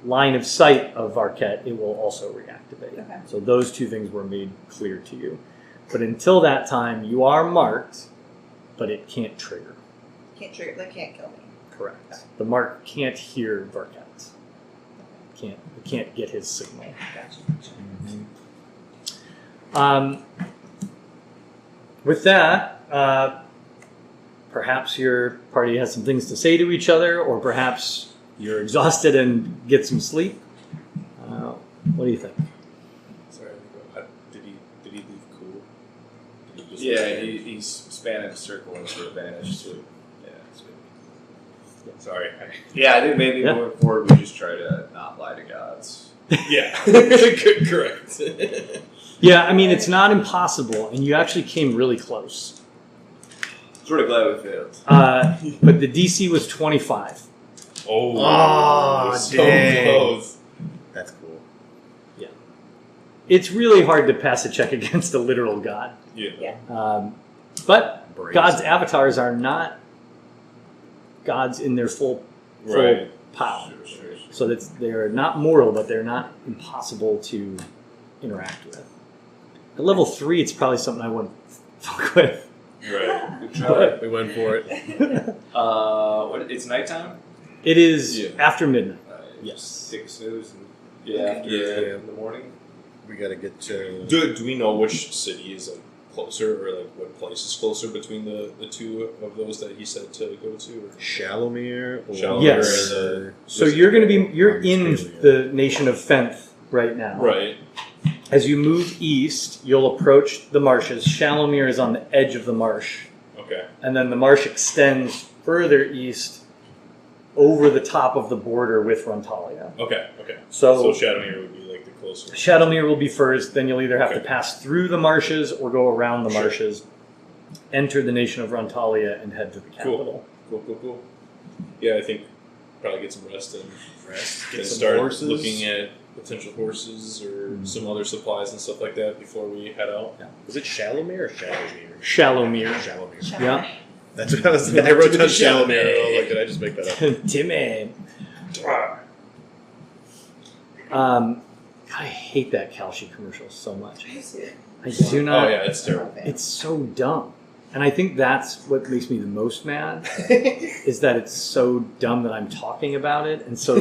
line of sight of Varket, it will also reactivate. Okay. So those two things were made clear to you. But until that time, you are marked, but it can't trigger. Can't trigger, that can't kill me. Correct. The mark can't hear Varket. It can't get his signal. With that, perhaps your party has some things to say to each other, or perhaps you're exhausted and get some sleep. What do you think? Sorry, did he leave cool? Did he just Yeah, he's spanning a circle and sort of vanished too. Yeah, sweet. Sorry. Yeah, I think maybe Yeah. going forward we just try to not lie to gods. Yeah. Correct. Yeah, I mean, it's not impossible, and you actually came really close. Sort of glad we failed. But the DC was 25. Oh, so dang. close. That's cool. It's really hard to pass a check against a literal god. Yeah. But Brazen. God's avatars are not gods in their full Right. power. Sure. So that they're not mortal, but they're not impossible to interact with. At level 3, it's probably something I wouldn't fuck with. Right. Good try. We went for it. It's nighttime. It is Yeah. after midnight. Yes. Take a snooze and after Yeah. in the morning. We gotta get to. Do we know which city is like closer, or like what place is closer between the two of those that he said to go to? Or? Shalomir? Or Shalomir Yes. or- So you're in the nation of Fenth right now. Right. As you move east, you'll approach the marshes. Shalomir is on the edge of the marsh. Okay. And then the marsh extends further east over the top of the border with Rontalia. Okay. So, So Shadowmere would be like the closer. Shadowmere will be first, then you'll either have to Okay. pass through the marshes or go around the Sure. marshes, enter the nation of Rontalia, and head to the capital. Cool. Yeah, I think probably get some rest and Get some start horses. looking at potential horses or some other supplies and stuff like that before we head out. Was it Shalomir or Shadowmere? Shadowmere. Shalomir. Yeah. That's what I was. I wrote down Shalomir. I was like, did I just make that up? Timmy. I hate that Kalshi commercial so much. I do not. Oh yeah, it's terrible. It's so dumb. And I think that's what makes me the most mad, is that it's so dumb that I'm talking about it. And so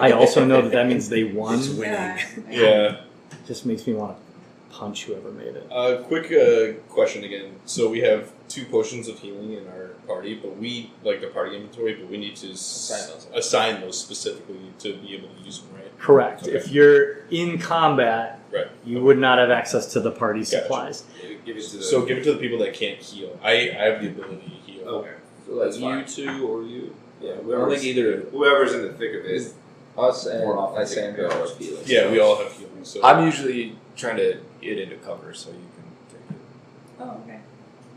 I also know that means they won. It's winning. Yeah. It just makes me want to punch whoever made it. Quick question again. So we have 2 potions of healing in our party, but we like the party inventory, but we need to assign those specifically to be able to use them, right? Correct. Okay. If you're in combat, Right. you would not have access to the party Gotcha. supplies. Give it to the. So give it to the people that can't heal. I have the ability to heal. Okay. So like That's you fine. two or you. Yeah, I don't think either whoever's in the thick of it. us and More often Lysander taken are care of. feeling. Yeah, we all have healing. So I'm usually trying to get into cover so you can take it. Oh, okay.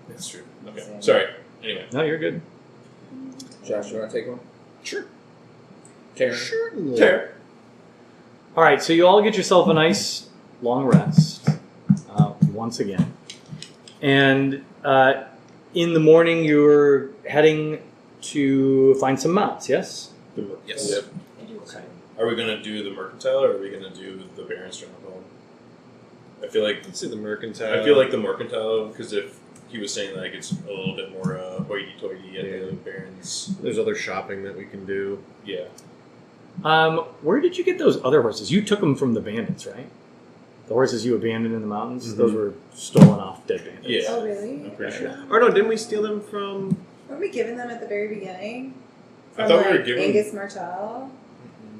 that's true. Okay. Sorry. Anyway. No, you're good. Josh, you want to take one? Sure. Karen. Sure. All right, so you all get yourself a nice long rest once again. And in the morning, you're heading to find some mounts, yes? Yes. Yep. Okay. Are we gonna do the mercantile, or are we gonna do the Baron's stronghold? I feel like Let's see the mercantile. I feel like the mercantile, because if he was saying like it's a little bit more hoity-toity at the Baron's, There's other shopping that we can do. yeah. Where did you get those other horses? You took them from the bandits, right? The horses you abandoned in the mountains? Mhm. Those were stolen off dead bandits. Yeah. Oh, really? I'm pretty sure. Or no, didn't we steal them from? Weren't we given them at the very beginning? I From, thought we were like, given Angus Martel?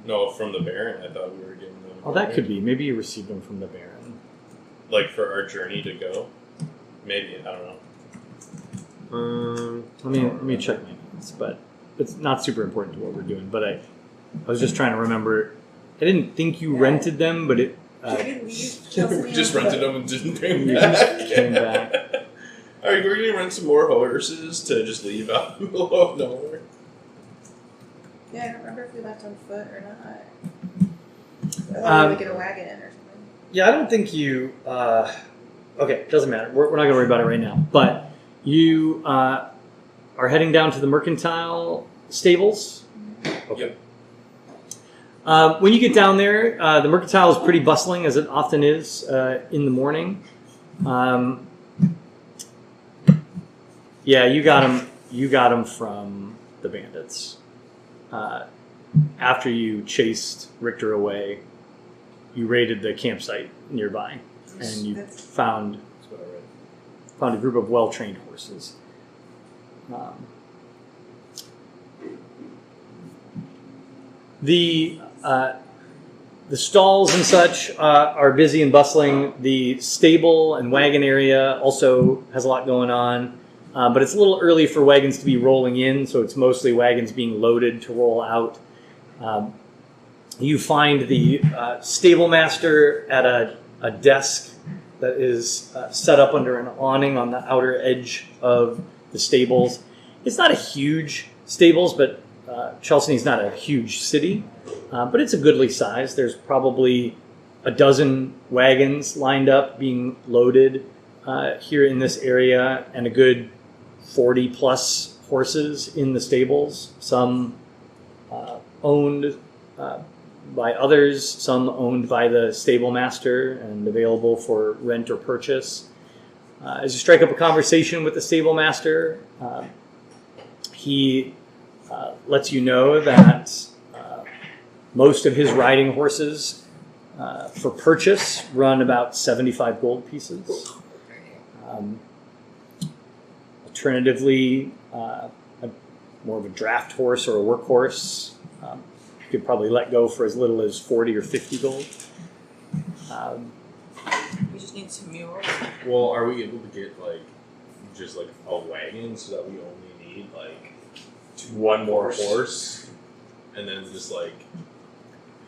no from the Baron. I thought we were giving them. Oh, that could be. Maybe you received them from the Baron. like for our journey to go. Maybe I don't know. Let me check my notes, but it's not super important to what we're doing. But I was just trying to remember. I didn't think you rented them, but it Did we leave Chelsea we just on rented foot? them and didn't bring We them just back. came back. Are we going to rent some more horses to just leave out in the middle of nowhere? Yeah, I don't remember if we left on foot or not. I thought we would get a wagon or something. Yeah, I don't think you. Okay, doesn't matter. We're not going to worry about it right now. But you are heading down to the mercantile stables. Okay. When you get down there, the mercantile is pretty bustling, as it often is in the morning. Yeah, you got him. You got him from the bandits. After you chased Richter away, you raided the campsite nearby, and you That's- found That's what I read. a group of well-trained horses. The stalls and such are busy and bustling. The stable and wagon area also has a lot going on, but it's a little early for wagons to be rolling in, so it's mostly wagons being loaded to roll out. You find the stable master at a desk that is set up under an awning on the outer edge of the stables. It's not a huge stables, but Chelsea is not a huge city, but it's a goodly size. There's probably a dozen wagons lined up being loaded here in this area, and a good 40 plus horses in the stables. Some owned by others, some owned by the stable master and available for rent or purchase. As you strike up a conversation with the stable master, he lets you know that most of his riding horses for purchase run about 75 gold pieces. Alternatively, more of a draft horse or a workhorse, you could probably let go for as little as 40 or 50 gold. We just need some mules. Well, are we able to get just a wagon so that we only need one more horse, and then just the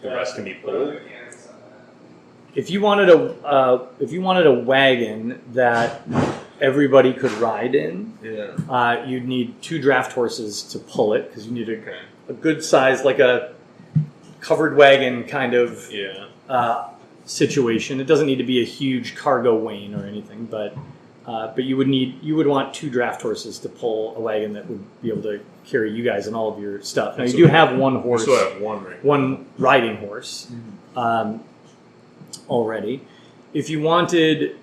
rest can be pulled? If you wanted a wagon that everybody could ride in, you'd need 2 draft horses to pull it, because you need a good size, like a covered wagon kind of situation. It doesn't need to be a huge cargo wain or anything, but you would want 2 draft horses to pull a wagon that would be able to carry you guys and all of your stuff. Now you do have one horse, we still have one, right? one riding horse already. If you wanted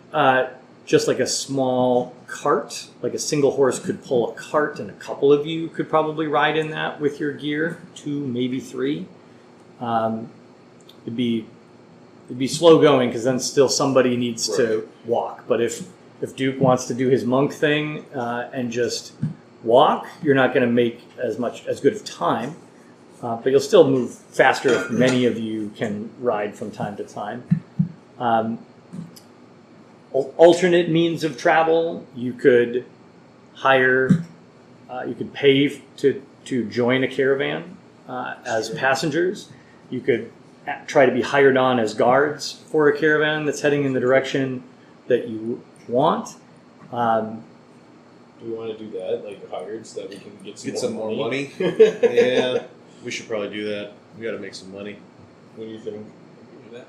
just like a small cart, like a single horse could pull a cart, and a couple of you could probably ride in that with your gear, 2, maybe 3. It'd be slow going, because then still somebody needs to walk. But if Duke wants to do his monk thing and just walk, you're not going to make as good of time, but you'll still move faster if many of you can ride from time to time. Alternate means of travel: you could hire, you could pay to join a caravan as passengers. You could try to be hired on as guards for a caravan that's heading in the direction that you want. Do we want to do that, hired, so that we can get some more money? Yeah, we should probably do that. We got to make some money. What do you think? Do that.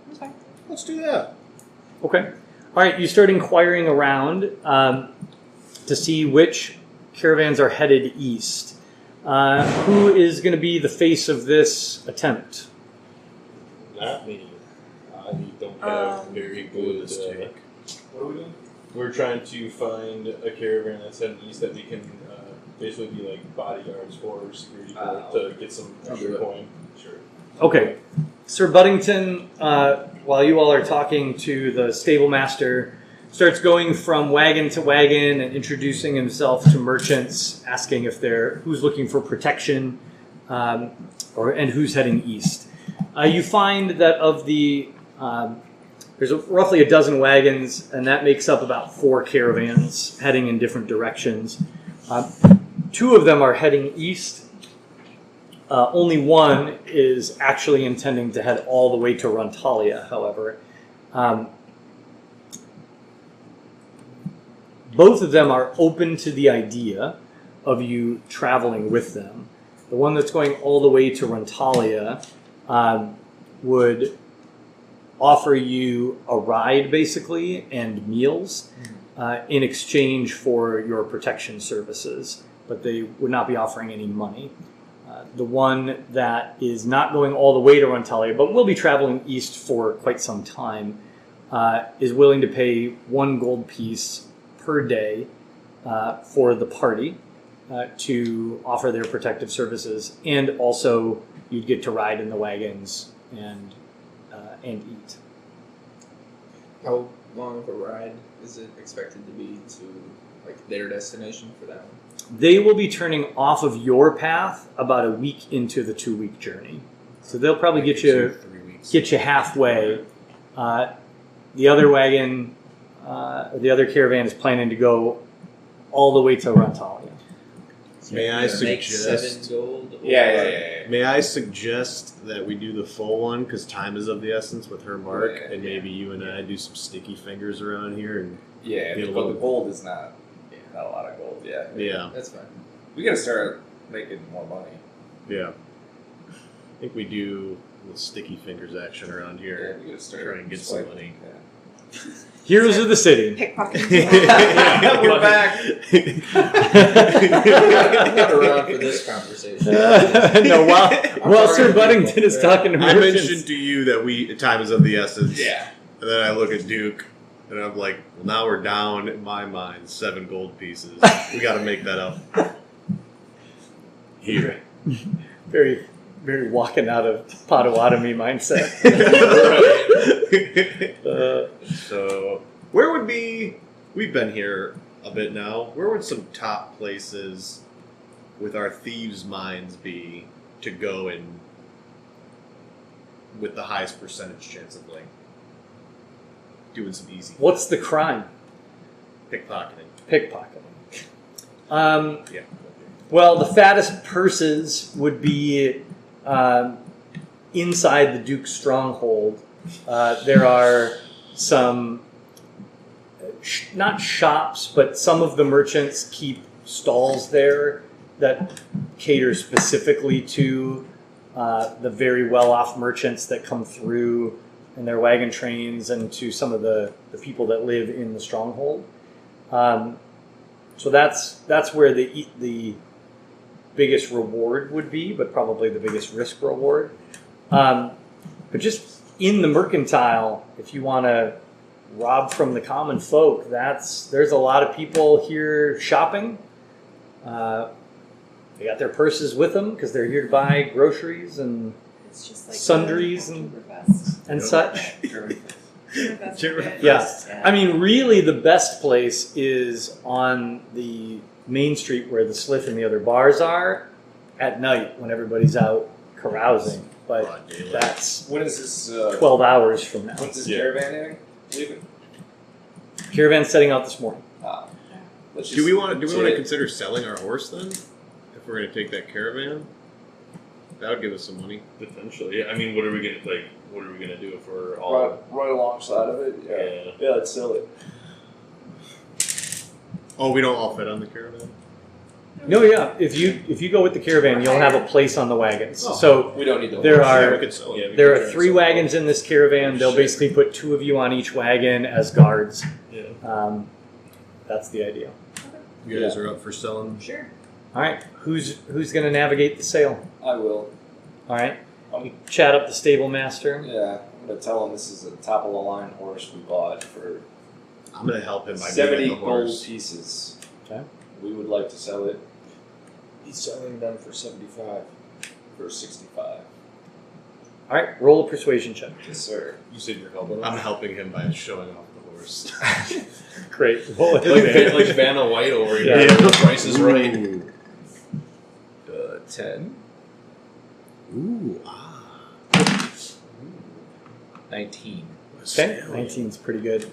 That's fine. Let's do that. Okay. All right, you start inquiring around to see which caravans are headed east. Who is going to be the face of this attempt? Not me. I don't have very good. What are we doing? We're trying to find a caravan that's headed east that we can basically be bodyguards for, or security for, to get some extra coin. Sure. Okay. Sir Buddington, while you all are talking to the stable master, starts going from wagon to wagon and introducing himself to merchants, asking who's looking for protection, and who's heading east. You find that of the there's roughly a dozen wagons, and that makes up about 4 caravans heading in different directions. 2 of them are heading east. Only one is actually intending to head all the way to Rontalia, however. Both of them are open to the idea of you traveling with them. The one that's going all the way to Rontalia would offer you a ride, basically, and meals in exchange for your protection services, but they would not be offering any money. The one that is not going all the way to Rontalia, but will be traveling east for quite some time, is willing to pay 1 gold piece per day for the party to offer their protective services, and also you'd get to ride in the wagons and eat. How long of a ride is it expected to be to their destination for that one? They will be turning off of your path about a week into the 2-week journey, so they'll probably get you halfway. The other wagon, the other caravan, is planning to go all the way to Rontalia. May I suggest? 7 gold? Yeah. May I suggest that we do the full one, because time is of the essence with her mark, and maybe you and I do some sticky fingers around here and Yeah, Get a but little- the gold is not a lot of gold. Yeah, yeah. That's fine. We gotta start making more money. Yeah. I think we do a little sticky fingers action around Yeah, here. we gotta start Try and get some swiping. money. Yeah. Heroes of the city. Pickpocketing. Yeah, We're back. I'm not around for this conversation. No, while Sir Buddington is talking to I merchants. mentioned to you that time is of the essence. Yeah. And then I look at Duke, And I'm like, well, now we're down, in my mind, 7 gold pieces. We got to make that up. Here. Very, very walking out of Potawatomi mindset. So, where would be... We've been here a bit now. Where would some top places with our thieves' minds be to go and with the highest percentage chance of, like, doing some easy What's the crime? pickpocketing? Pickpocketing. Yeah. Well, the fattest purses would be inside the Duke's stronghold. There are some, not shops, but some of the merchants keep stalls there that cater specifically to the very well-off merchants that come through in their wagon trains and to some of the people that live in the stronghold. So that's where the biggest reward would be, but probably the biggest risk reward. But just in the mercantile, if you want to rob from the common folk, there's a lot of people here shopping. They got their purses with them because they're here to buy groceries and It's just like sundries and such. Yeah. Yeah. I mean, really, the best place is on the main street where the Sliff and the other bars are at night when everybody's out carousing. But Broad daylight. that's When is this? 12 hours from now. When's this Yeah. caravan leaving? Caravan setting out this morning. Let's Do we just want to get it. consider selling our horse then? If we're going to take that caravan, that would give us some money. Potentially. I mean, what are we gonna do if we're all? Right alongside of it? Yeah. Yeah, let's sell it. Oh, we don't all fit on the caravan. No, yeah. If you go with the caravan, you'll have a place on the wagons. Oh. So We don't need the There horse. are- Yeah, we could sell it. Yeah, we there could are try 3 and wagons in this caravan. They'll Shit. basically put 2 of you on each wagon as guards. Yeah. That's the idea. You guys are up for selling? Sure. All right. Who's going to navigate the sale? I will. All right. Um, Chat up the stable master. Yeah, I'm gonna tell him this is a top of the line horse we bought for I'm going to help him by 70 giving the gold horse. pieces. Okay. We would like to sell it. He's selling them for 75. For 65. All right. Roll a persuasion check. Yes, sir. You said you're helping him. I'm helping him by showing off the horse. Great. Roll it. like Vanna White over here. Yeah. The Price is Right. 10. Ooh, 19. Okay. 19's pretty good.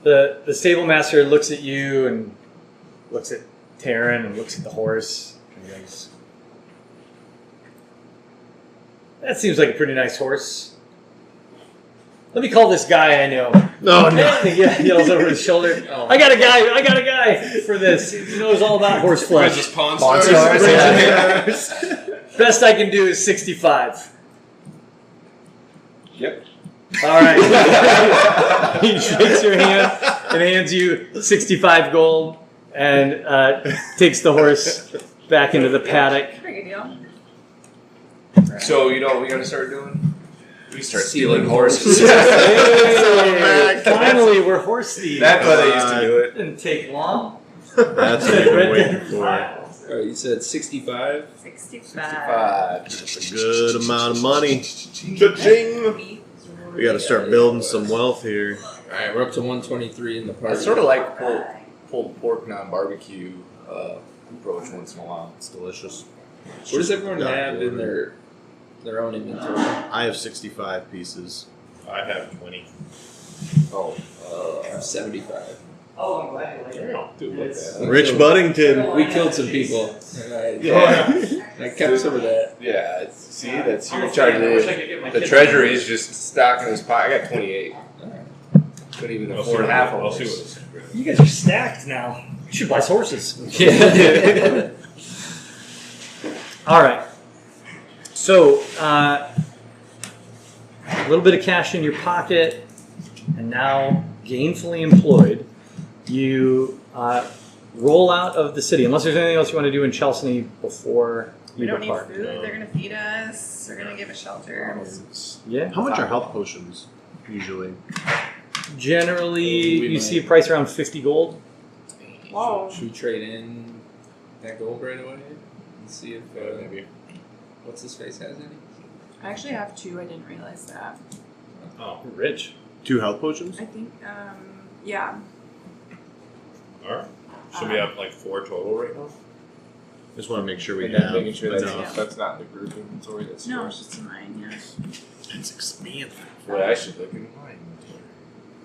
The stable master looks at you and looks at Taryn and looks at the horse and goes, "That seems like a pretty nice horse. Let me call this guy I know." No, no. Yeah, he yells over his shoulder. I got a guy for this. He knows all about horse flesh. Just Pawn Pawn Stars. Stars, yeah. Best I can do is 65. Yep. All right. He shakes your hand and hands you 65 gold and takes the horse back into the paddock. Pretty good deal. So, you know what we gotta start doing? We start Stealing stealing horses. Hey, finally, we're horse thieves. That's why they used to do it. Didn't take long. That's what we've been waiting for. Alright, you said 65? 65. That's a good amount of money. Cha-ching! We got to start building some wealth here. Alright, we're up to 123 in the I party. sort of like pulled pork non barbecue approach once in a while. It's delicious. What does everyone Not have in ordered. their own inventory? I have 65 pieces. I have 20. Oh, I have 75. Oh, I'm glad you like it. dude, look at that. Rich Buddington. We killed some people. Yeah. I kept some of that. Yeah, see, that's I'm your a charge. fan. I wish I could get my The kids treasury to is just stocking his pocket. I got 28. Couldn't even I'll see afford what half of I'll see those. what You guys are stacked now. You should buy horses. Yeah. All right. So, a little bit of cash in your pocket, and now gainfully employed. You roll out of the city. Unless there's anything else you want to do in Chelsea before We you don't need depart. food. They're going to feed us. They're going to give us shelter. Yeah. How much are health potions? usually? Generally, We you might- see a price around 50 gold. Whoa. Should we trade in that gold right away and see if Maybe. what's his face has any? I actually have 2. I didn't realize that. Oh, Rich. 2 health potions? I think, yeah. all right. So we have like 4 total right now. Just want to make sure we And then have making sure enough. that's not in the group inventory. That's No, yours. it's just mine, yeah. It's expansive. Boy, I should look in my inventory.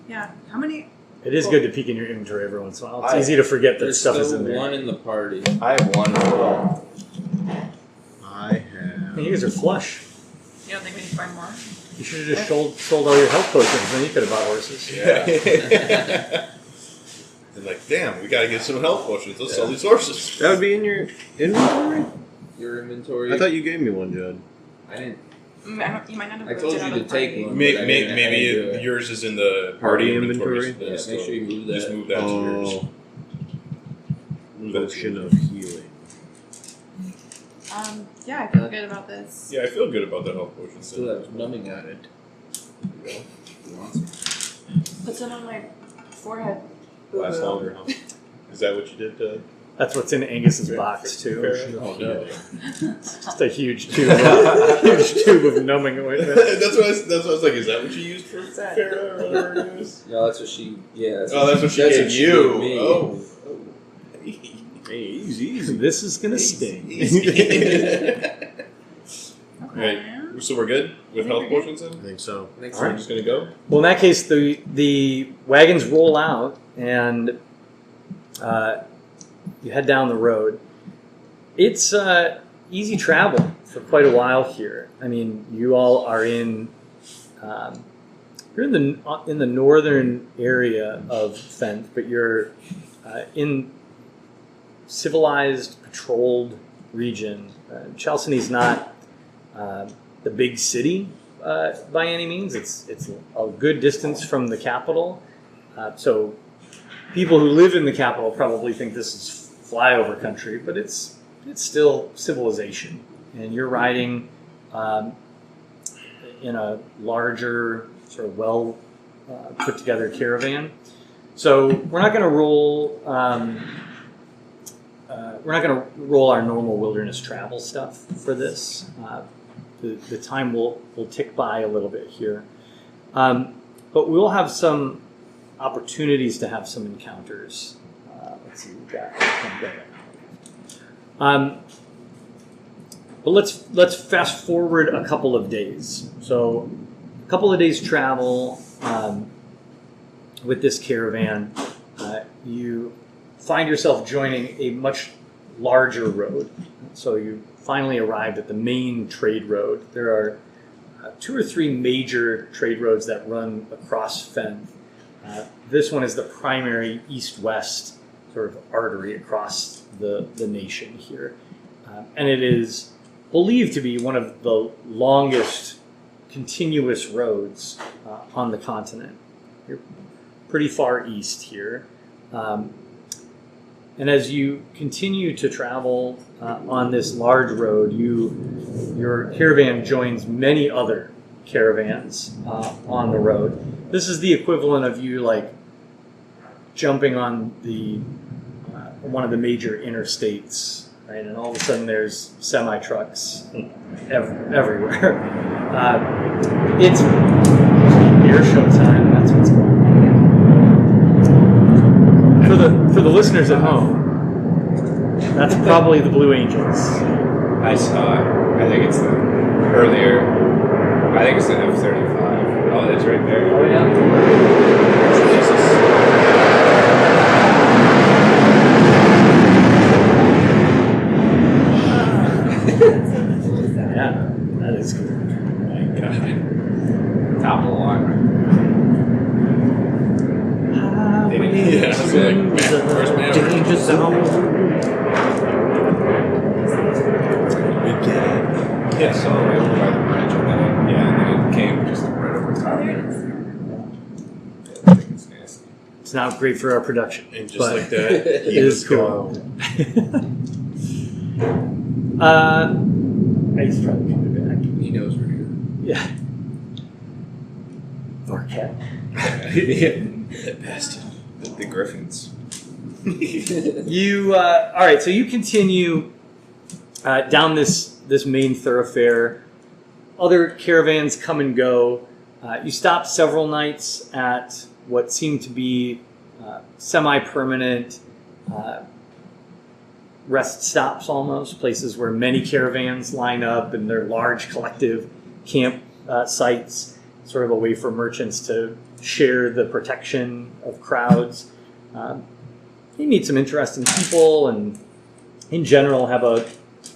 Yeah. How many? It is good to peek in your inventory every once in a while. It's I- easy to forget that There's stuff still is in there. one in the party. I have 1 as well. I have. Man, you guys are flush. You don't think we need to buy more? You should have just sold all your health potions, then you could have bought horses. Yeah. They're like, damn, we gotta get some health potions. Let's sell these horses. That would be in your inventory? Your inventory. I thought you gave me one, Judd. I didn't. You might not have I moved told it you out to of the take party. one. Maybe yours is in the party Party inventory. inventory? Yeah, so make sure you move that. Just move that to yours. Move that to Potion yours. of healing. Yeah, I feel good about this. Yeah, I feel good about that health potion. Still have numbing on it. Put some on my forehead. Last longer, huh? Is that what you did to That's what's in Angus's box, too. Oh no. Just a huge tube of numbing ointment. that's what I was like. Is that what you used for that? Farrah or whatever it is? No, that's what she. Yeah. Oh, that's what she gave you. gave me. Oh. Hey, easy. This is going to sting. Okay. Right. So we're good with health potions then? I think so. Next So we're time. just gonna go. Well, in that case, the wagons roll out and you head down the road. It's easy travel for quite a while here. I mean, you all are in you're in the northern area of Fenth, but you're in civilized, patrolled region. Chalcedony's not the big city by any means. It's a good distance from the capital. So people who live in the capital probably think this is flyover country, but it's still civilization. And you're riding in a larger, sort of well put together caravan. So we're not going to roll. We're not going to roll our normal wilderness travel stuff for this. The time will tick by a little bit here, but we'll have some opportunities to have some encounters. Let's see, we've got. But let's fast forward a couple of days. So, a couple of days travel with this caravan. You find yourself joining a much larger road. So you finally arrived at the main trade road. There are 2 or 3 major trade roads that run across Fenn. This one is the primary east-west sort of artery across the nation here. And it is believed to be one of the longest continuous roads on the continent. You're pretty far east here. And as you continue to travel on this large road, your caravan joins many other caravans on the road. This is the equivalent of you like jumping on the one of the major interstates, right? And all of a sudden there's semi trucks everywhere. It's air show time. That's what's going on. For the listeners at home, that's probably the Blue Angels. I saw it. I think it's the earlier. I think it's the F-35. Oh, it's right there. Oh yeah. Yeah, that is cool. My God. Top of the line. Yeah, I was like, man, where's my Danger zone. Yeah, so right over by the bridge, and then and then it came just right over top. There it is. Yeah, I think it's nasty. It's not great for our production. And just but like that, it he was is cool. gone. He's probably coming back. He knows we're here. Yeah. Or Marquette. That bastard. The Griffins. You all right? So you continue down this main thoroughfare. Other caravans come and go. You stop several nights at what seem to be semi-permanent rest stops, almost places where many caravans line up, and they're large collective camp sites, sort of a way for merchants to share the protection of crowds. You meet some interesting people, and in general have a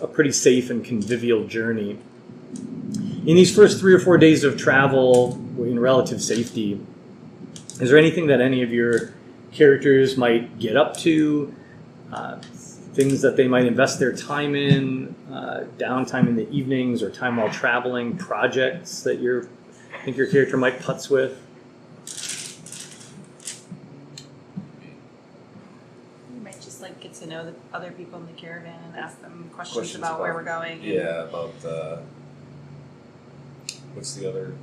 pretty safe and convivial journey. In these first 3 or 4 days of travel in relative safety, is there anything that any of your characters might get up to? Things that they might invest their time in, downtime in the evenings or time while traveling, projects that you think your character might putz with? We might just like get to know the other people in the caravan and ask them questions about where we're going. Yeah, about what's the other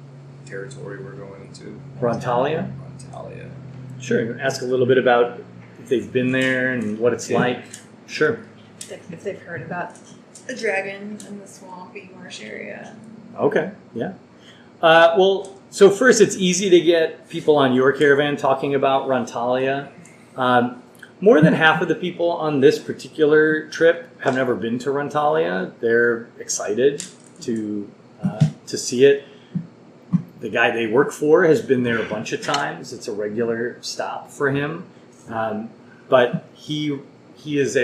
territory we're going to? Rontalia? Rontalia. Sure. Ask a little bit about if they've been there and what it's like. Sure. If they've heard about the dragon in the swampy marsh area. Okay. Yeah. Well, so first, it's easy to get people on your caravan talking about Rontalia. More than half of the people on this particular trip have never been to Rontalia. They're excited to see it. The guy they work for has been there a bunch of times. It's a regular stop for him. But he is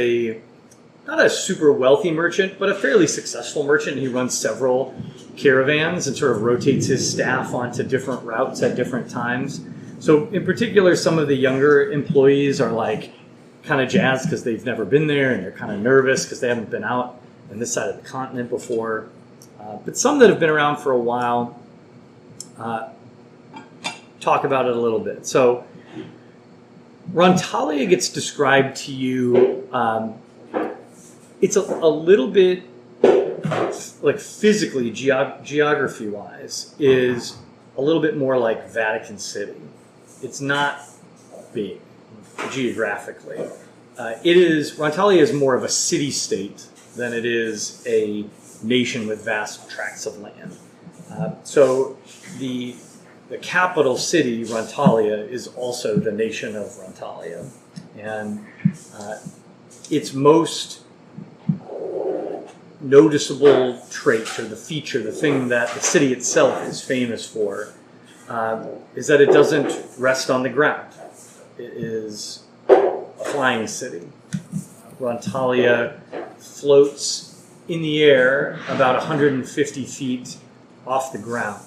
not a super wealthy merchant, but a fairly successful merchant. He runs several caravans and sort of rotates his staff onto different routes at different times. So in particular, some of the younger employees are like kind of jazzed because they've never been there, and they're kind of nervous because they haven't been out on this side of the continent before. But some that have been around for a while talk about it a little bit. So Rontalia gets described to you, it's a little bit, like physically, geography-wise, is a little bit more like Vatican City. It's not big geographically. Rontalia is more of a city-state than it is a nation with vast tracts of land. So the capital city, Rontalia, is also the nation of Rontalia. And its most noticeable trait, or the feature, the thing that the city itself is famous for, is that it doesn't rest on the ground. It is a flying city. Rontalia floats in the air about 150 feet off the ground.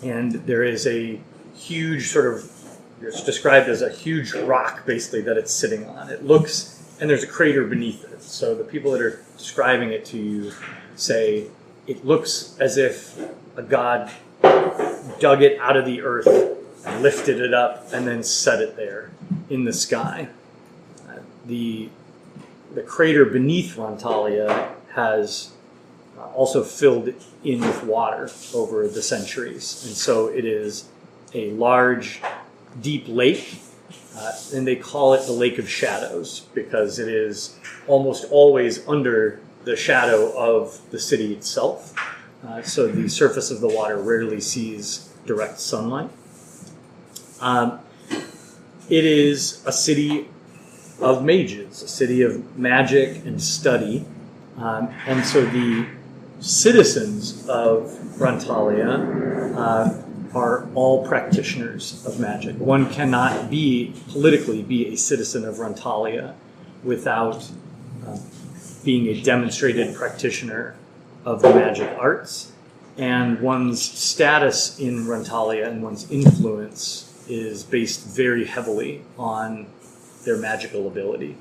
And there is a huge it's described as a huge rock, basically, that it's sitting on. It looks, and there's a crater beneath it. So the people that are describing it to you say it looks as if a god dug it out of the earth, lifted it up, and then set it there in the sky. The crater beneath Rontalia has also filled in with water over the centuries. And so it is a large, deep lake, and they call it the Lake of Shadows because it is almost always under the shadow of the city itself. So the surface of the water rarely sees direct sunlight. It is a city of mages, a city of magic and study. And so the citizens of Rontalia are all practitioners of magic. One cannot politically be a citizen of Rontalia without being a demonstrated practitioner of the magic arts. And one's status in Rontalia and one's influence is based very heavily on their magical ability.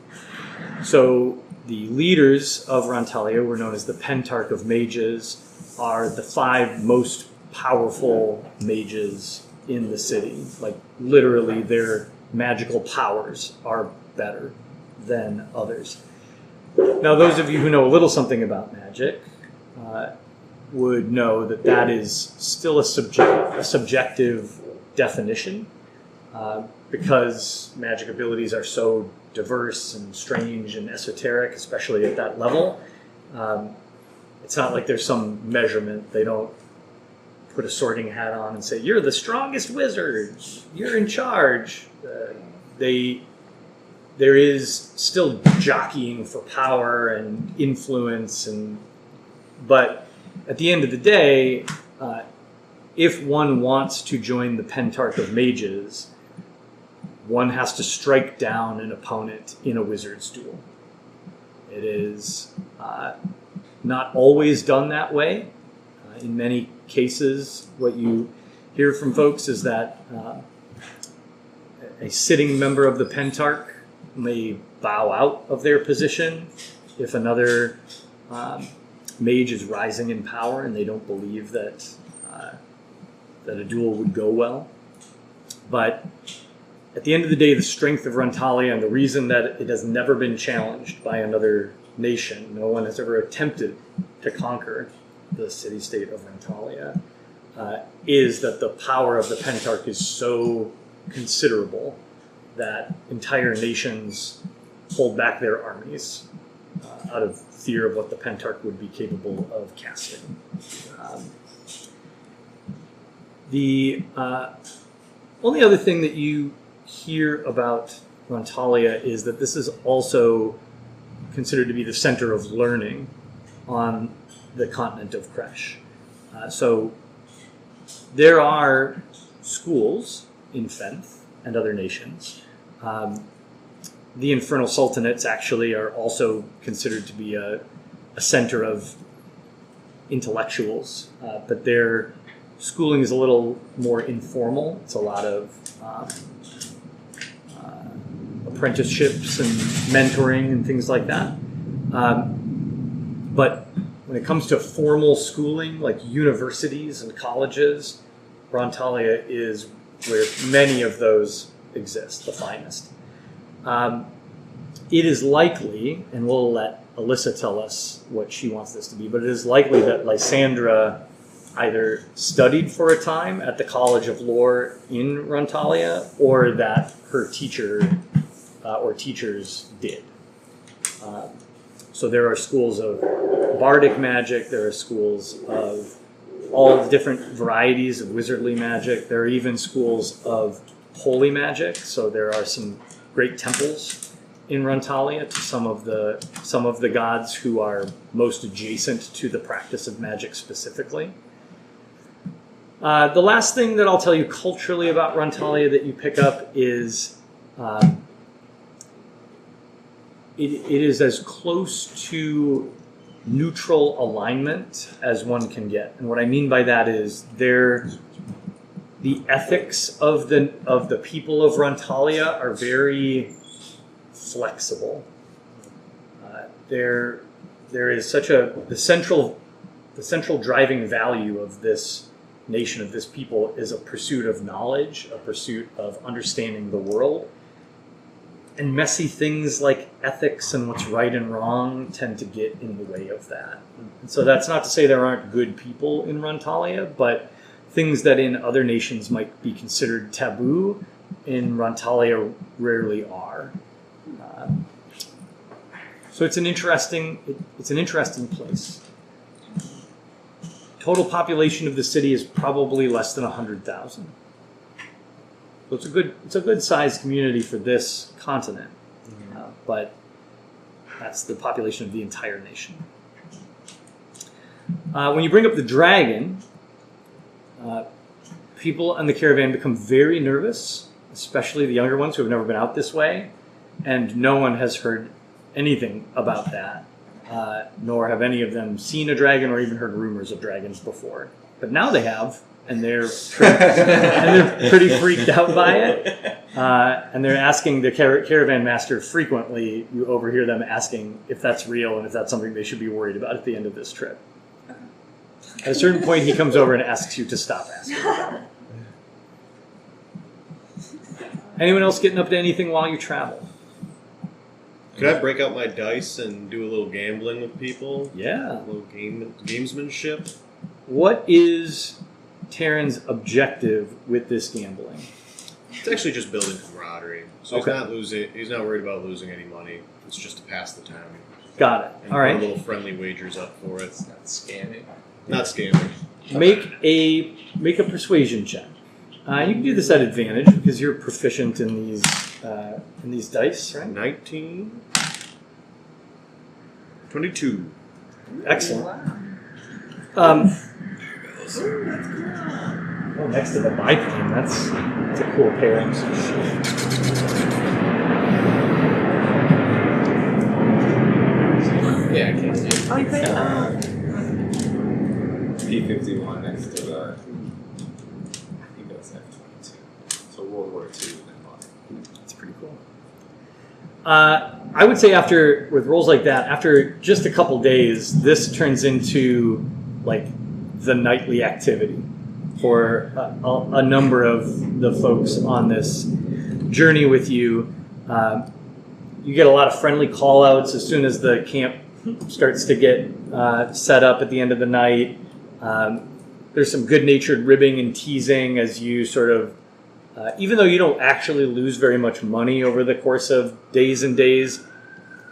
So the leaders of Rontalia were known as the Pentarch of Mages, are the 5 most powerful mages in the city. Like, literally, their magical powers are better than others. Now, those of you who know a little something about magic would know that that is still a subjective definition, because magic abilities are so diverse and strange and esoteric, especially at that level. It's not like there's some measurement. They don't put a sorting hat on and say, you're the strongest wizard, you're in charge. There is still jockeying for power and influence, but at the end of the day, if one wants to join the Pentarch of Mages, one has to strike down an opponent in a wizard's duel. It is not always done that way. In many cases, what you hear from folks is that a sitting member of the Pentarch may bow out of their position if another mage is rising in power and they don't believe that a duel would go well. But at the end of the day, the strength of Rontalia and the reason that it has never been challenged by another nation, no one has ever attempted to conquer the city-state of Rontalia, is that the power of the Pentarch is so considerable that entire nations hold back their armies out of fear of what the Pentarch would be capable of casting. The only other thing that you hear about Rontalia is that this is also considered to be the center of learning on the continent of Creche. So there are schools in Fenth and other nations. The Infernal Sultanates actually are also considered to be a center of intellectuals, but their schooling is a little more informal. It's a lot of apprenticeships and mentoring and things like that. But when it comes to formal schooling, like universities and colleges, Rontalia is where many of those exist, the finest. It is likely, and we'll let Alyssa tell us what she wants this to be, but it is likely that Lysandra either studied for a time at the College of Lore in Rontalia, or that her teacher or teachers did. So there are schools of bardic magic, there are schools of all different varieties of wizardly magic, there are even schools of holy magic, so there are some great temples in Rontalia to some of the gods who are most adjacent to the practice of magic specifically. The last thing that I'll tell you culturally about Rontalia that you pick up is it is as close to neutral alignment as one can get. And what I mean by that is the ethics of the people of Rontalia are very flexible. There is such the central driving value of this nation, of this people, is a pursuit of knowledge, a pursuit of understanding the world. And messy things like ethics and what's right and wrong tend to get in the way of that. And so that's not to say there aren't good people in Rontalia, but things that in other nations might be considered taboo, in Rontalia rarely are. So it's an interesting place. Total population of the city is probably less than 100,000. So it's a good sized community for this continent, but that's the population of the entire nation. When you bring up the dragon, people in the caravan become very nervous, especially the younger ones who have never been out this way, and no one has heard anything about that, nor have any of them seen a dragon or even heard rumors of dragons before. But now they have, and they're pretty freaked out by it. And they're asking the caravan master frequently. You overhear them asking if that's real and if that's something they should be worried about at the end of this trip. At a certain point, he comes over and asks you to stop asking about it. Anyone else getting up to anything while you travel? Could I break out my dice and do a little gambling with people? Yeah. A little gamesmanship? what is Taryn's objective with this gambling? It's actually just building camaraderie. So he's not worried about losing any money. It's just to pass the time. Got it. And All put right. little friendly wagers up for it. It's not scamming. Not scamming. Make a persuasion check. You can do this at advantage because you're proficient in these dice, right? 19. 22. Excellent. Next to the biplane, that's a cool pairing. Yeah, I can't see it. Oh, you played P-51 next to the... I think that's F-22. So World War II then on. That's pretty cool. I would say with rolls like that, after just a couple days, this turns into like the nightly activity for a number of the folks on this journey with you. You get a lot of friendly call-outs as soon as the camp starts to get set up at the end of the night. There's some good-natured ribbing and teasing as you sort of, even though you don't actually lose very much money over the course of days and days,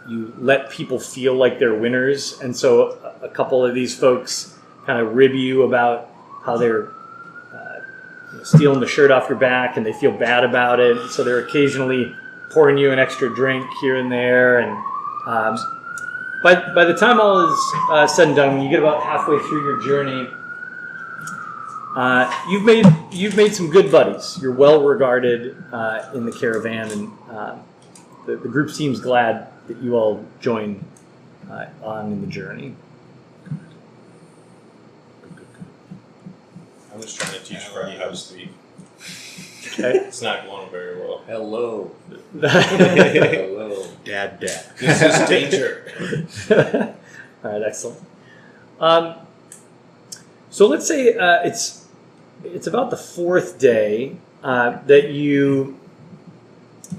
you let people feel like they're winners. And so a couple of these folks kind of rib you about how they're stealing the shirt off your back and they feel bad about it. So they're occasionally pouring you an extra drink here and there. And by the time all is said and done, when you get about halfway through your journey, you've made some good buddies. You're well regarded in the caravan, and the group seems glad that you all join on in the journey. I'm just trying to teach Freddie how to speak. Okay. It's not going very well. Hello. All Hello. Dad. This is danger. right, excellent. So let's say it's about the fourth day that you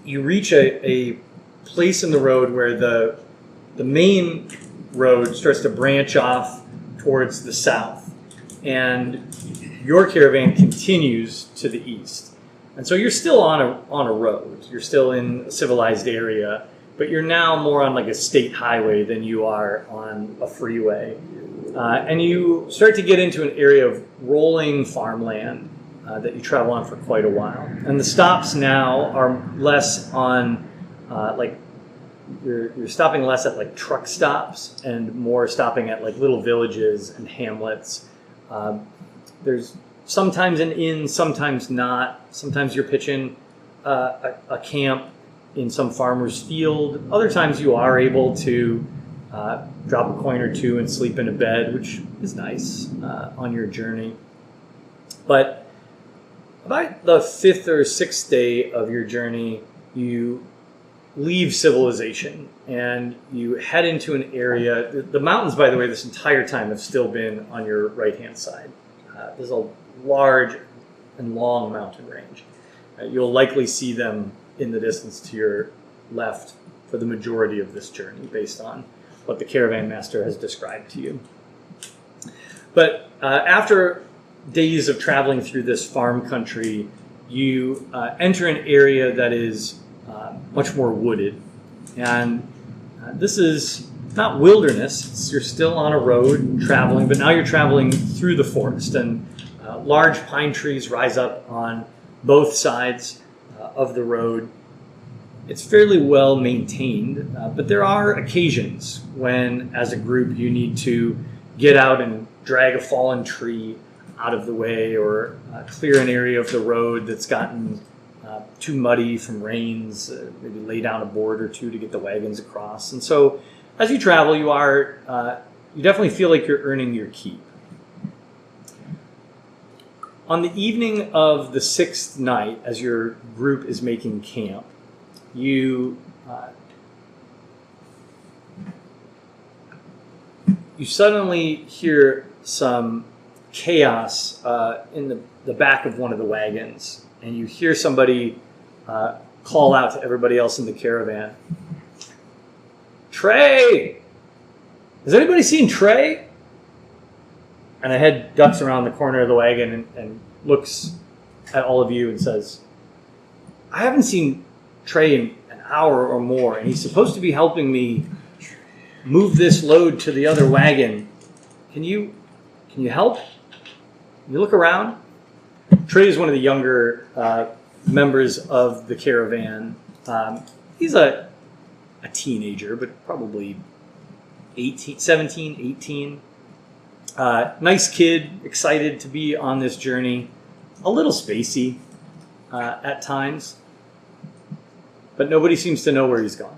reach a place in the road where the main road starts to branch off towards the south, and your caravan continues to the east. And so you're still on a road. You're still in a civilized area, but you're now more on like a state highway than you are on a freeway. And you start to get into an area of rolling farmland that you travel on for quite a while. And the stops now are less on you're stopping less at like truck stops and more stopping at like little villages and hamlets. There's sometimes an inn, sometimes not. Sometimes you're pitching a camp in some farmer's field. Other times you are able to drop a coin or two and sleep in a bed, which is nice on your journey. But about the fifth or sixth day of your journey, you leave civilization and you head into an area. The mountains, by the way, this entire time have still been on your right-hand side. There's a large and long mountain range. You'll likely see them in the distance to your left for the majority of this journey based on what the caravan master has described to you. But after days of traveling through this farm country, you enter an area that is much more wooded. And this is not wilderness. You're still on a road traveling, but now you're traveling through the forest. And large pine trees rise up on both sides of the road. It's fairly well maintained, but there are occasions when, as a group, you need to get out and drag a fallen tree out of the way or clear an area of the road that's gotten too muddy from rains, maybe lay down a board or two to get the wagons across. And so as you travel, you definitely feel like you're earning your keep. On the evening of the sixth night, as your group is making camp, you suddenly hear some chaos in the back of one of the wagons, and you hear somebody call out to everybody else in the caravan, "Trey! Has anybody seen Trey?" And the head ducks around the corner of the wagon and looks at all of you and says, I haven't seen Trey in an hour or more, and he's supposed to be helping me move this load to the other wagon. Can you help? Can you look around? Trey is one of the younger members of the caravan. He's a teenager, but probably 17, 18. Nice kid, excited to be on this journey. A little spacey at times, but nobody seems to know where he's gone.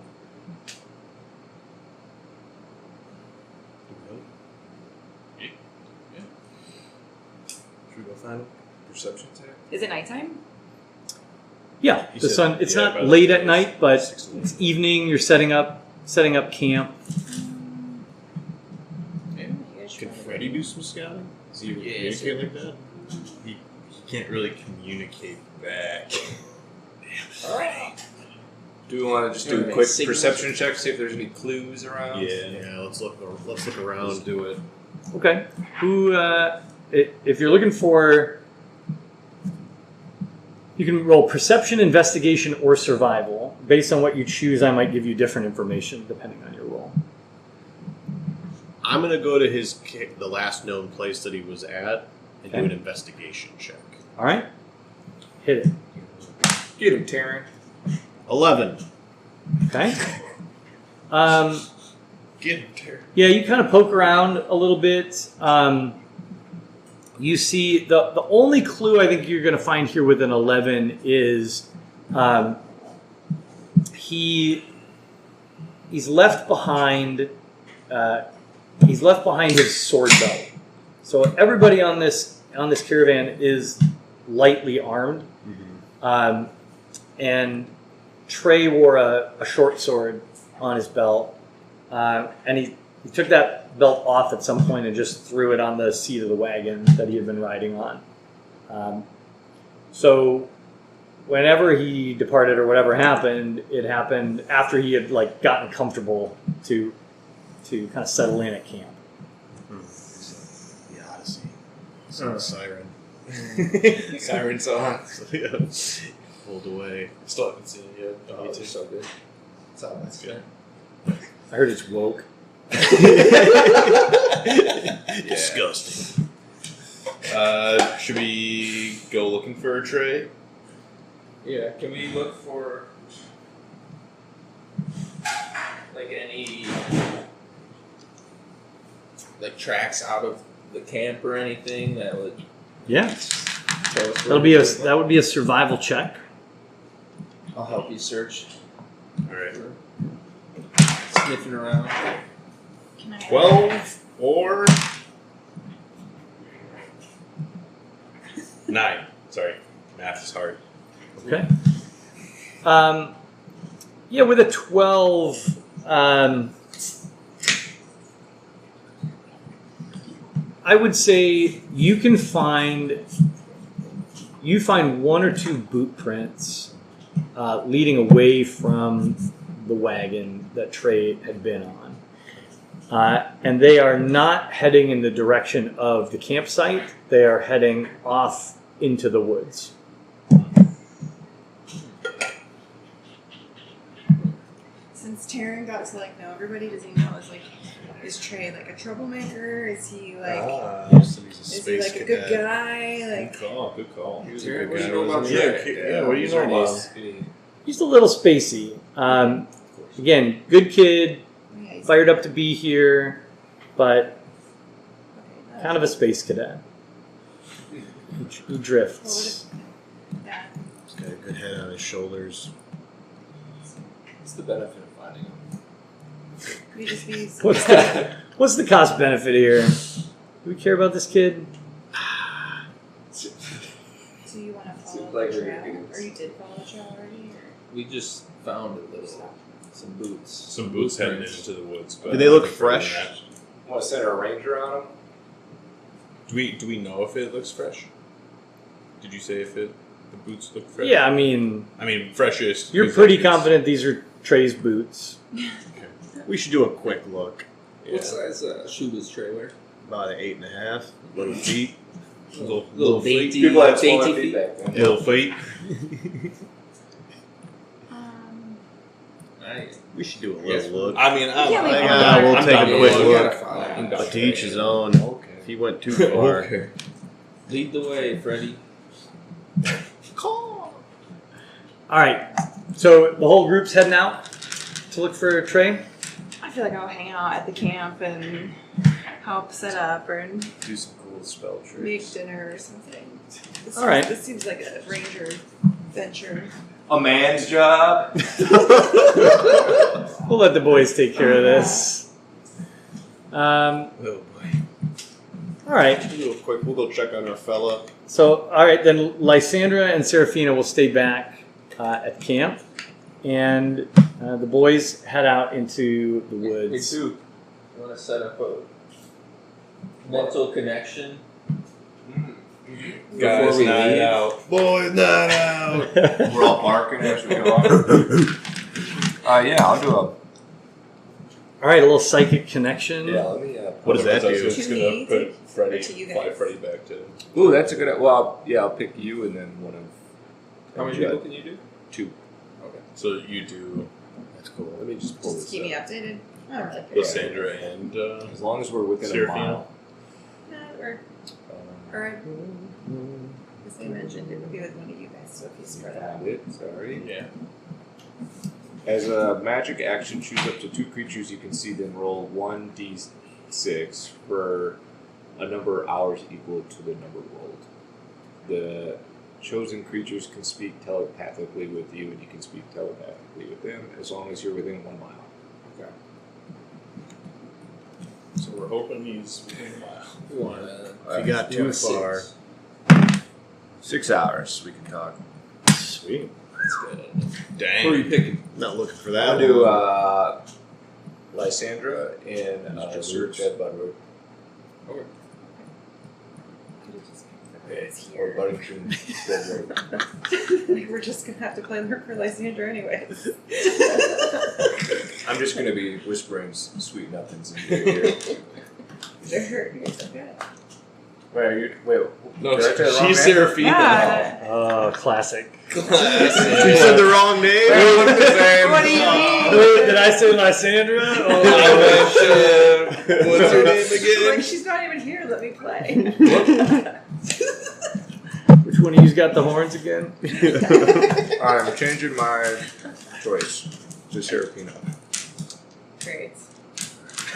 Should we go find him? Perception check? Is it nighttime? Yeah, You the said- sun. It's yeah, not about late at night, but 6 to 1. it's evening. You're setting up camp. Can Freddy do some scouting? Does he communicate like that? He can't really communicate back. Do we want to just do a Alright, quick signals. perception check, see if there's any clues around? Yeah. Let's look around. Let's do it. Okay. Who? If you're looking for, you can roll perception, investigation, or survival. Based on what you choose, I might give you different information depending on your roll. I'm gonna go to the last known place that he was at and do Okay. an investigation check. All right. Hit it. Get him, Taryn. 11. Okay. Get him, Terry. Yeah, you kind of poke around a little bit. You see the only clue I think you're going to find here with an 11 is he's left behind his sword belt. So everybody on this caravan is lightly armed, and Trey wore a short sword on his belt, and he took that belt off at some point and just threw it on the seat of the wagon that he had been riding on. So whenever he departed or whatever happened, it happened after he had gotten comfortable to kind of settle in at camp. The Odyssey. Siren. Siren song. Yeah. Pulled away. Still haven't seen it yet. Oh, it's so good. It's all that's good. I heard it's woke. Disgusting. Should we go looking for a tray? Yeah, can we look for any tracks out of the camp or anything that would Yeah, tell us where that would be a survival check. I'll help you search. Alright. Sniffing around. Can I? 12 or 9. Sorry, math is hard. Okay. Yeah, with a 12, I would say you find 1 or 2 boot prints leading away from the wagon that Trey had been on. And they are not heading in the direction of the campsite. They are heading off into the woods. Since Taryn got to know everybody, does he know is Trey a troublemaker? Is he So he's a is space he a good cadet. guy? Good call, good call. He was You're a a good good guy. guy, What wasn't do you know he? about Yeah, Trey? yeah, what do you know about him? He's a little spacey. Again, good kid, Yeah, he's fired up to be here, but okay, kind of a space cadet. He drifts. yeah. He's got a good head on his shoulders. What's the benefit of finding him? We just be. What's the cost benefit here? Do we care about this kid? Do you want to follow Seems like the we're trail, getting- or you did follow the trail already? Or? We just found some boots. Some boots heading into the woods. But Do they look nothing further than fresh? that. Want to send a ranger on him? Do we know if it looks fresh? Did you say if the boots look fresh? Yeah, I mean, freshest. you're because, pretty it's- confident these are Trey's boots. We should do a quick look. Yeah. What size shoe does Trey wear? About an 8.5. Little feet. Little dainty, People had smaller dainty feet feet. back then. Little feet. Nice. We should do a Yes. little look. I mean, I'm, Yeah, we I'm can. down- We'll I'm take down a to quick look. look. But to each his own. Okay. If he went too far. Okay. Lead the way, Freddie. All right. So the whole group's heading out to look for Trey. I feel like I'll hang out at the camp and help set up or Do some cool spell tricks. Make dinner or something. All right. This seems like a ranger venture. A man's job. We'll let the boys take care of this. Oh boy. All right. Real quick, we'll go check on our fella. So, all right, then Lysandra and Serafina will stay back at camp, and the boys head out into the Hey, woods. Sue, you want to set up a mental connection? Guys, we night leave? out. Boys, night out. We're all barking as we go on. Yeah, I'll do a. All right, a little psychic connection. Yeah, let me. What does that I was do? just To gonna me, put Freddy, or to you fly guys? Freddy back to. Ooh, that's a good. Well, yeah, I'll pick you and then one of. How many people can you do? 2. So you do That's cool. Let me just pull Just this keep me up. updated. I don't really care. Lysandra and As long as we're within Serafina? a mile. Or as I mentioned, it would be with one of you guys, so if you spread out. Found it. Sorry. yeah. As a magic action, choose up to 2 creatures you can see, then roll 1d6 for a number of hours equal to the number rolled. The chosen creatures can speak telepathically with you, and you can speak telepathically with them as long as you're within 1 mile. Okay. So we're hoping he's within a mile. If you got too far. 6 hours we can talk. Sweet. That's good. Who are you Dang. picking? Not looking for I'll that do one. Lysandra and Just Dead Budward. It's Or here. Buddington Deadwood. Like, we're just gonna have to play her for Lysandra anyways. I'm just going to be whispering sweet nothings in your ear. You're so good. Wait, are you, wait. No, did I say the wrong she's name? Serafina. Yeah. Oh, classic. You said the wrong name. They look the same. What do you mean? Did I say Lysandra? What's her name again? Like, she's not even here, let me play. Which one of you's got the horns again? I'm changing my choice to Serafina. Great.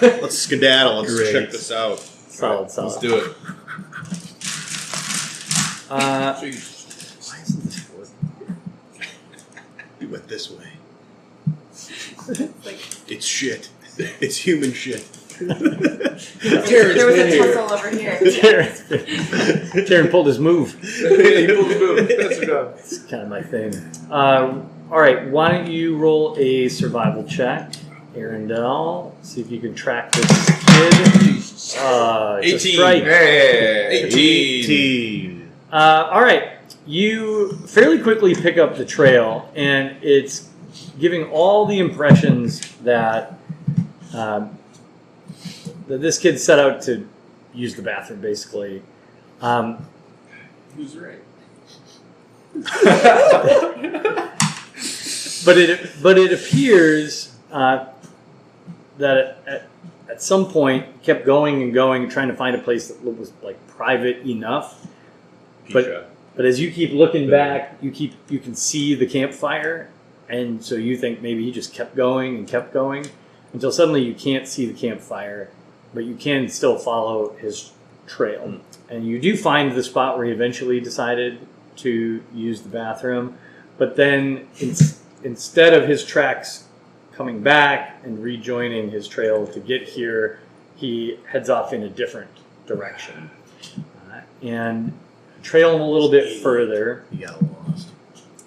Let's skedaddle. Let's Great. check this out. Solid, Let's solid. do it. Why isn't this working? We went this way. It's shit. It's human shit. There was a tussle over here. Karen pulled his move. He pulled the move. That's a gun. It's kind of my thing. All right, why don't you roll a survival check, Arundel? See if you can track this kid. It's a 18. strike. Hey! 18. All right, you fairly quickly pick up the trail, and it's giving all the impressions that that this kid set out to use the bathroom, basically. Who's right? But it appears that at some point he kept going and going, trying to find a place that was like private enough. But as you keep looking back, you can see the campfire, and so you think maybe he just kept going until suddenly you can't see the campfire, but you can still follow his trail. And you do find the spot where he eventually decided to use the bathroom, but then instead of his tracks coming back and rejoining his trail to get here, he heads off in a different direction. And trail him a little bit further You got lost.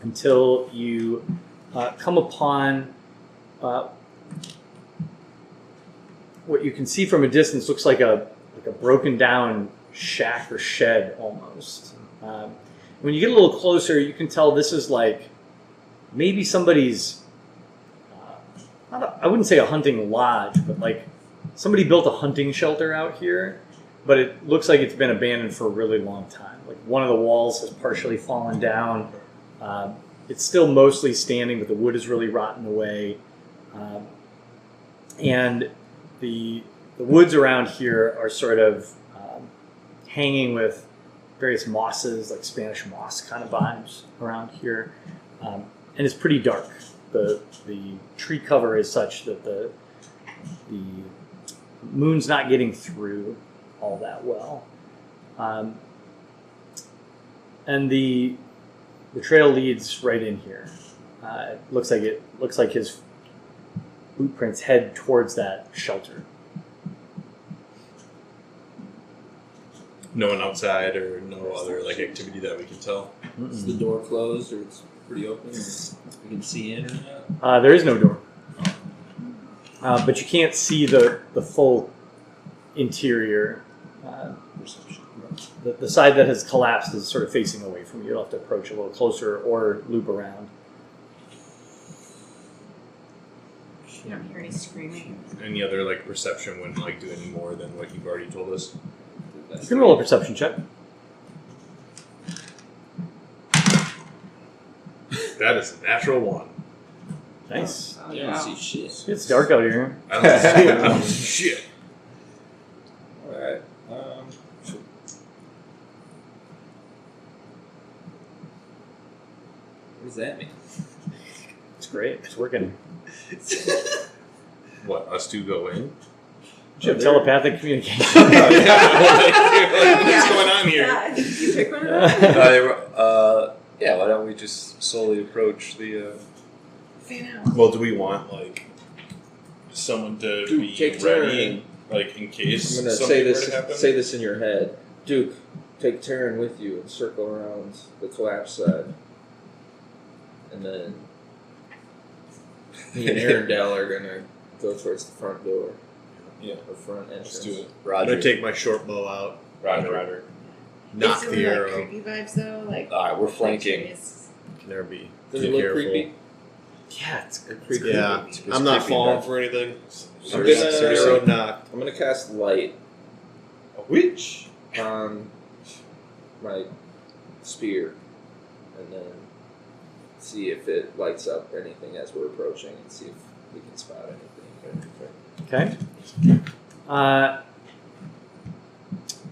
until you come upon what you can see from a distance looks like a broken down shack or shed almost. When you get a little closer, you can tell this is like maybe somebody's, I wouldn't say a hunting lodge, but like somebody built a hunting shelter out here, but it looks like it's been abandoned for a really long time. Like one of the walls has partially fallen down. It's still mostly standing, but the wood is really rotten away. And the woods around here are sort of hanging with various mosses, like Spanish moss kind of vibes around here. And it's pretty dark. The tree cover is such that the moon's not getting through all that well. And the trail leads right in here. It looks like his boot prints head towards that shelter. No one outside or no other like activity that we can tell. Is the door closed or it's pretty open? We can see in or not? There is no door. But you can't see the full interior. The side that has collapsed is sort of facing away from you. You'll have to approach a little closer or loop around. You don't hear any screaming. Any other like perception wouldn't like do any more than what you've already told us. You can roll a perception check. That is a natural one. Nice. I don't see shit. It's dark out here. I don't see, I don't see shit. Alright. What does that mean? It's great. It's working. What, us two go in? You have telepathic communication. What's going on here? Yeah, you pick one of them. Yeah, why don't we just slowly approach the... Fan out. Well, do we want like someone to Dude, be take ready, like in case I'm gonna something say were this. to happen? Say this in your head, Duke. Take Taryn with you and circle around the collapse side, and then me and Arendelle are gonna go towards the front door. Yeah. Or front entrance. Let's do it. I'm Roger. gonna take my short bow out, Roger. knock It's the like arrow. creepy vibes though, like. Alright, we're flanking. curious. Can never be Does too it look careful. creepy? Yeah, it's Creepy. Yeah, It's I'm not creepy, falling but- for anything. I'm gonna- Arrow knock. I'm gonna cast light A witch? on my spear, and then see if it lights up anything as we're approaching, and see if we can spot anything. okay.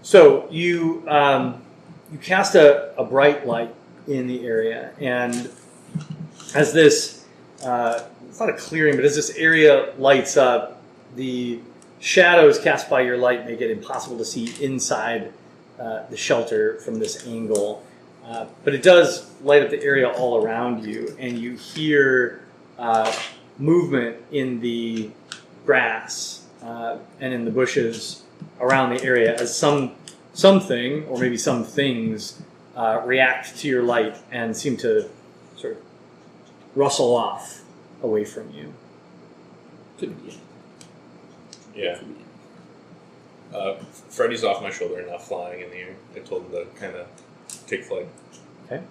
So you cast a bright light in the area, and as this it's not a clearing, but as this area lights up, the shadows cast by your light make it impossible to see inside the shelter from this angle. But it does light up the area all around you, and you hear movement in the grass and in the bushes around the area as something, or maybe some things, react to your light and seem to sort of rustle off away from you. Could be. Yeah. Freddy's off my shoulder and not flying in the air. I told him to kind of take flight. Okay.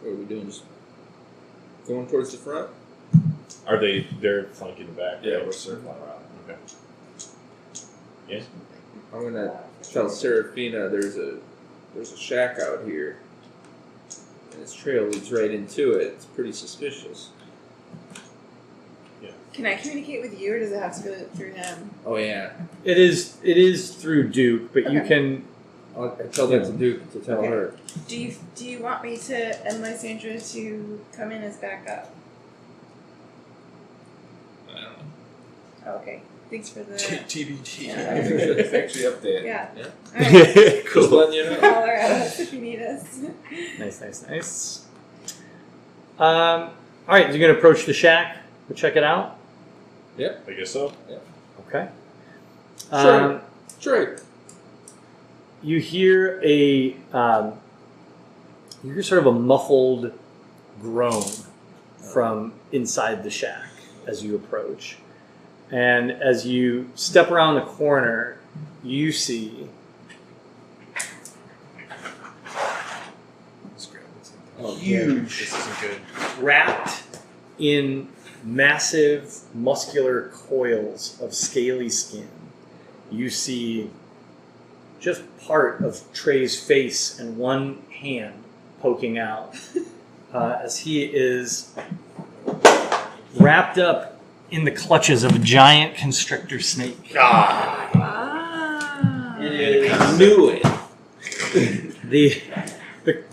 What are we doing? Just going towards the front? Are they? They're flanking the back. Yeah, right? we're circling around. Okay. Yeah. I'm gonna tell Serafina there's a shack out here, and this trail leads right into it. It's pretty suspicious. Can I communicate with you, or does it have to go through him? Oh yeah, It is through Duke, but you Okay. can. I'll tell that to Duke to tell Okay. her. Do you want me to and Lysandra to come in as backup? I don't know. Oh, okay. Thanks for the. TBT. Yeah. Thanks for the update. Yeah. Yeah. All right. Just letting you know. Holler at us if you need us. Nice. All right, you're gonna approach the shack. We'll check it out. I guess so. Okay. Sure. Sure. You hear sort of a muffled groan from inside the shack as you approach, and as you step around the corner, you see Oh, huge, This isn't good. wrapped in massive muscular coils of scaly skin. You see just part of Trey's face and one hand poking out as he is wrapped up in the clutches of a giant constrictor snake. I knew it.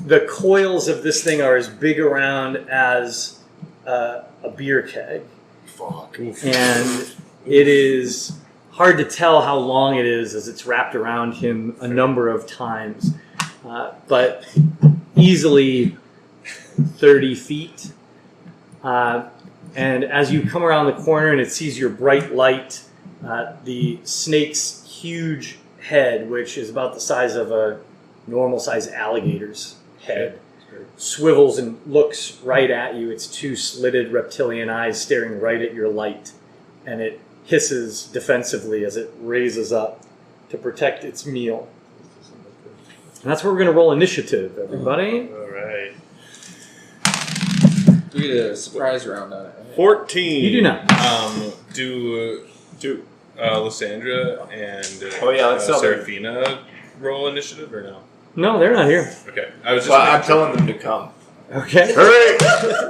The coils of this thing are as big around as a beer keg. Fuck. And it is hard to tell how long it is as it's wrapped around him a number of times, but easily 30 feet. And as you come around the corner and it sees your bright light, the snake's huge head, which is about the size of a normal-sized alligator's head, swivels and looks right at you. Its two slitted reptilian eyes staring right at your light, and it hisses defensively as it raises up to protect its meal. And that's where we're going to roll initiative, everybody. All right. We get a surprise round on it. Right? 14. You do not. Do Lysandra and let's tell them. Seraphina roll initiative or no? No, they're not here. Okay, I was just. Well, I'm telling them to come. Okay. Hurry!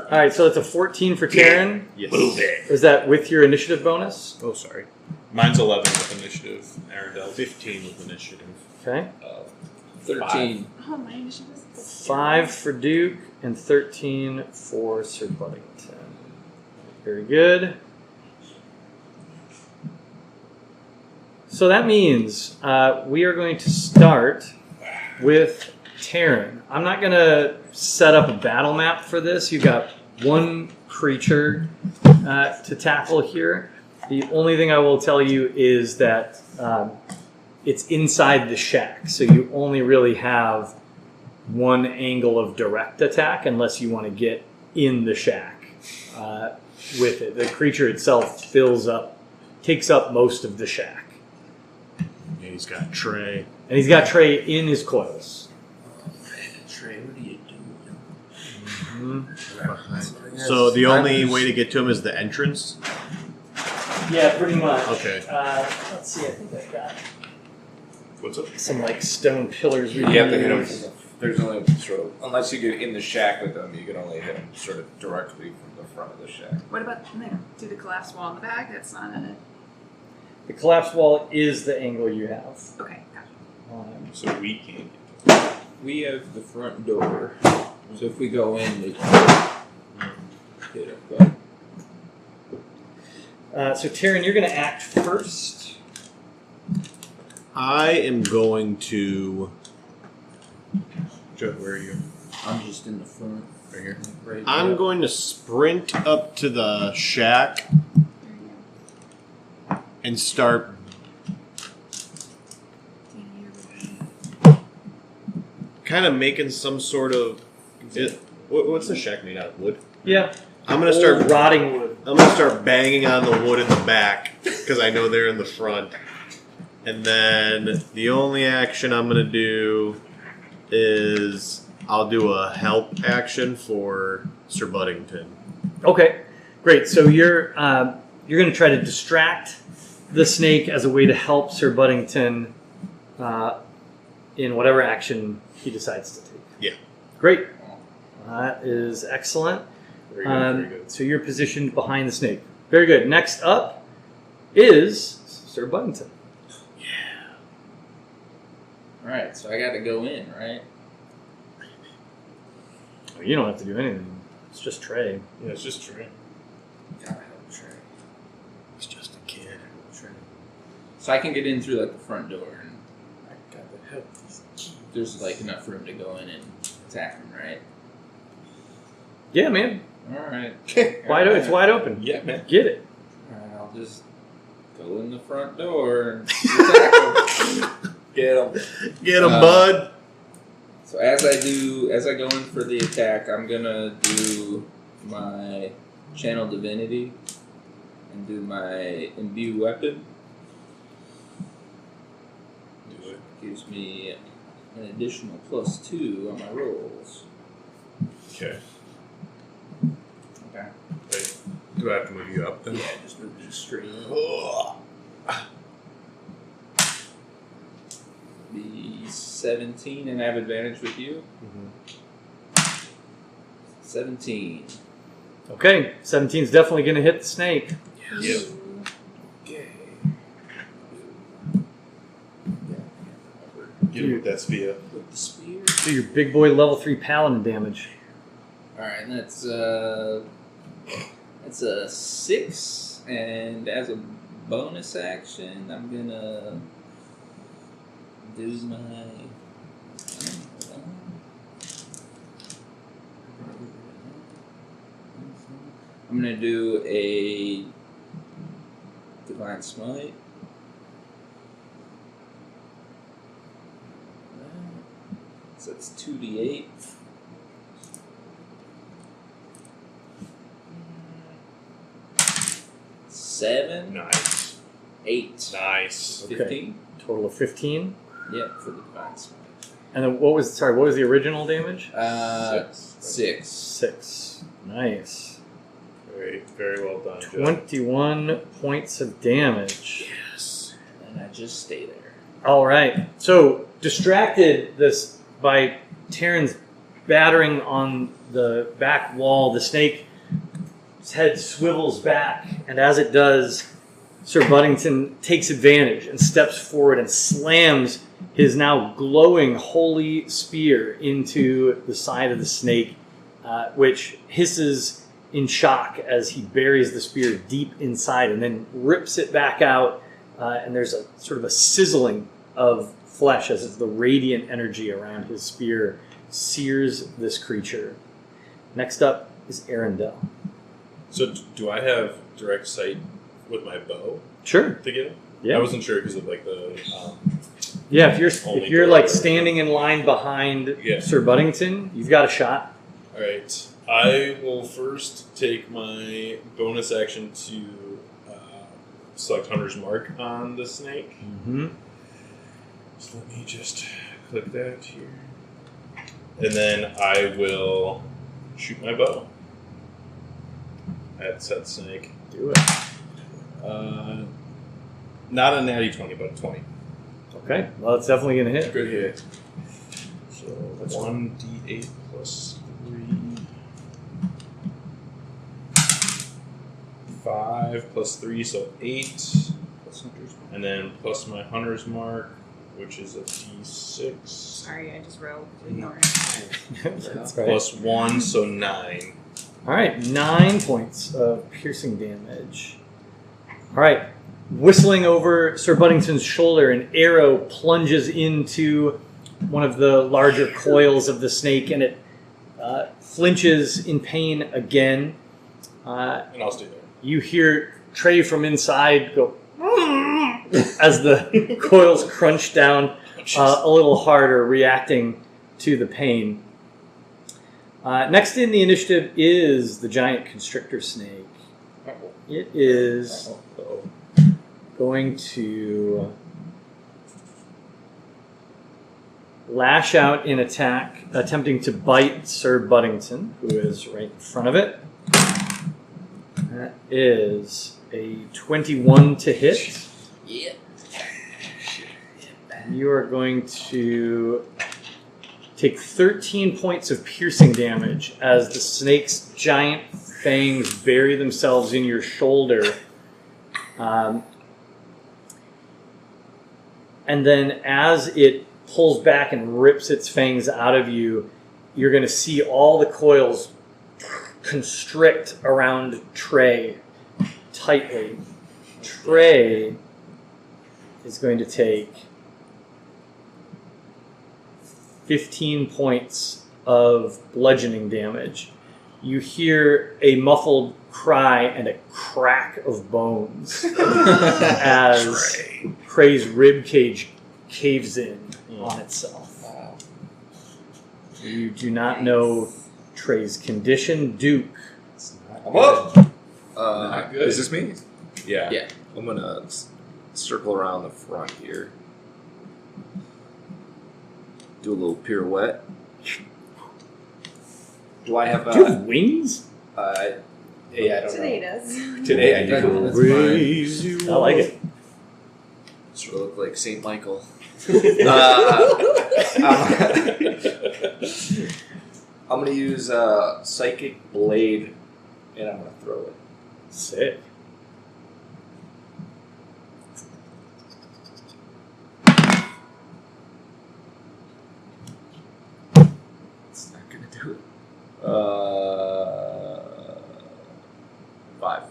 All right, so it's a 14 for Taryn. Yes. Move it. Is that with your initiative bonus? Oh, sorry. Mine's 11 with initiative. Arendelle. 15 with initiative. Okay. 13. Oh, my initiative is 5 for Duke and 13 for Sir Buddington. Very good. So that means we are going to start with Taryn. I'm not going to set up a battle map for this. You've got one creature to tackle here. The only thing I will tell you is that it's inside the shack, so you only really have one angle of direct attack unless you want to get in the shack with it. The creature itself takes up most of the shack. Yeah, he's got Trey. And he's got Trey in his coils. Trey, what are you doing? So the only way to get to him is the entrance? Yeah, pretty much. Okay. Let's see, I think I've got What's up? some like stone pillars. You have to hit them. There's only sort of, unless you get in the shack with them, you can only hit them sort of directly from the front of the shack. What about do the collapse wall in the back? That's not in it. The collapse wall is the angle you have. Okay, gotcha. So we can't. We have the front door, so if we go in, they can hit it. But So Taryn, you're going to act first. I am going to... Joe, where are you? I'm just in the front. Right here. Right I'm there. going to sprint up to the shack and start kind of making some sort of... what's the shack made out of? Wood? Yeah. I'm going to start... Old rotting wood. I'm going to start banging on the wood in the back because I know they're in the front. And then the only action I'm going to do is I'll do a help action for Sir Buddington. Okay, great. So you're going to try to distract the snake as a way to help Sir Buddington in whatever action he decides to take. Yeah. Great. That is excellent. Very good. Very good. So you're positioned behind the snake. Very good. Next up is Sir Buddington. Alright, so I got to go in, right? Well, you don't have to do anything. It's just Trey. Yeah, it's just true. Gotta help Trey. He's just a kid. Trey. So I can get in through like the front door, and I got to help these kids. There's like enough room to go in and attack them, right? Yeah, man. Alright. It's wide open. Yeah, man. Get it. Alright, I'll just go in the front door and attack them. Get them. Get him, bud. So as I go in for the attack, I'm gonna do my channel divinity and do my imbue weapon. Do it. Gives me an additional +2 on my rolls. Okay. Okay. Wait. Do I have to move you up then? Yeah, just move you straight up. Be 17, and I have advantage with you. 17. Okay, 17's definitely going to hit the snake. Yep. Okay. Get him with that spear. With the spear. Do your big boy level 3 paladin damage. Alright, that's a 6, and as a bonus action, I'm gonna do my. I'm gonna do a divine smite. So that's 2d8. Seven, Nice. 8, Nice. Okay. 15. Total of 15. Yep, for the divine smite. And then what was the original damage? 6. 6. Nice. Very well done, Joe. 21 points of damage. Yes. And I just stay there. All right. So distracted by Terran's battering on the back wall, the snake's head swivels back, and as it does, Sir Buddington takes advantage and steps forward and slams his now glowing holy spear into the side of the snake, which hisses in shock as he buries the spear deep inside and then rips it back out, and there's a sort of a sizzling of flesh as the radiant energy around his spear sears this creature. Next up is Arendelle. So do I have direct sight with my bow Sure. to get him? Yeah. I wasn't sure because of like the. Yeah, if Only you're like door. standing in line behind Yeah. Sir Buddington, you've got a shot. All right. I will first take my bonus action to select Hunter's Mark on the snake. Mm-hmm. So let me just click that here. And then I will shoot my bow at said snake. Do it. Not a natty 20, but a 20. Okay. Well, it's definitely going to hit. Good hit. So 1d8 plus 3. 5 plus 3, so 8. Plus Hunter's Mark. And then plus my Hunter's Mark, which is a d6. Sorry, I just rolled. Ignore it. That's right. Plus 1, so 9. All right, 9 points of piercing damage. All right, whistling over Sir Buddington's shoulder, an arrow plunges into one of the larger coils of the snake, and it flinches in pain again. And I'll stay there. You hear Trey from inside go as the coils crunch down a little harder, reacting to the pain. Next in the initiative is the giant constrictor snake. It is going to lash out in attack, attempting to bite Sir Buddington, who is right in front of it. That is a 21 to hit. Yeah. You are going to take 13 points of piercing damage as the snake's giant fangs bury themselves in your shoulder. And then as it pulls back and rips its fangs out of you, you're going to see all the coils constrict around Trey tightly. Trey is going to take 15 points of bludgeoning damage. You hear a muffled cry and a crack of bones as Trey's rib cage caves in on itself. Wow. You do not know Trey's condition. Duke. I'm up. Not good. Is this me? Yeah. Yeah. I'm gonna circle around the front here. Do a little pirouette. Do I have Do you have wings? Yeah, I don't Today know. does. Today I do. That's Raise you I like it. Sort of look like Saint Michael. I'm gonna use Psychic Blade, and I'm gonna throw it. Sick. It's not gonna do it. 5.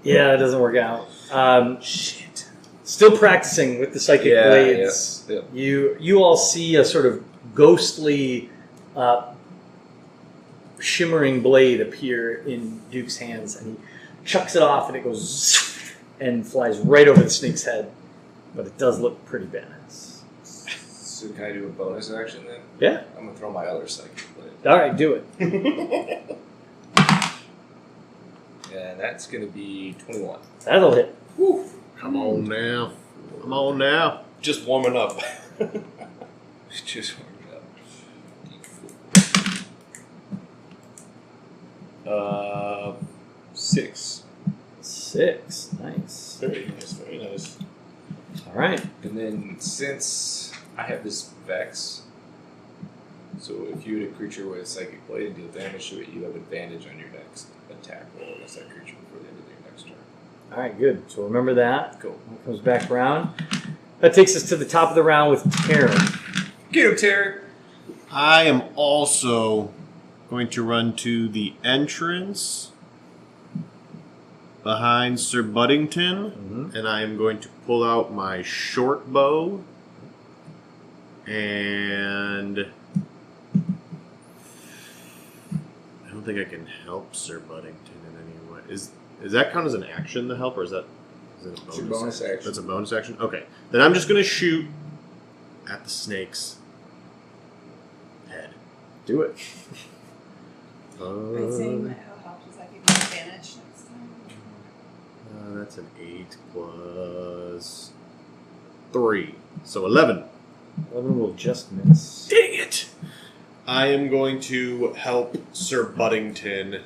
Yeah, it doesn't work out. Shit. Still practicing with the psychic blades. Yeah. You all see a sort of ghostly, shimmering blade appear in Duke's hands, and he chucks it off, and it goes and flies right over the snake's head. But it does look pretty badass. So can I do a bonus action then? Yeah. I'm gonna throw my other psychic blade. All right, do it. And that's gonna be 21. That'll hit. Come on now. Come on now. Just warming up. Just warming up. 6. 6. Nice. Very nice, very nice. All right. And then since I have this Vex, so if you hit a creature with a Psychic Blade and deal damage to it, you have advantage on your next attack roll against that creature before the end of your next turn. All right, good. So remember that. Cool. Comes back around. That takes us to the top of the round with Taryn. Get him, Terry! I am also going to run to the entrance behind Sir Buddington, and I am going to pull out my short bow, and I don't think I can help Sir Buddington in any way. Is that count as an action, the help, or is it a bonus? It's your bonus action. That's a bonus action? Okay. Then I'm just going to shoot at the snake's head. Do it. By saying that how help does that give you advantage next time? That's an 8 plus 3. So 11. 11 will just miss. Dang it! I am going to help Sir Buddington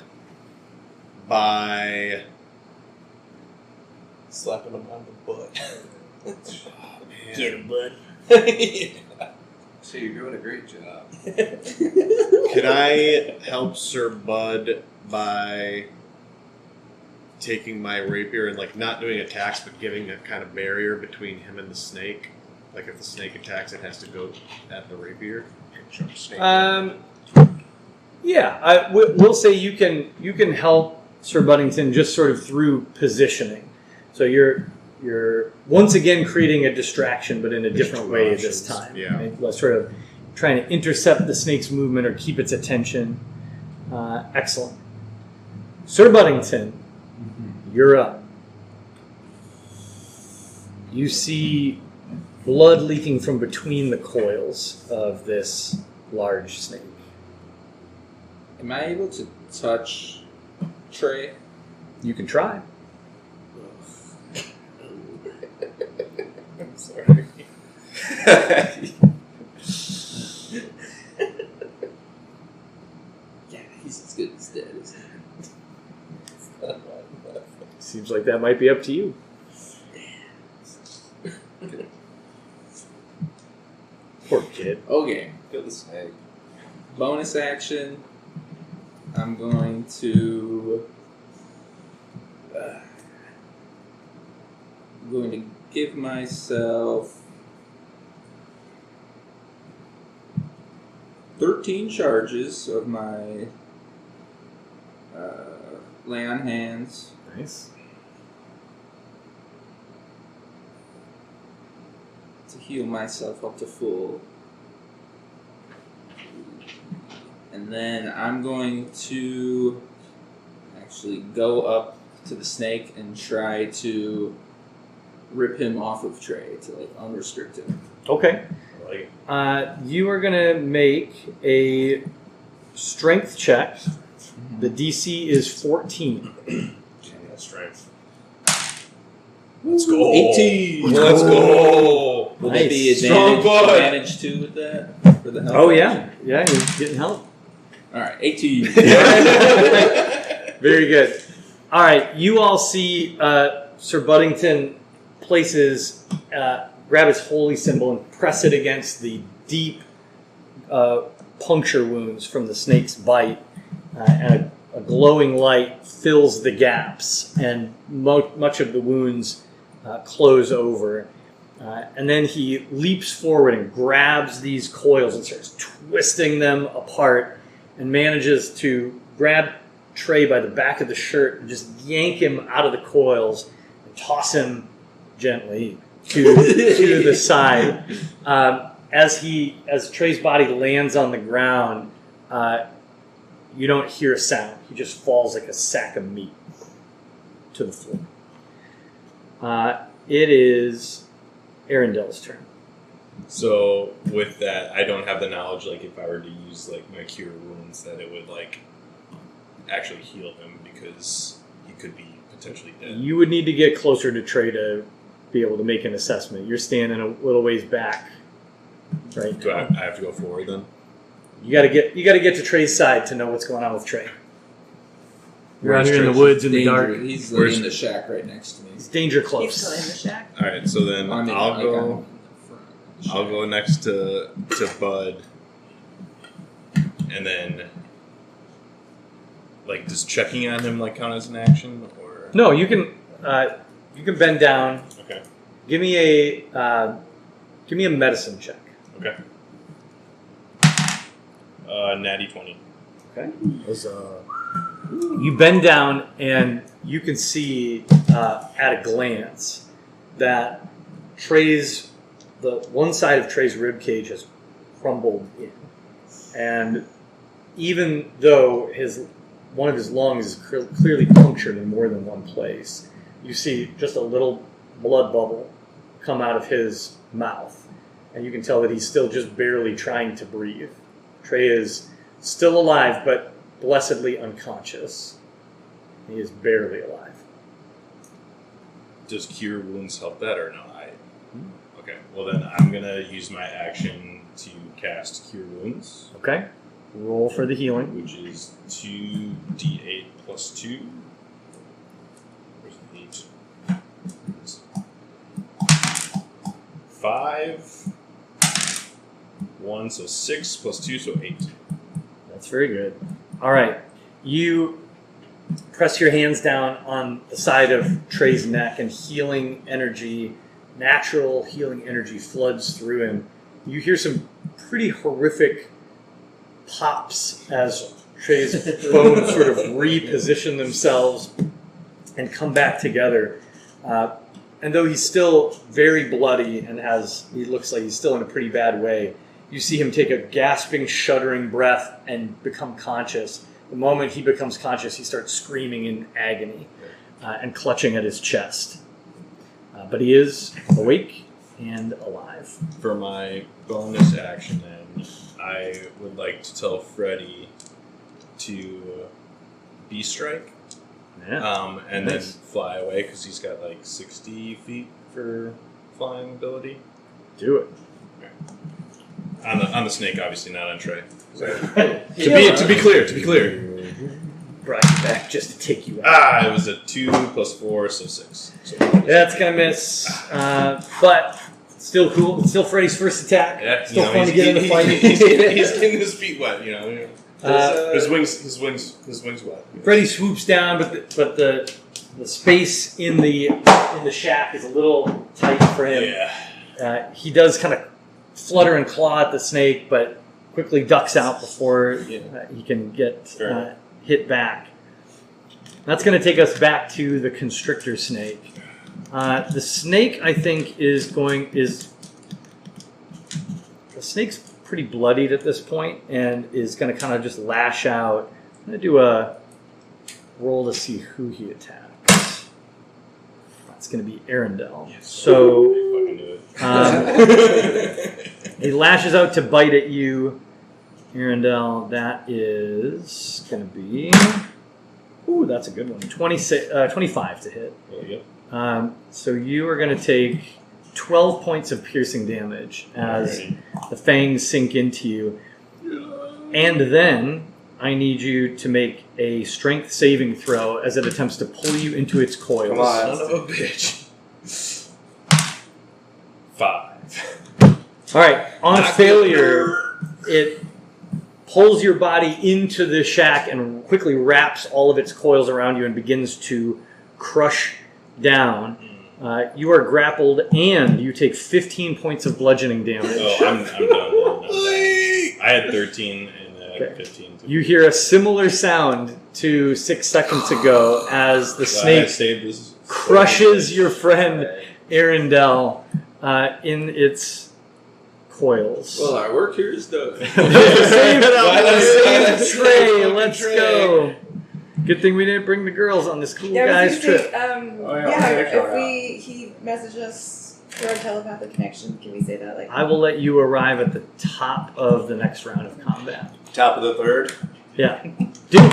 by... Slapping him on the butt. Get him, bud. So you're doing a great job. Can I help Sir Bud by taking my rapier and like not doing attacks, but giving a kind of barrier between him and the snake? Like if the snake attacks, it has to go at the rapier. Yeah, we'll say you can help Sir Buddington just sort of through positioning. So you're once again creating a distraction, but in a different way this time. Yeah. Right? Sort of trying to intercept the snake's movement or keep its attention. Excellent. Sir Buddington, you're up. You see blood leaking from between the coils of this large snake. Am I able to touch Trey? You can try. I'm sorry. Yeah, he's as good as dead, isn't he? Seems like that might be up to you. Poor kid. Okay. Kill the snake. Bonus action. I'm going to give myself 13 charges of my lay on hands. Nice. To heal myself up to full. And then I'm going to actually go up to the snake and try to rip him off of Trey to like unrestrict him. Okay. You are going to make a strength check. The DC is 14. Damn, that strength. Let's go. 18. Let's go. Will there be Strong advantage blood. too with that? For the help? Oh, yeah. Yeah, you're getting help. Alright, 18. Very good. All right, you all see Sir Buddington grab his holy symbol and press it against the deep puncture wounds from the snake's bite, and a glowing light fills the gaps, and much of the wounds close over. And then he leaps forward and grabs these coils and starts twisting them apart, and manages to grab Trey by the back of the shirt and just yank him out of the coils and toss him gently to the side. As Trey's body lands on the ground, you don't hear a sound. He just falls like a sack of meat to the floor. It is Arendel's turn. So with that, I don't have the knowledge, like, if I were to use, like, my cure wounds, that it would, like, actually heal him, because he could be potentially dead. You would need to get closer to Trey to be able to make an assessment. You're standing a little ways back, right? Do I have to go forward then? You got to get to Trey's side to know what's going on with Trey. You're out Where's here in the Trey? woods in the dark. He's Where's- in the shack right next to me. It's danger He's close. still in the shack. All right, so then I'm in, I'll like, go. I'm in the front of the shack. I'll go next to Bud, and then, like, does checking on him, like, count as an action, or No, you can bend down. okay, Give me a medicine check. okay, natty 20. Okay. Was, You bend down and you can see at a glance that the one side of Trey's rib cage has crumbled in, and even though one of his lungs is clearly punctured in more than one place, you see just a little blood bubble come out of his mouth, and you can tell that he's still just barely trying to breathe. Trey is still alive, but blessedly unconscious. He is barely alive. Does cure wounds help that or not? Okay, well then I'm gonna use my action to cast cure wounds, Okay. Roll for the healing. which is 2d8 plus 2. Where's the 8? 5. 1, so 6 plus 2, so 8. That's very good. All right. You press your hands down on the side of Trey's neck, and natural healing energy floods through him. You hear some pretty horrific pops as Trey's bones sort of reposition themselves and come back together. And though he's still very bloody and he looks like he's still in a pretty bad way, you see him take a gasping, shuddering breath and become conscious. The moment he becomes conscious, he starts screaming in agony and clutching at his chest. But he is awake and alive. For my bonus action, then, I would like to tell Freddy to B-strike, Yeah. and Nice. then fly away, because he's got like 60 feet for flying ability. Do it. On the snake, obviously, not on Trey. To be clear. Brought you back just to take you out. It was a 2 plus 4, so 6. So That's going to miss. But still cool. Still Freddy's first attack. yeah, Still fun to get in the fight. He's getting his feet wet, you know. His wings wet. Freddy swoops down, but the space in the shack is a little tight for him. Yeah. He does kind of flutter and claw at the snake, but quickly ducks out before he can get hit back. That's going to take us back to the constrictor snake. The snake, I think, the snake's pretty bloodied at this point and is going to kind of just lash out. I'm going to do a roll to see who he attacks. That's going to be Arendelle. So he lashes out to bite at you, Arendelle. That is going to be... Ooh, that's a good one. 25 to hit. So you are going to take 12 points of piercing damage as the fangs sink into you. And then I need you to make a strength saving throw as it attempts to pull you into its coils. Come on. Son of a bitch. 5. All right, on failure, it pulls your body into the shack and quickly wraps all of its coils around you and begins to crush down. You are grappled and you take 15 points of bludgeoning damage. Oh, I'm done. I had 13 and 15. You hear a similar sound to 6 seconds ago as the snake crushes your friend Arundel in its coils. Well, our work here is done. Save Trey, let's go. Good thing we didn't bring the girls on this cool guy's trip. If he messages us through our telepathic connection, can we say that? Like, I will let you arrive at the top of the next round of combat. Top of the third. Yeah. Duke,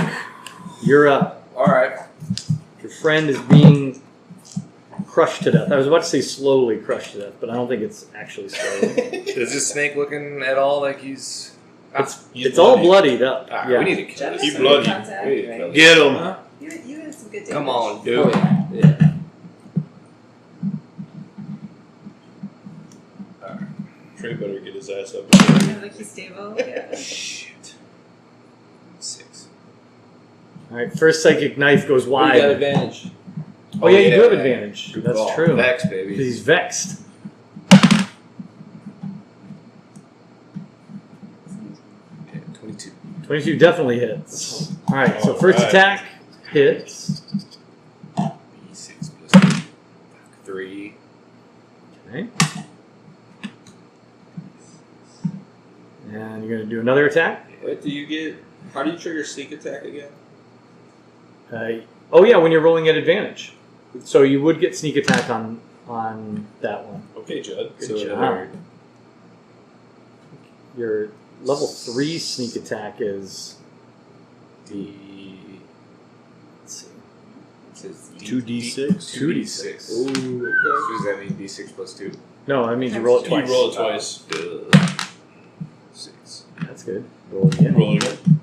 you're up. All right. Your friend is being crushed to death. I was about to say slowly crushed to death, but I don't think it's actually slowly. Is this snake looking at all like he's? It's all bloodied up. Ah, Yeah. we need to kill Jealous him. of bloody. contact. We need to kill him. Get him. Huh? You had some good damage. Come on, dude. Oh, yeah. Trey better get his ass up. Yeah, like he's stable. Yeah. Shit. 6. All right, first psychic knife goes We got wide. advantage. Oh yeah, you do have advantage. Good That's call. true. Vex, baby. He's vexed. Yeah, 22. 22 definitely hits. All right, so All first right. attack hits. B6 plus 3. Okay. And you're going to do another attack. What do you get? How do you trigger sneak attack again? Oh yeah, when you're rolling at advantage. So you would get sneak attack on that one. Okay, Judd. Good So job. another Your level 3 sneak attack is, D. let's see, It says 2d6. 2d6. Ooh, okay. So does that mean D6 plus 2? no, that means you roll it You twice. roll it twice. 6. That's good. Roll again. Roll it again.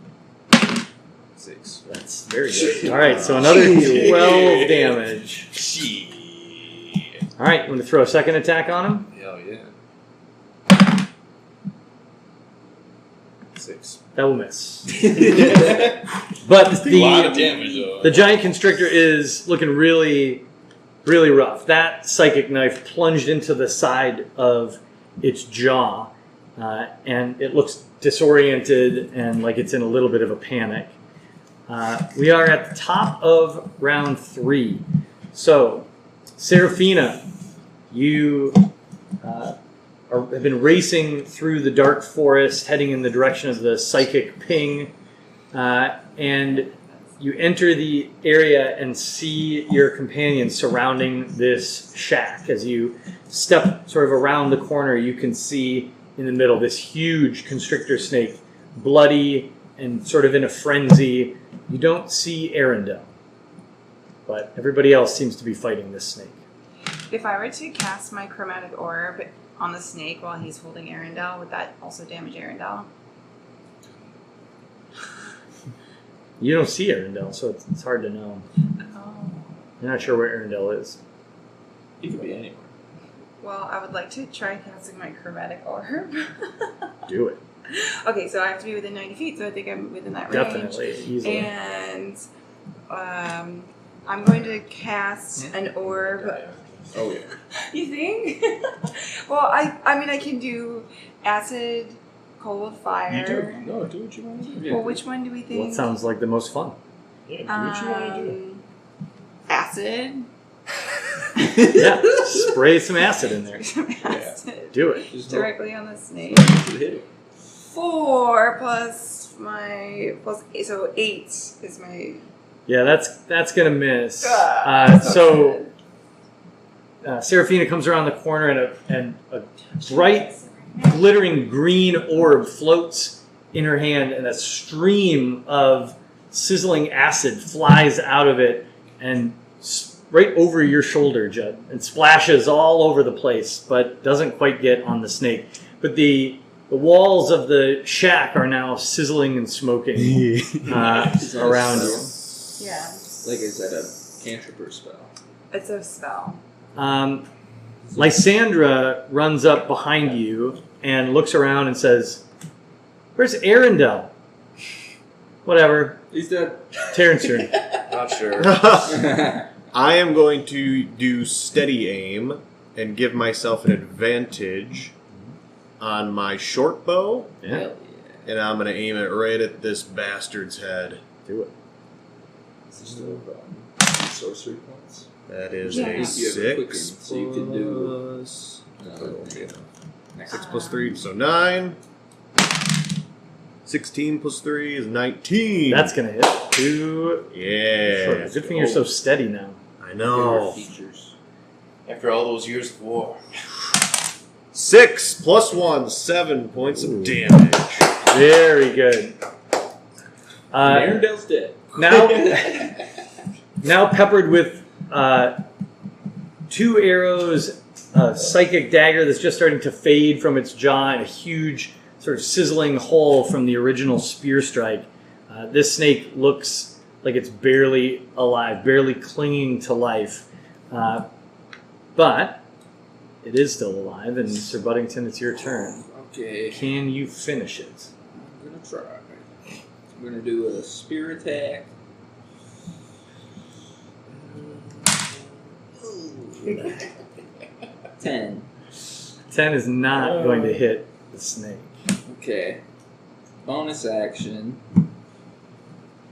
6. That's very good. All right, so another 12 damage. Shit. All right, you want to throw a second attack on him? Hell yeah. 6. That will miss. But A lot of the damage, though. the giant constrictor is looking really, really rough. That psychic knife plunged into the side of its jaw, and it looks disoriented and like it's in a little bit of a panic. We are at the top of round 3. So, Seraphina, you have been racing through the dark forest, heading in the direction of the psychic ping, and you enter the area and see your companions surrounding this shack. As you step sort of around the corner, you can see in the middle this huge constrictor snake, bloody and sort of in a frenzy. You don't see Arundel, but everybody else seems to be fighting this snake. If I were to cast my chromatic orb on the snake while he's holding Arundel, would that also damage Arundel? You don't see Arundel, so it's hard to know. Oh. You're not sure where Arundel is. He could be anywhere. Well, I would like to try casting my chromatic orb. Do it. Okay, so I have to be within 90 feet, so I think I'm within that range. Definitely, easily. And I'm going to cast an orb. Oh, yeah. You think? Well, I mean, I can do acid, cold, fire. You do. No, do what you want to do. Well, which one do we think? Well, it sounds like the most fun. Yeah, do what you want to do. Acid. Yeah, spray some acid in there. Acid. Do it. Just Directly on the snake. you should hit it. 4 plus my plus 8, so 8 is my. Yeah, that's gonna miss. So Seraphina comes around the corner and a bright, glittering green orb floats in her hand, and a stream of sizzling acid flies out of it and right over your shoulder, Judd, and splashes all over the place, but doesn't quite get on the snake. But The walls of the shack are now sizzling and smoking around you. Yeah. Like, is that a cantrip or spell? It's a spell. Lysandra runs up behind you and looks around and says, "Where's Arundel?" Whatever. He's dead. Terrence turn. Not sure. I am going to do steady aim and give myself an advantage on my short bow, Yeah. and I'm going to aim it right at this bastard's head. Do it. Still sorcery points. That is Yeah. a You have a quicken, 6 so you can do- plus- Next 6 plus 3, so 9. 16 plus 3 is 19. That's going to hit. 2. Yeah. Good thing you're so steady now. I your know. features. After all those years of war. 6 plus 1, 7 points of damage. Very good. Arendel's dead. Now peppered with 2 arrows, a psychic dagger that's just starting to fade from its jaw, and a huge sort of sizzling hole from the original spear strike. This snake looks like it's barely alive, barely clinging to life. But it is still alive, and Sir Buddington, it's your turn. Okay. Can you finish it? I'm gonna try. I'm gonna do a spear attack. 10. 10 is not going to hit the snake. Okay. Bonus action.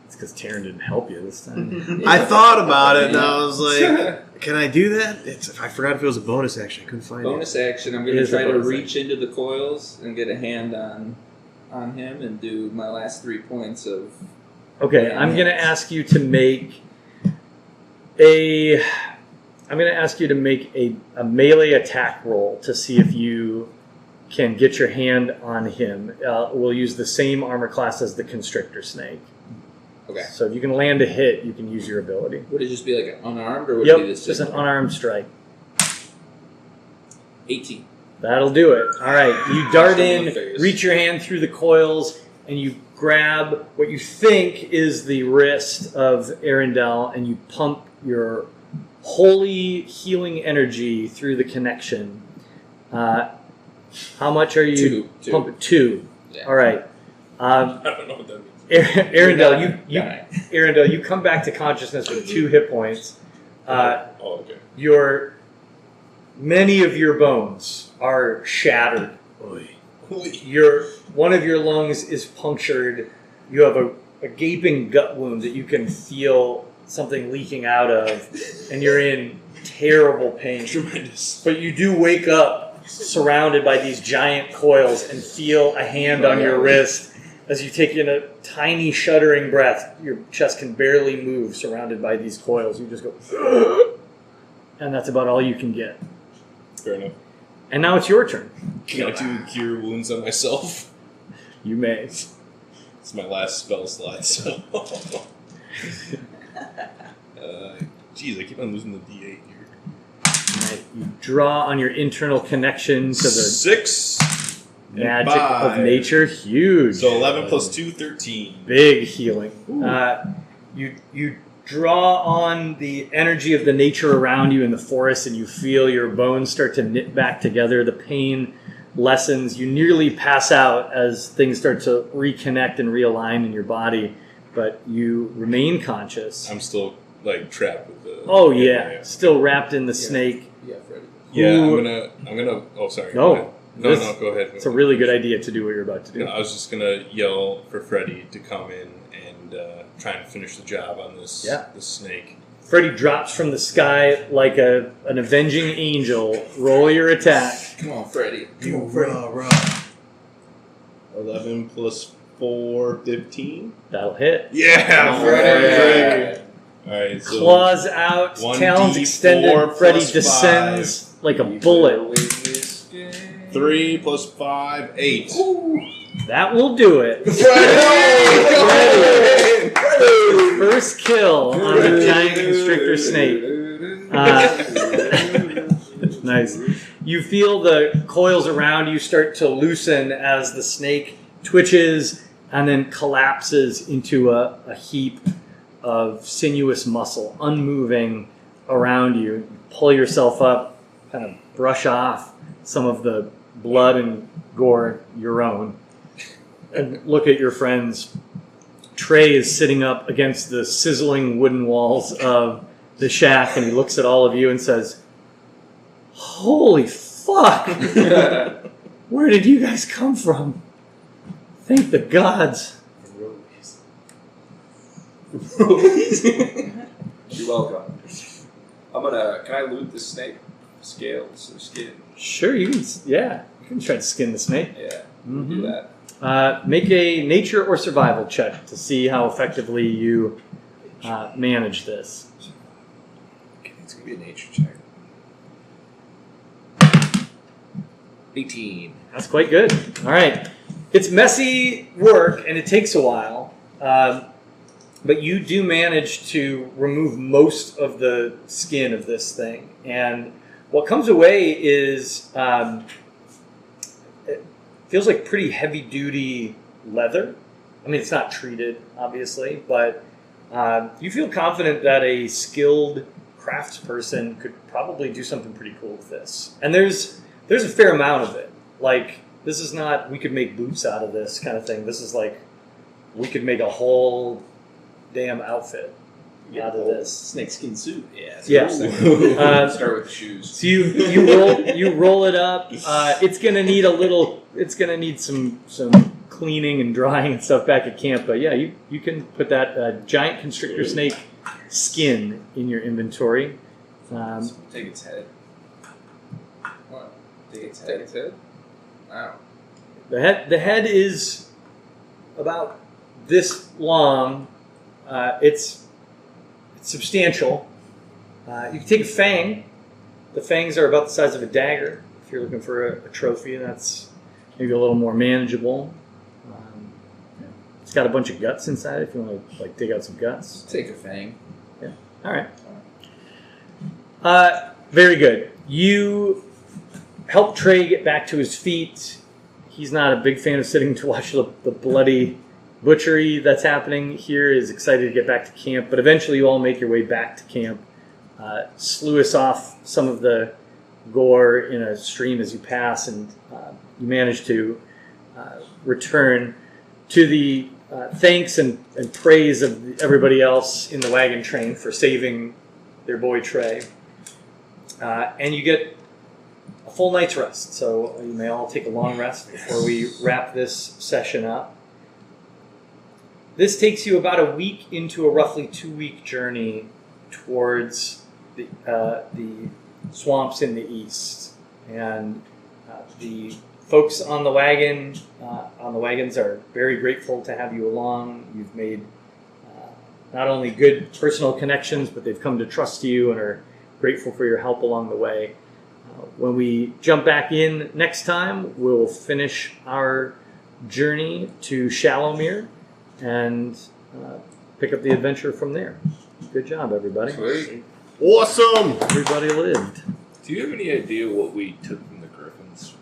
It's because Taryn didn't help you this time. I thought about it, and I was like, can I do that? I forgot if it was a bonus action. I couldn't find Bonus action. I'm It gonna is a try to bonus reach into the coils and get a hand on him and do my last 3 points of. Okay, I'm going to ask you to make a melee attack roll to see if you can get your hand on him. We'll use the same armor class as the constrictor snake. Okay. So if you can land a hit, you can use your ability. Would it just be like unarmed or would Yep, it be the just an unarmed strike. 18. That'll do it. All right, you dart In the in, face. reach your hand through the coils, and you grab what you think is the wrist of Arundel, and you pump your holy healing energy through the connection. How much are you Two. pumping? 2. Yeah. All right. I don't know what that means. Arundel, Die. Arundel, you come back to consciousness with 2 hit points. Oh, okay. Many of your bones are shattered. One of your lungs is punctured. You have a gaping gut wound that you can feel something leaking out of, and you're in terrible pain. Tremendous. But you do wake up surrounded by these giant coils and feel a hand on your wrist as you take in a tiny shuddering breath. Your chest can barely move surrounded by these coils. You just go, and that's about all you can get. Fair enough. And now it's your turn. Can I do cure wounds on myself? You may. It's my last spell slot, so. Geez, I keep on losing the D8 here. Alright, you draw on your internal connection to the 6 and magic of 5. nature. Huge. So 11 plus 2, 13. Big healing. You draw on the energy of the nature around you in the forest, and you feel your bones start to knit back together. The pain lessens. You nearly pass out as things start to reconnect and realign in your body, but you remain conscious. I'm still like trapped with the. Oh yeah, still wrapped in the snake. Yeah, Freddy. Yeah, Ooh. I'm gonna. Oh, sorry. No, Go ahead. No, go ahead. It's a really good idea to do what you're about to do. No, I was just gonna yell for Freddy to come in and try and finish the job on this. Yeah. This snake. Freddy drops from the sky like an avenging angel. Roll your attack. Come on, Freddy. 11 plus 4, 15. That'll hit. Yeah, All Freddy. right. All right. So Claws out, 1d4 talons extended. Freddy plus descends like a bullet. 3 plus 5, 8. That will do it. First kill on the giant constrictor snake. Nice. You feel the coils around you start to loosen as the snake twitches and then collapses into a heap of sinuous muscle, unmoving around you. Pull yourself up, kind of brush off some of the blood and gore, your own, and look at your friends. Trey is sitting up against the sizzling wooden walls of the shack, and he looks at all of you and says, "Holy fuck! Where did you guys come from? Thank the gods." Rollies. You're welcome. Can I loot the snake? Scales or skin? Sure, you can. Yeah, you can try to skin the snake. Yeah, Mhm. do that. Make a nature or survival check to see how effectively you manage this. Okay, it's gonna be a nature check. 18. That's quite good. All right. It's messy work and it takes a while, but you do manage to remove most of the skin of this thing. And what comes away is it feels like pretty heavy-duty leather. I mean, it's not treated, obviously, but you feel confident that a skilled craftsperson could probably do something pretty cool with this. And there's a fair amount of it. Like, this is not, we could make boots out of this kind of thing. This is like, we could make a whole damn outfit out of this. Snakeskin suit. Yeah. Yeah. Start with shoes. So you roll it up. It's gonna need some cleaning and drying and stuff back at camp. But yeah, you can put that giant constrictor snake skin in your inventory. Take its head. What? Take its Take head. its head? Wow. The head is about this long. It's substantial. You can take a fang. The fangs are about the size of a dagger. If you're looking for a trophy, that's maybe a little more manageable. It's got a bunch of guts inside. If you want to like dig out some guts. Take a fang. All right. Very good. You help Trey get back to his feet. He's not a big fan of sitting to watch the bloody butchery that's happening here. Is excited to get back to camp, but eventually you all make your way back to camp. Sluice off some of the gore in a stream as you pass, and you manage to return to the thanks and praise of everybody else in the wagon train for saving their boy Trey. And you get a full night's rest, so you may all take a long rest before we wrap this session up. This takes you about a week into a roughly 2-week journey towards the swamps in the east, and the folks on the wagons are very grateful to have you along. You've made not only good personal connections, but they've come to trust you and are grateful for your help along the way. When we jump back in next time, we'll finish our journey to Shallowmere and pick up the adventure from there. Good job, everybody. Sweet. Awesome! Everybody lived. Do you have any idea what we took from the griffins?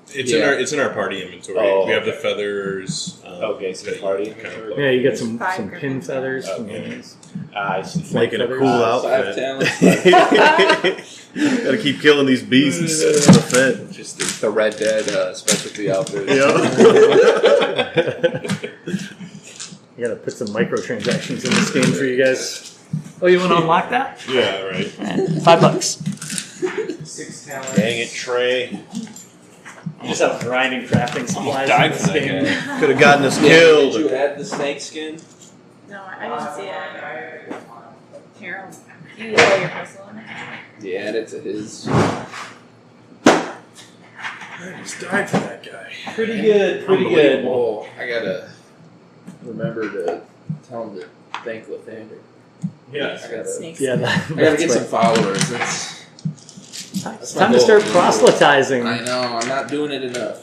It's in our party inventory. Oh, we have the okay. feathers. Okay, so that party you kind of inventory. look Yeah, you get at. some 5 pin griffin feathers. Okay. I see. Making a feathers. cool 5 outfit. talents. Gotta keep killing these beasts for the Fed. Just the Red Dead specialty outfit. I gotta put some microtransactions in this game for you guys. Oh, you want to unlock that? Yeah, right. $5. 6 talents. Dang it, Trey. You just have grinding crafting supplies died in this for that game. guy. Could have gotten us Did you killed. add the snake skin? No, I didn't see it. Harold, you got your pencil in it? Yeah, add it to his. I just died for that guy. Pretty good, pretty good. Unbelievable. I gotta remember to tell him to thank Lathander. Yeah. I gotta, Snakes. Yeah, I gotta that's get some right. followers. That's It's time to start proselytizing. I know, I'm not doing it enough.